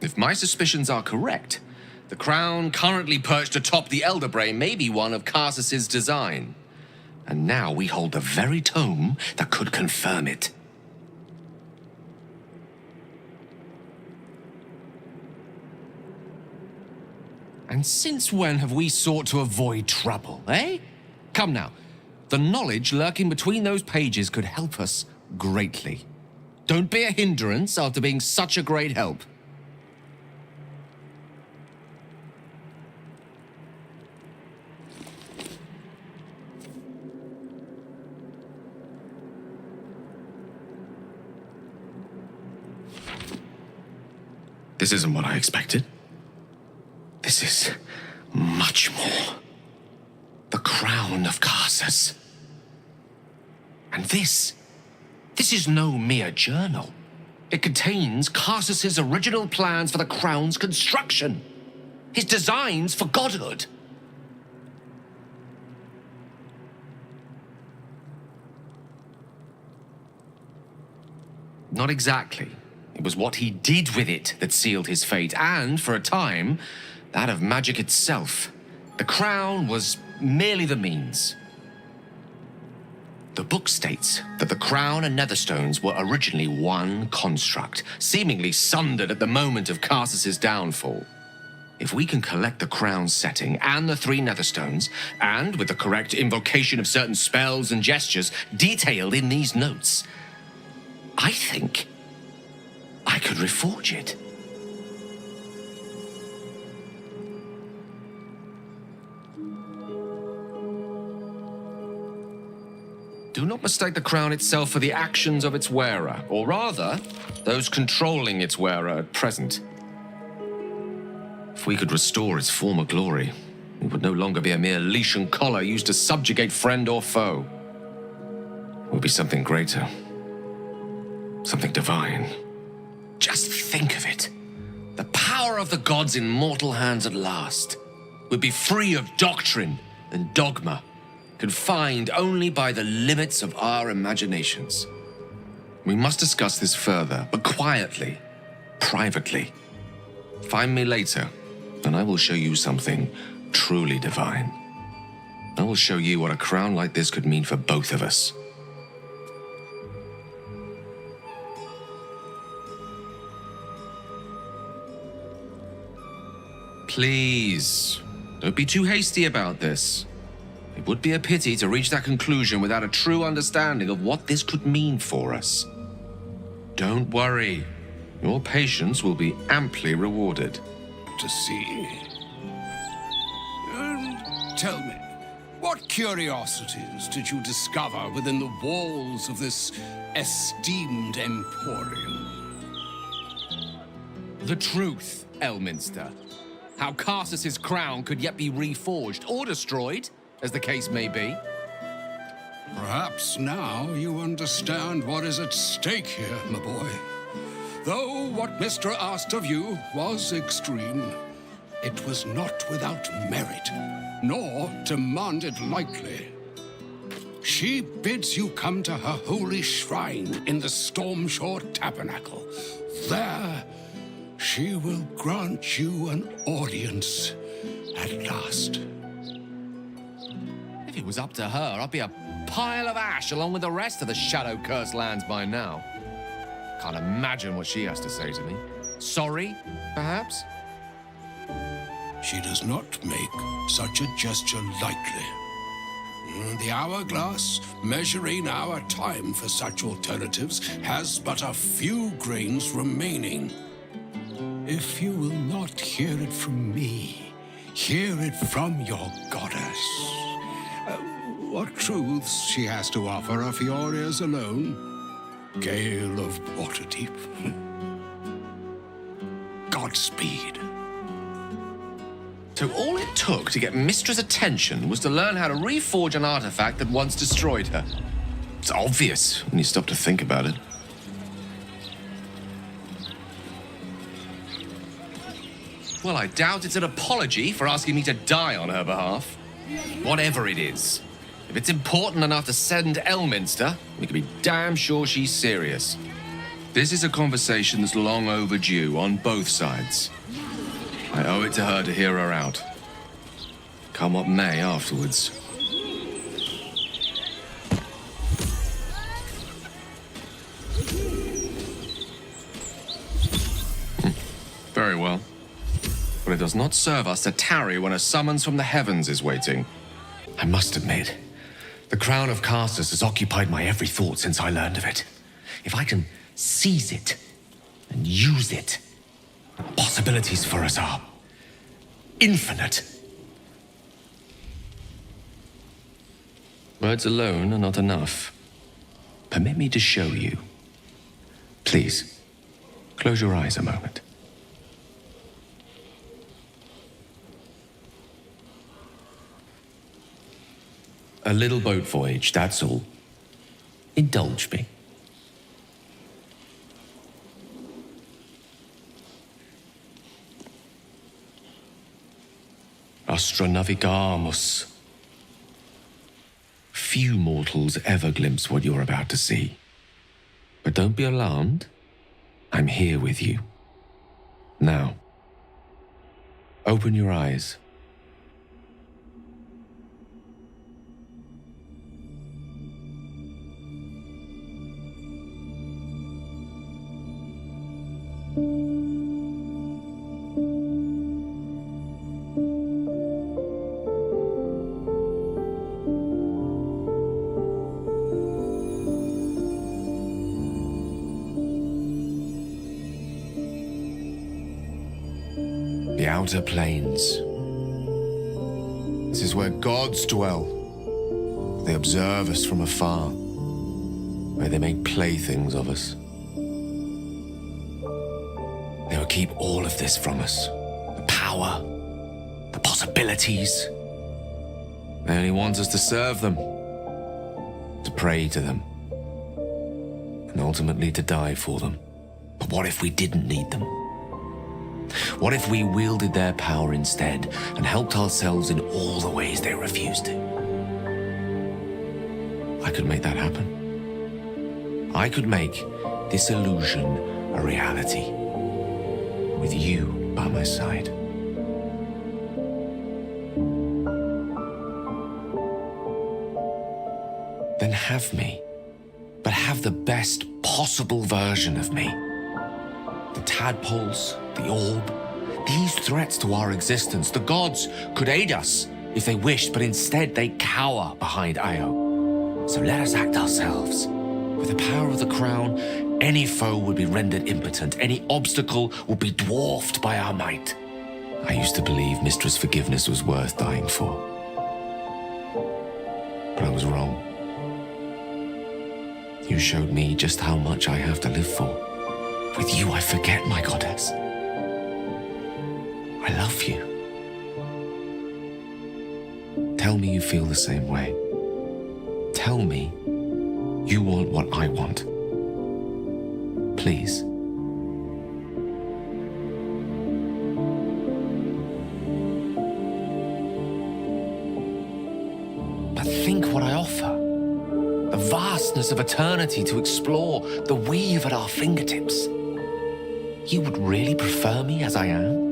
If my suspicions are correct, the crown currently perched atop the Elder Brain may be one of Karsus's design. And now we hold the very tome that could confirm it. And since when have we sought to avoid trouble, eh? Come now, the knowledge lurking between those pages could help us greatly. Don't be a hindrance after being such a great help. This isn't what I expected. This is much more. The crown of Karsus. And this is no mere journal. It contains Karsus's original plans for the crown's construction. His designs for godhood. Not exactly. It was what he did with it that sealed his fate, and, for a time, that of magic itself. The crown was merely the means. The book states that the crown and netherstones were originally one construct, seemingly sundered at the moment of Karsus's downfall. If we can collect the crown's setting and the 3 netherstones, and with the correct invocation of certain spells and gestures detailed in these notes, I think I could reforge it. Do not mistake the crown itself for the actions of its wearer, or rather, those controlling its wearer at present. If we could restore its former glory, it would no longer be a mere leash and collar used to subjugate friend or foe. It would be something greater. Something divine. Just think of it. The power of the gods in mortal hands at last would be free of doctrine and dogma, confined only by the limits of our imaginations. We must discuss this further, but quietly, privately. Find me later, and I will show you something truly divine. I will show you what a crown like this could mean for both of us. Please, don't be too hasty about this. It would be a pity to reach that conclusion without a true understanding of what this could mean for us. Don't worry. Your patience will be amply rewarded. To see. Tell me, what curiosities did you discover within the walls of this esteemed emporium? The truth, Elminster. How Karsus's crown could yet be reforged or destroyed, as the case may be. Perhaps now you understand what is at stake here, my boy. Though what Mystra asked of you was extreme, it was not without merit, nor demanded lightly. She bids you come to her holy shrine in the Stormshore Tabernacle. There, she will grant you an audience at last. If it was up to her, I'd be a pile of ash along with the rest of the Shadowcurse lands by now. Can't imagine what she has to say to me. Sorry, perhaps? She does not make such a gesture lightly. The hourglass, measuring our time for such alternatives, has but a few grains remaining. If you will not hear it from me, hear it from your goddess. What truths she has to offer are for your ears alone. Gale of Waterdeep. Godspeed. So all it took to get Mystra's attention was to learn how to reforge an artifact that once destroyed her. It's obvious when you stop to think about it. Well, I doubt it's an apology for asking me to die on her behalf. Whatever it is, if it's important enough to send Elminster, we can be damn sure she's serious. This is a conversation that's long overdue on both sides. I owe it to her to hear her out. Come what may afterwards. Very well. But it does not serve us to tarry when a summons from the heavens is waiting. I must admit, the crown of Karsus has occupied my every thought since I learned of it. If I can seize it and use it, the possibilities for us are infinite. Words alone are not enough. Permit me to show you. Please, close your eyes a moment. A little boat voyage, that's all. Indulge me. Astra navigamus. Few mortals ever glimpse what you're about to see. But don't be alarmed. I'm here with you. Now, open your eyes. The outer planes. This is where gods dwell. They observe us from afar. where they make playthings of us. They will keep all of this from us. The power, the possibilities. They only want us to serve them, to pray to them, and ultimately to die for them. But what if we didn't need them? What if we wielded their power instead and helped ourselves in all the ways they refuse to? I could make that happen. I could make this illusion a reality, with you by my side. Then have me, but have the best possible version of me. The tadpoles, the orb, these threats to our existence. The gods could aid us if they wished, but instead they cower behind Io. So let us act ourselves. With the power of the crown, any foe would be rendered impotent. Any obstacle would be dwarfed by our might. I used to believe Mystra's forgiveness was worth dying for. But I was wrong. You showed me just how much I have to live for. With you, I forget, my goddess. I love you. Tell me you feel the same way. Tell me you want what I want. Please. But think what I offer. The vastness of eternity to explore, the weave at our fingertips. You would really prefer me as I am?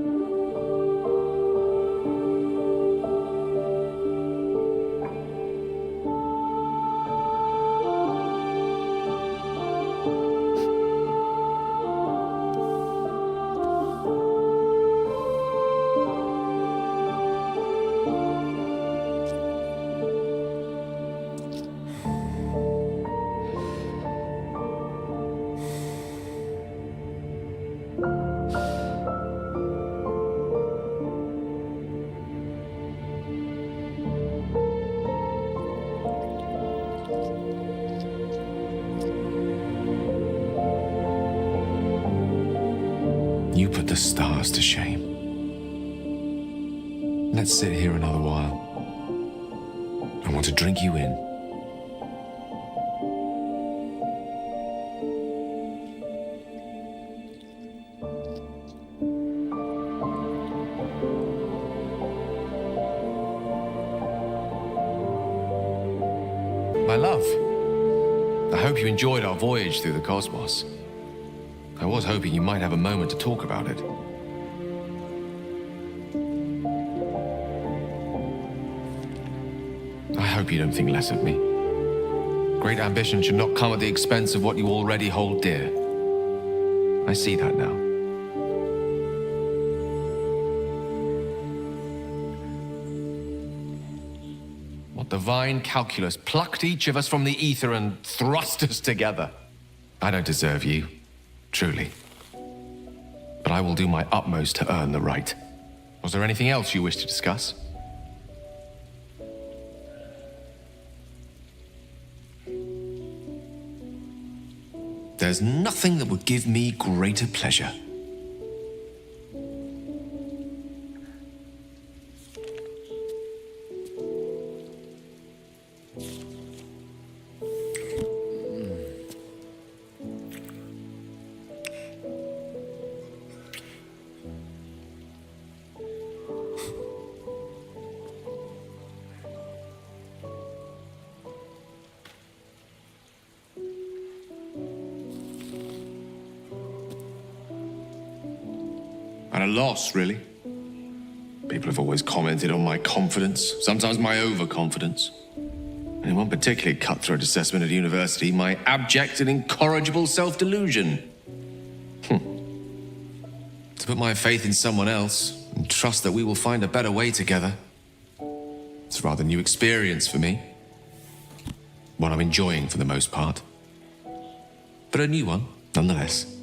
You put the stars to shame. Let's sit here another while. I want to drink you in. My love, I hope you enjoyed our voyage through the cosmos. I was hoping you might have a moment to talk about it. I hope you don't think less of me. Great ambition should not come at the expense of what you already hold dear. I see that now. What divine calculus plucked each of us from the ether and thrust us together? I don't deserve you. Truly. But I will do my utmost to earn the right. Was there anything else you wish to discuss? There's nothing that would give me greater pleasure. At a loss, really. People have always commented on my confidence, sometimes my overconfidence. And in one particularly cutthroat assessment at university, my abject and incorrigible self-delusion. To put my faith in someone else and trust that we will find a better way together. It's a rather new experience for me. One I'm enjoying for the most part. But a new one, nonetheless.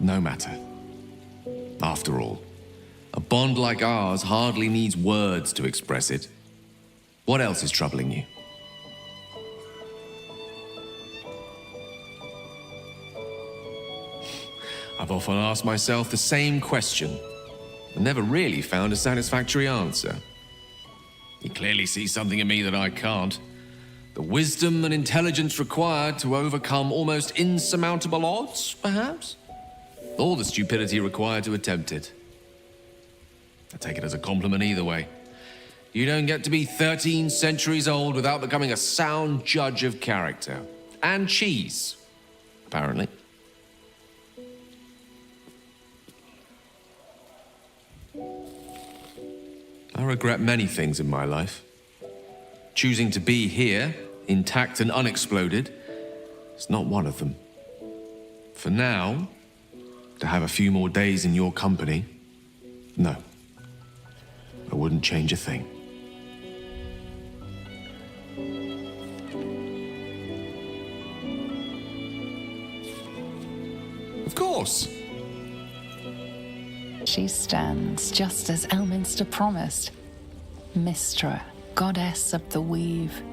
No matter. After all, a bond like ours hardly needs words to express it. What else is troubling you? I've often asked myself the same question, and never really found a satisfactory answer. You clearly see something in me that I can't. The wisdom and intelligence required to overcome almost insurmountable odds, perhaps? Or the stupidity required to attempt it. I take it as a compliment either way. You don't get to be 13 centuries old without becoming a sound judge of character. And cheese, apparently. I regret many things in my life. Choosing to be here, intact and unexploded, is not one of them. For now, to have a few more days in your company, no. I wouldn't change a thing. Of course. She stands just as Elminster promised. Mystra, goddess of the weave,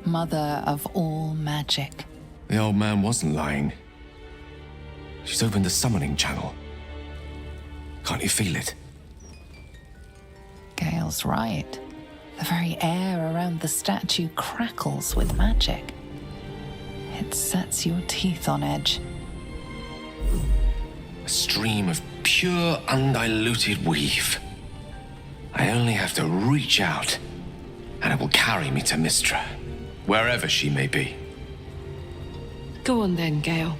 mother of all magic. The old man wasn't lying. She's opened the summoning channel. Can't you feel it? Gale's right. The very air around the statue crackles with magic. It sets your teeth on edge. A stream of pure, undiluted weave. I only have to reach out, and it will carry me to Mystra, wherever she may be. Go on then, Gale.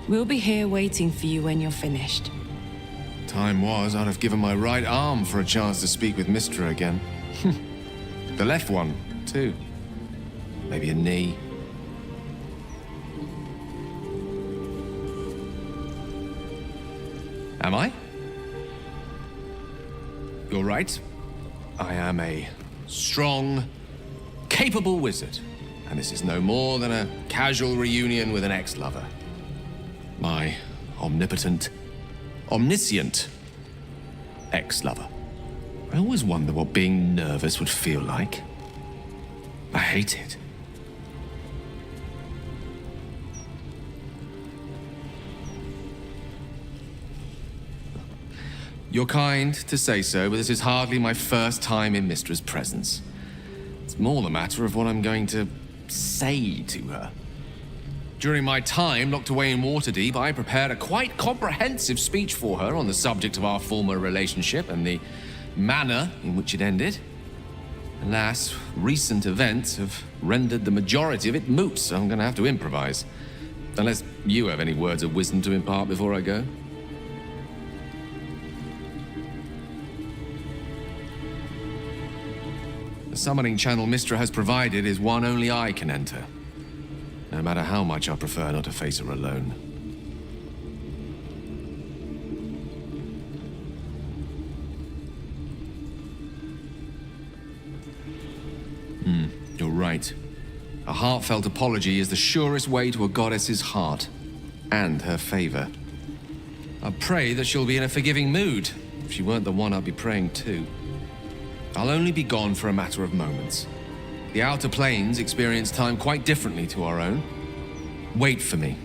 We'll be here waiting for you when you're finished. Time was, I'd have given my right arm for a chance to speak with Mystra again. The left one, too. Maybe a knee. Am I? You're right. I am a strong, capable wizard. And this is no more than a casual reunion with an ex-lover. My omnipotent, omniscient ex-lover. I always wonder what being nervous would feel like. I hate it. You're kind to say so, but this is hardly my first time in Mystra's presence. It's more the matter of what I'm going to say to her. During my time locked away in Waterdeep, I prepared a quite comprehensive speech for her on the subject of our former relationship and the manner in which it ended. Alas, recent events have rendered the majority of it moot, so I'm going to have to improvise. Unless you have any words of wisdom to impart before I go. The summoning channel Mystra has provided is one only I can enter. No matter how much I prefer not to face her alone. You're right. A heartfelt apology is the surest way to a goddess's heart. And her favor. I pray that she'll be in a forgiving mood. If she weren't the one I'd be praying to. I'll only be gone for a matter of moments. The Outer Planes experience time quite differently to our own. Wait for me.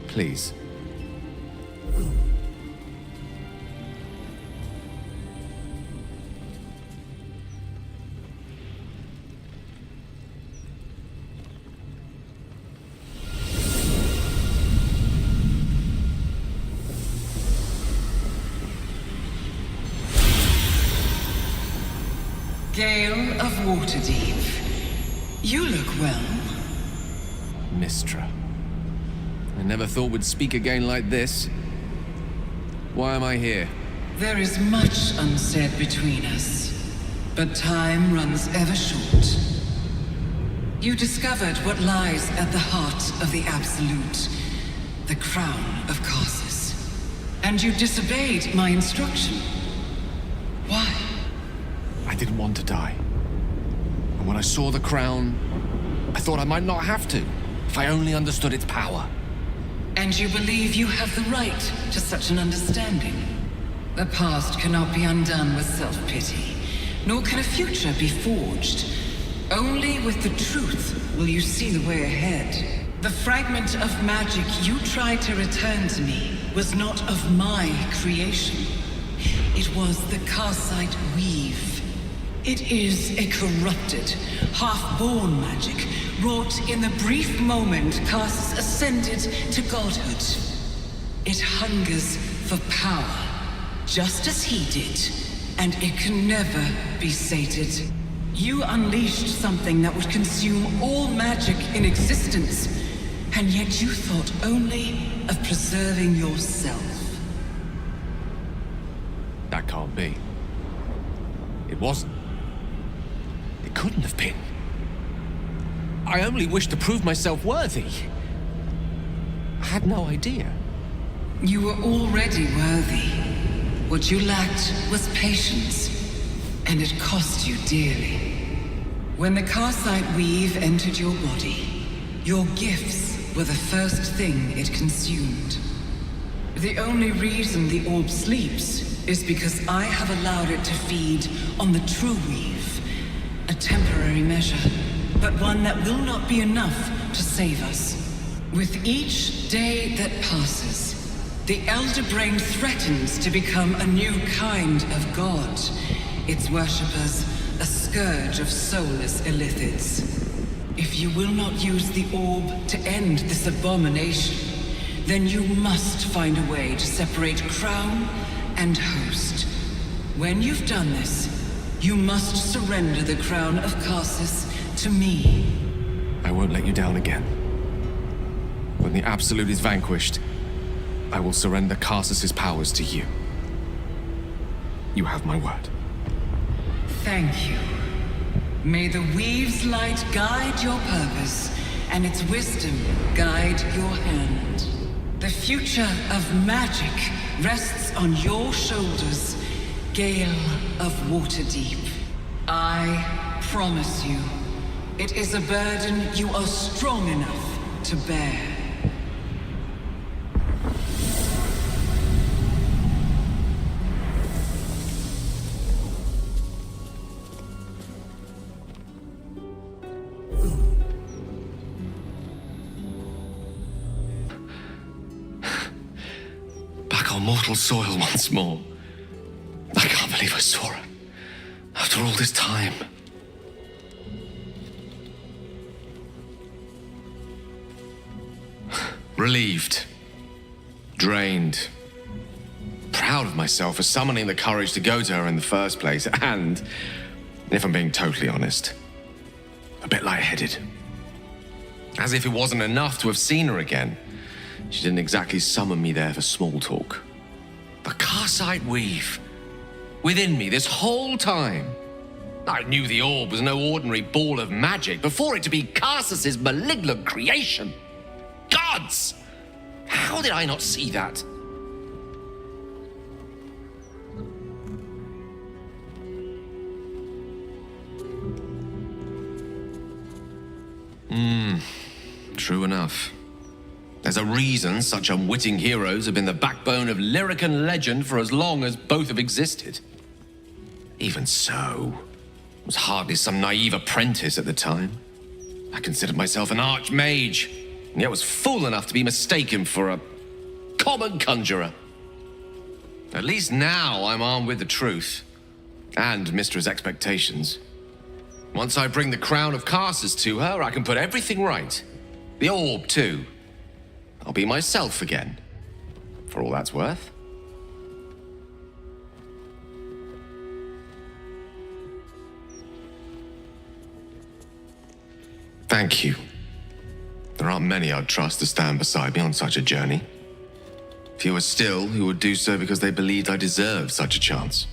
Please. Gale of Waterdeep. You look well. Mystra. I never thought we'd speak again like this. Why am I here? There is much unsaid between us, but time runs ever short. You discovered what lies at the heart of the Absolute, the crown of Karsus. And you disobeyed my instruction. Why? I didn't want to die. And when I saw the crown, I thought I might not have to, if I only understood its power. And you believe you have the right to such an understanding? The past cannot be undone with self-pity, nor can a future be forged. Only with the truth will you see the way ahead. The fragment of magic you tried to return to me was not of my creation. It was the Karsite Weave. It is a corrupted, half-born magic wrought in the brief moment Karsus ascended to godhood. It hungers for power, just as he did, and it can never be sated. You unleashed something that would consume all magic in existence, and yet you thought only of preserving yourself. That can't be. It wasn't. It couldn't have been. I only wished to prove myself worthy. I had no idea. You were already worthy. What you lacked was patience, and it cost you dearly. When the Karsite Weave entered your body, your gifts were the first thing it consumed. The only reason the orb sleeps is because I have allowed it to feed on the true weave. A temporary measure, but one that will not be enough to save us. With each day that passes, the Elder Brain threatens to become a new kind of god. Its worshippers, a scourge of soulless illithids. If you will not use the orb to end this abomination, then you must find a way to separate crown and host. When you've done this, you must surrender the crown of Karsus to me. I won't let you down again. When the Absolute is vanquished, I will surrender Karsus's powers to you. You have my word. Thank you. May the Weave's light guide your purpose, and its wisdom guide your hand. The future of magic rests on your shoulders, Gale of Waterdeep. I promise you, it is a burden you are strong enough to bear. Mortal soil once more. I can't believe I saw her. After all this time. Relieved. Drained. Proud of myself for summoning the courage to go to her in the first place. And, if I'm being totally honest, a bit lightheaded. As if it wasn't enough to have seen her again. She didn't exactly summon me there for small talk. The Karsite Weave. Within me this whole time. I knew the orb was no ordinary ball of magic before it to be Karsus's malignant creation. Gods! How did I not see that? True enough. There's a reason such unwitting heroes have been the backbone of lyric and legend for as long as both have existed. Even so, I was hardly some naive apprentice at the time. I considered myself an archmage, and yet was fool enough to be mistaken for a common conjurer. At least now I'm armed with the truth, and Mystra's expectations. Once I bring the crown of Karsus to her, I can put everything right. The orb, too. I'll be myself again, for all that's worth. Thank you. There aren't many I'd trust to stand beside me on such a journey. Fewer still who would do so because they believed I deserved such a chance.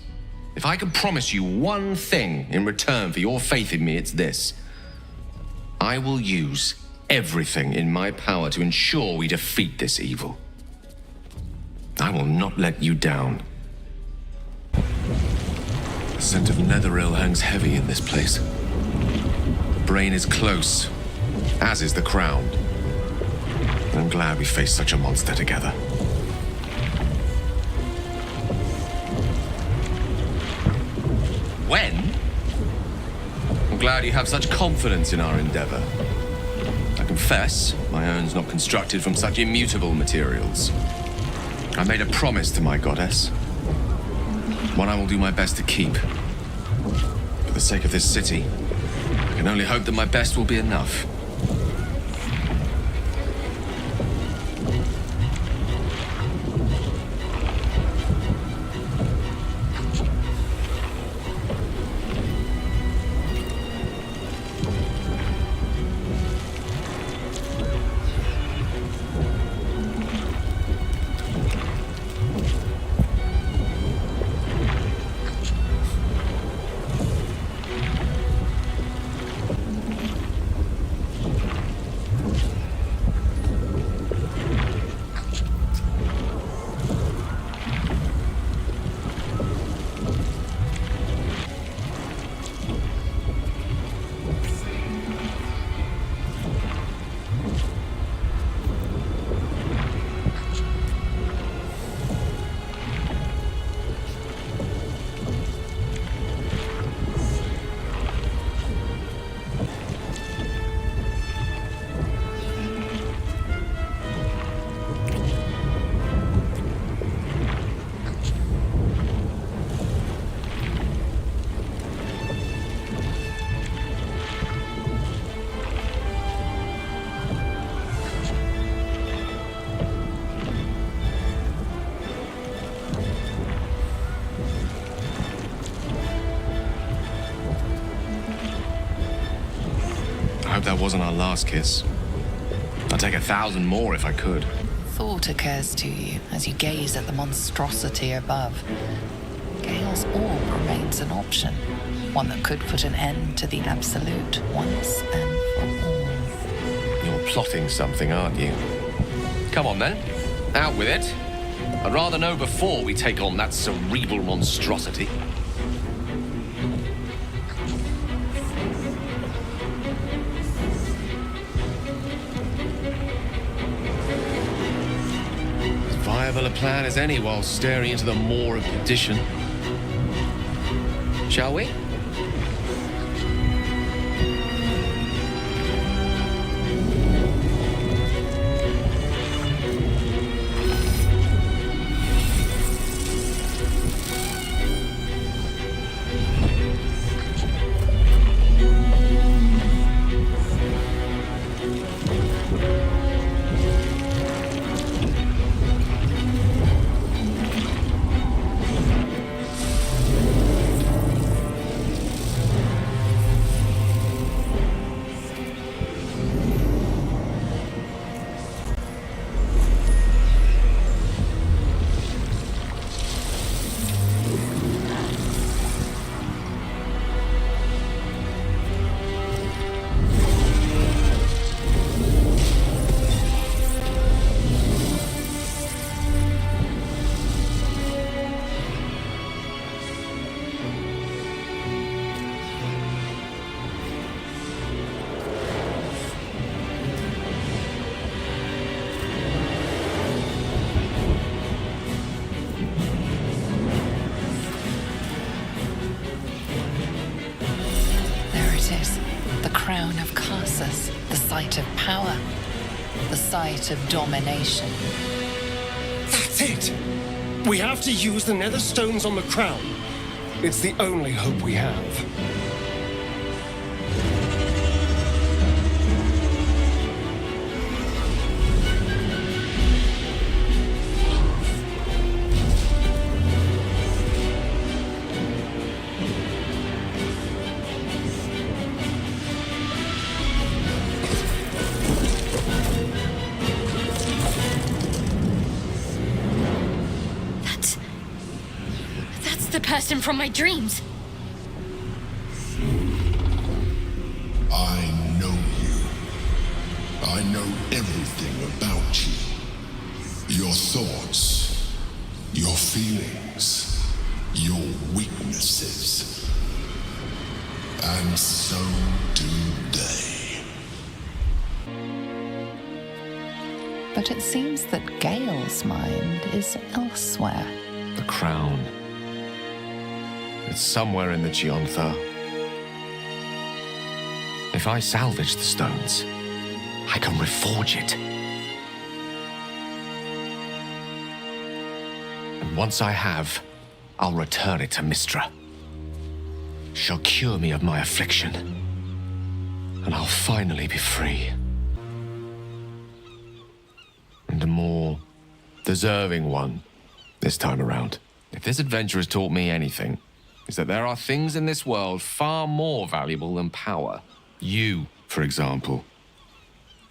If I can promise you one thing in return for your faith in me, it's this. I will use everything in my power to ensure we defeat this evil. I will not let you down. The scent of Netheril hangs heavy in this place. The brain is close, as is the crown. I'm glad we faced such a monster together. when? I'm glad you have such confidence in our endeavor. I confess, my own's not constructed from such immutable materials. I made a promise to my goddess. One I will do my best to keep. For the sake of this city, I can only hope that my best will be enough. I hope that wasn't our last kiss. I'd take 1,000 more if I could. Thought occurs to you as you gaze at the monstrosity above. Gale's orb remains an option, one that could put an end to the Absolute once and for all. You're plotting something, aren't you? Come on then, out with it. I'd rather know before we take on that cerebral monstrosity. Viable a plan as any while staring into the maw of perdition. Shall we? Crown of Karsus, the site of power, the site of domination. That's it! We have to use the nether stones on the crown. It's the only hope we have. Person from my dreams. I know you. I know everything about you. Your thoughts, your feelings, your weaknesses. And so do they. But it seems that Gale's mind is elsewhere. The crown. It's somewhere in the Gionthar. If I salvage the stones, I can reforge it. And once I have, I'll return it to Mystra. She'll cure me of my affliction, and I'll finally be free. And a more deserving one this time around. If this adventure has taught me anything, it's that there are things in this world far more valuable than power. You, for example.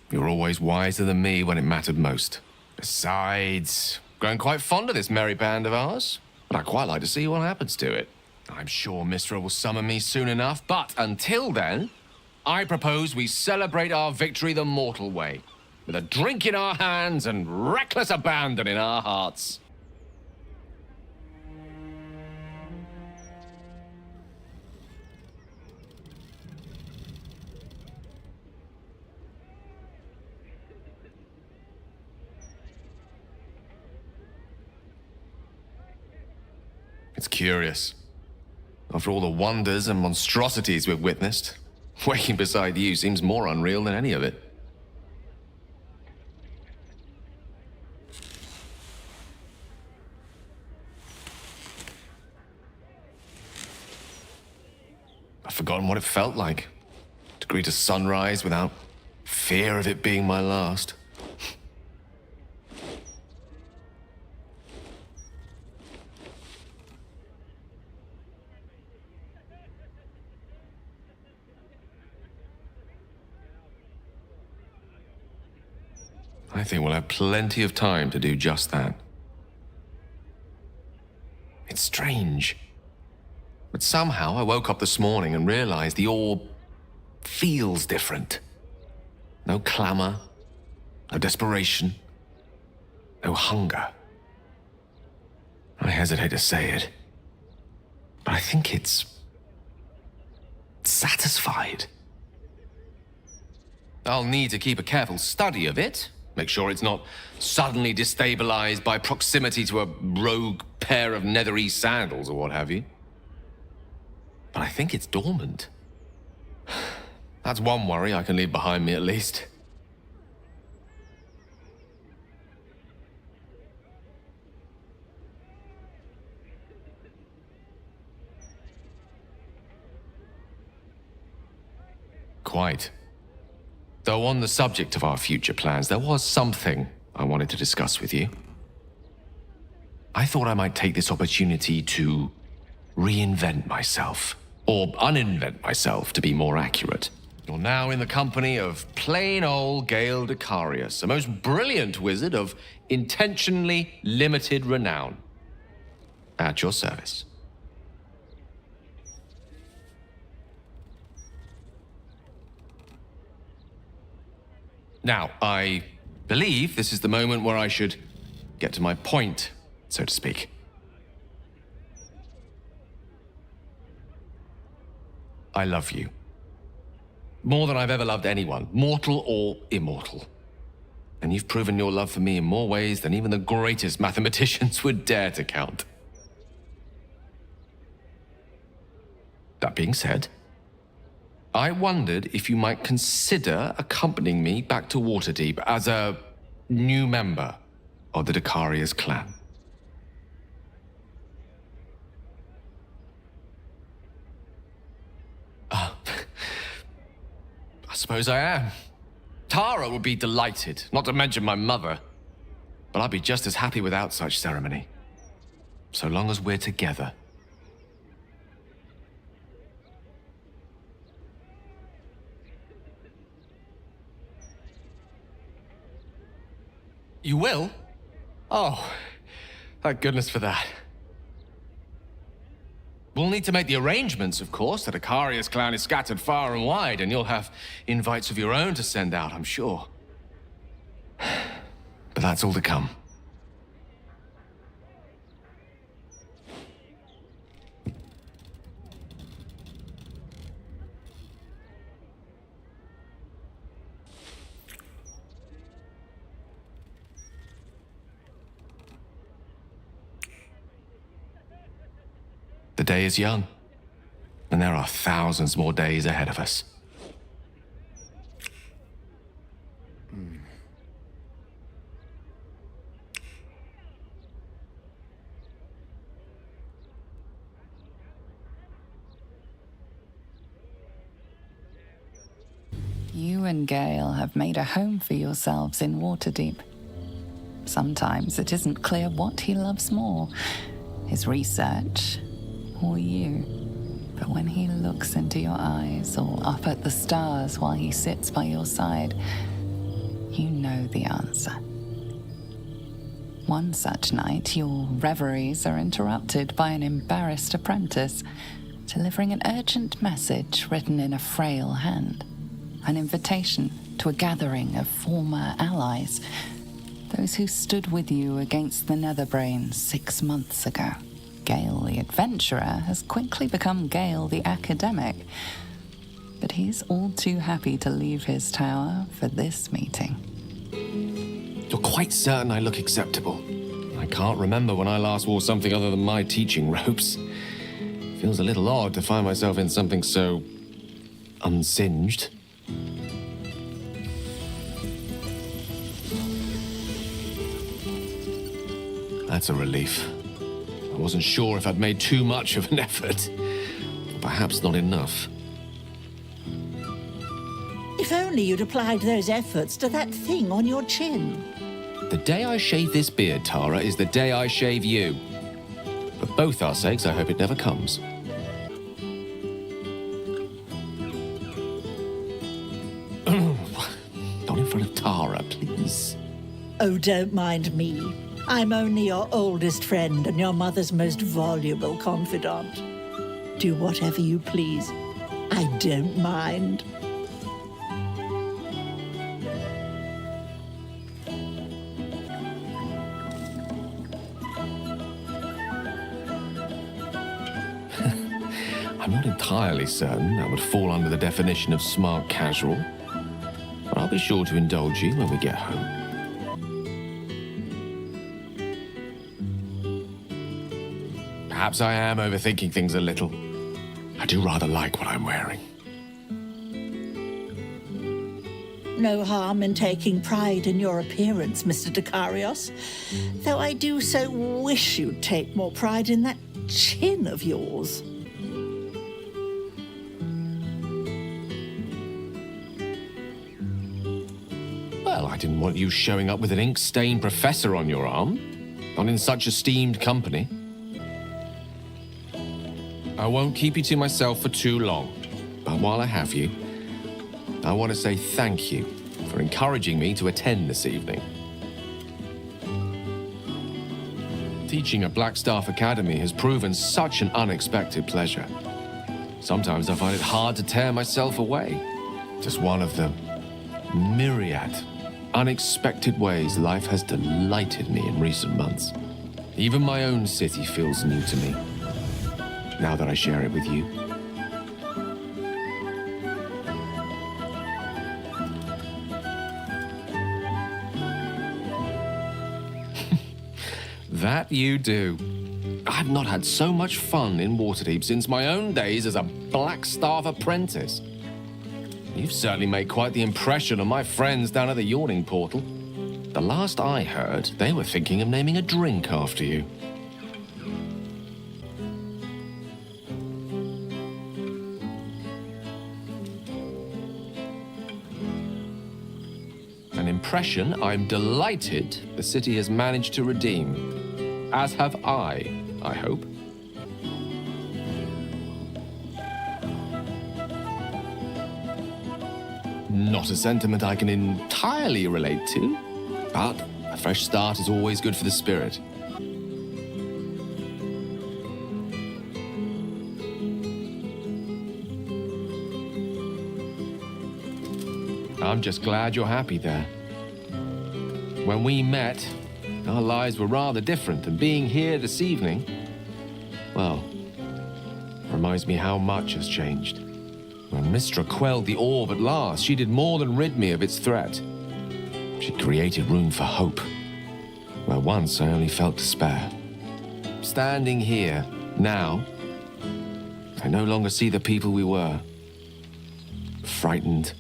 You're always wiser than me when it mattered most. Besides, growing quite fond of this merry band of ours, and I'd quite like to see what happens to it. I'm sure Mystra will summon me soon enough, but until then, I propose we celebrate our victory the mortal way, with a drink in our hands and reckless abandon in our hearts. It's curious. After all the wonders and monstrosities we've witnessed, waking beside you seems more unreal than any of it. I've forgotten what it felt like to greet a sunrise without fear of it being my last. I think we'll have plenty of time to do just that. It's strange, but somehow I woke up this morning and realized the orb feels different. No clamor, no desperation, no hunger. I hesitate to say it, but I think it's satisfied. I'll need to keep a careful study of it. Make sure it's not suddenly destabilized by proximity to a rogue pair of Netherese sandals or what have you. But I think it's dormant. That's one worry I can leave behind me at least. Quite. Though on the subject of our future plans, there was something I wanted to discuss with you. I thought I might take this opportunity to reinvent myself, or uninvent myself, to be more accurate. You're now in the company of plain old Gale Decarius, a most brilliant wizard of intentionally limited renown. At your service. Now, I believe this is the moment where I should get to my point, so to speak. I love you. More than I've ever loved anyone, mortal or immortal. And you've proven your love for me in more ways than even the greatest mathematicians would dare to count. That being said, I wondered if you might consider accompanying me back to Waterdeep as a new member of the Decarius clan. I suppose I am. Tara would be delighted, not to mention my mother. But I'd be just as happy without such ceremony. So long as we're together. You will? Oh, thank goodness for that. We'll need to make the arrangements, of course. The Decarius clan is scattered far and wide, and you'll have invites of your own to send out, I'm sure. But that's all to come. The day is young, and there are thousands more days ahead of us. You and Gale have made a home for yourselves in Waterdeep. Sometimes it isn't clear what he loves more, his research or you. But when he looks into your eyes or up at the stars while he sits by your side, you know the answer. One such night, your reveries are interrupted by an embarrassed apprentice delivering an urgent message written in a frail hand. An invitation to a gathering of former allies, those who stood with you against the Netherbrains 6 months ago. Gale the adventurer has quickly become Gale the academic, but he's all too happy to leave his tower for this meeting. You're quite certain I look acceptable? I can't remember when I last wore something other than my teaching robes. Feels a little odd to find myself in something so unsinged. That's a relief. I wasn't sure if I'd made too much of an effort. Or perhaps not enough. If only you'd applied those efforts to that thing on your chin. The day I shave this beard, Tara, is the day I shave you. For both our sakes, I hope it never comes. Not in front of Tara, please. Oh, don't mind me. I'm only your oldest friend and your mother's most voluble confidant. Do whatever you please. I don't mind. I'm not entirely certain that would fall under the definition of smart casual, but I'll be sure to indulge you when we get home. Perhaps I am overthinking things a little. I do rather like what I'm wearing. No harm in taking pride in your appearance, Mr. Dekarios. Though I do so wish you'd take more pride in that chin of yours. Well, I didn't want you showing up with an ink-stained professor on your arm. Not in such esteemed company. I won't keep you to myself for too long, but while I have you, I want to say thank you for encouraging me to attend this evening. Teaching at Blackstaff Academy has proven such an unexpected pleasure. Sometimes I find it hard to tear myself away. Just one of the myriad unexpected ways life has delighted me in recent months. Even my own city feels new to me, now that I share it with you. That you do. I've not had so much fun in Waterdeep since my own days as a Blackstaff apprentice. You've certainly made quite the impression on my friends down at the Yawning Portal. The last I heard, they were thinking of naming a drink after you. An impression I'm delighted the city has managed to redeem. As have I hope. Not a sentiment I can entirely relate to, but a fresh start is always good for the spirit. I'm just glad you're happy there. When we met, our lives were rather different, and being here this evening, well, reminds me how much has changed. When Mystra quelled the orb at last, she did more than rid me of its threat. She created room for hope, where once I only felt despair. Standing here, now, I no longer see the people we were. Frightened,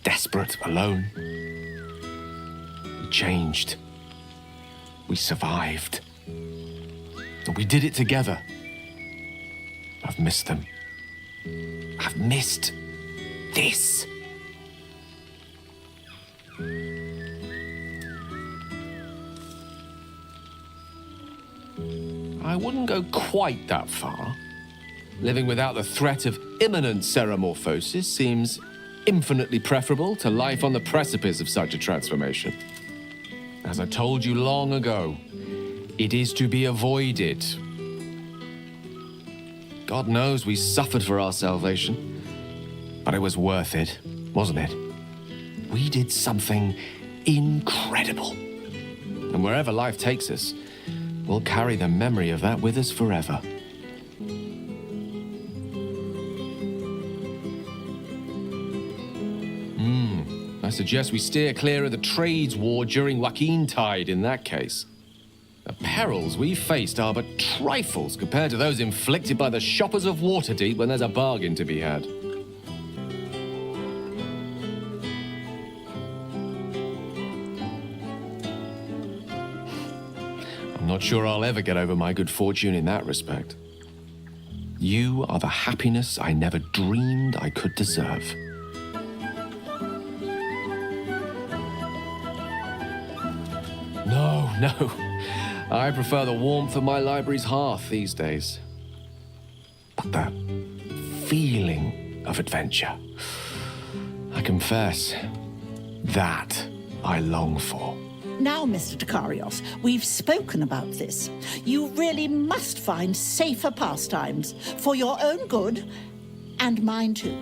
desperate, alone. We changed. We survived. And we did it together. I've missed them. I've missed this. I wouldn't go quite that far. Living without the threat of imminent ceremorphosis seems infinitely preferable to life on the precipice of such a transformation. As I told you long ago, it is to be avoided. God knows we suffered for our salvation, but it was worth it, wasn't it? We did something incredible. And wherever life takes us, we'll carry the memory of that with us forever. I suggest we steer clear of the trades war during Joaquin Tide in that case. The perils we faced are but trifles compared to those inflicted by the shoppers of Waterdeep when there's a bargain to be had. I'm not sure I'll ever get over my good fortune in that respect. You are the happiness I never dreamed I could deserve. No. I prefer the warmth of my library's hearth these days. But the feeling of adventure, I confess, that I long for. Now, Mr. Dekarios, we've spoken about this. You really must find safer pastimes for your own good and mine too.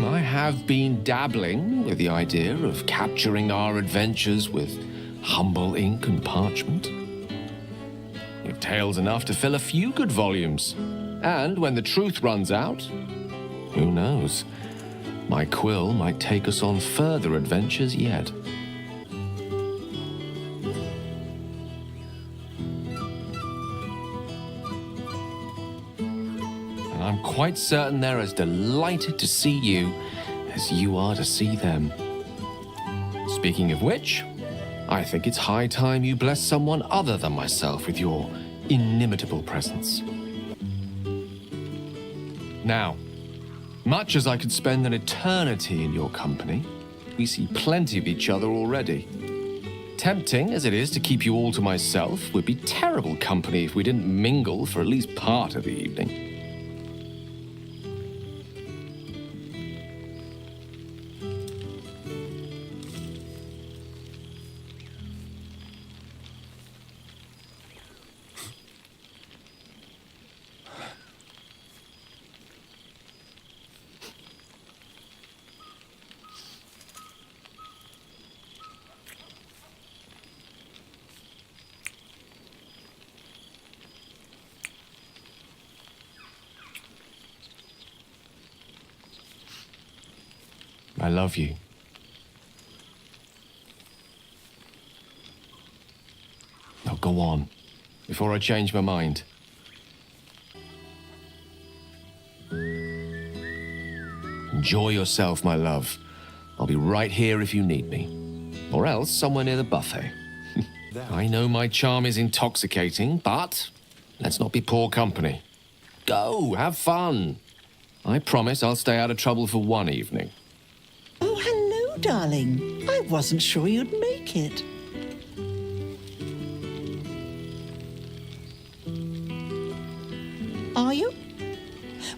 I have been dabbling with the idea of capturing our adventures with humble ink and parchment. You've tales enough to fill a few good volumes. And when the truth runs out, who knows? My quill might take us on further adventures yet. And I'm quite certain they're as delighted to see you as you are to see them. Speaking of which, I think it's high time you bless someone other than myself with your inimitable presence. Now, much as I could spend an eternity in your company, we see plenty of each other already. Tempting as it is to keep you all to myself, would be terrible company if we didn't mingle for at least part of the evening. I love you. Now go on, before I change my mind. Enjoy yourself, my love. I'll be right here if you need me. Or else somewhere near the buffet. I know my charm is intoxicating, but let's not be poor company. Go, have fun. I promise I'll stay out of trouble for one evening. Oh, hello, darling. I wasn't sure you'd make it. Are you?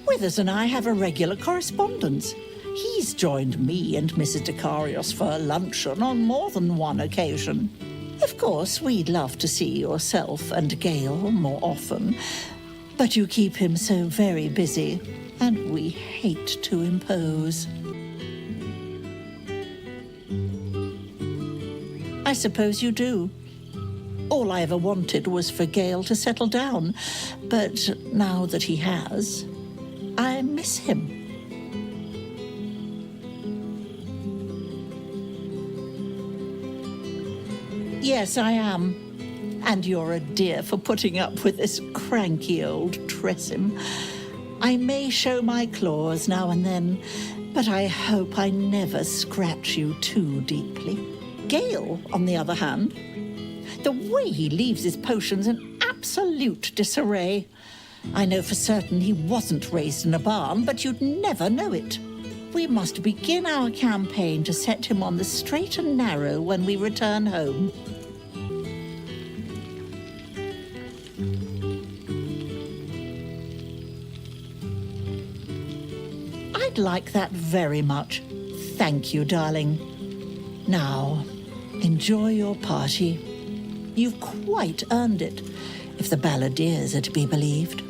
Withers and I have a regular correspondence. He's joined me and Mrs. Dekarios for a luncheon on more than one occasion. Of course, we'd love to see yourself and Gale more often, but you keep him so very busy, and we hate to impose. I suppose you do. All I ever wanted was for Gale to settle down, but now that he has, I miss him. Yes, I am. And you're a dear for putting up with this cranky old Tressym. I may show my claws now and then, but I hope I never scratch you too deeply. Gale, on the other hand, the way he leaves his potions in absolute disarray. I know for certain he wasn't raised in a barn, but you'd never know it. We must begin our campaign to set him on the straight and narrow when we return home. I'd like that very much. Thank you, darling. Now, enjoy your party. You've quite earned it, if the balladeers are to be believed.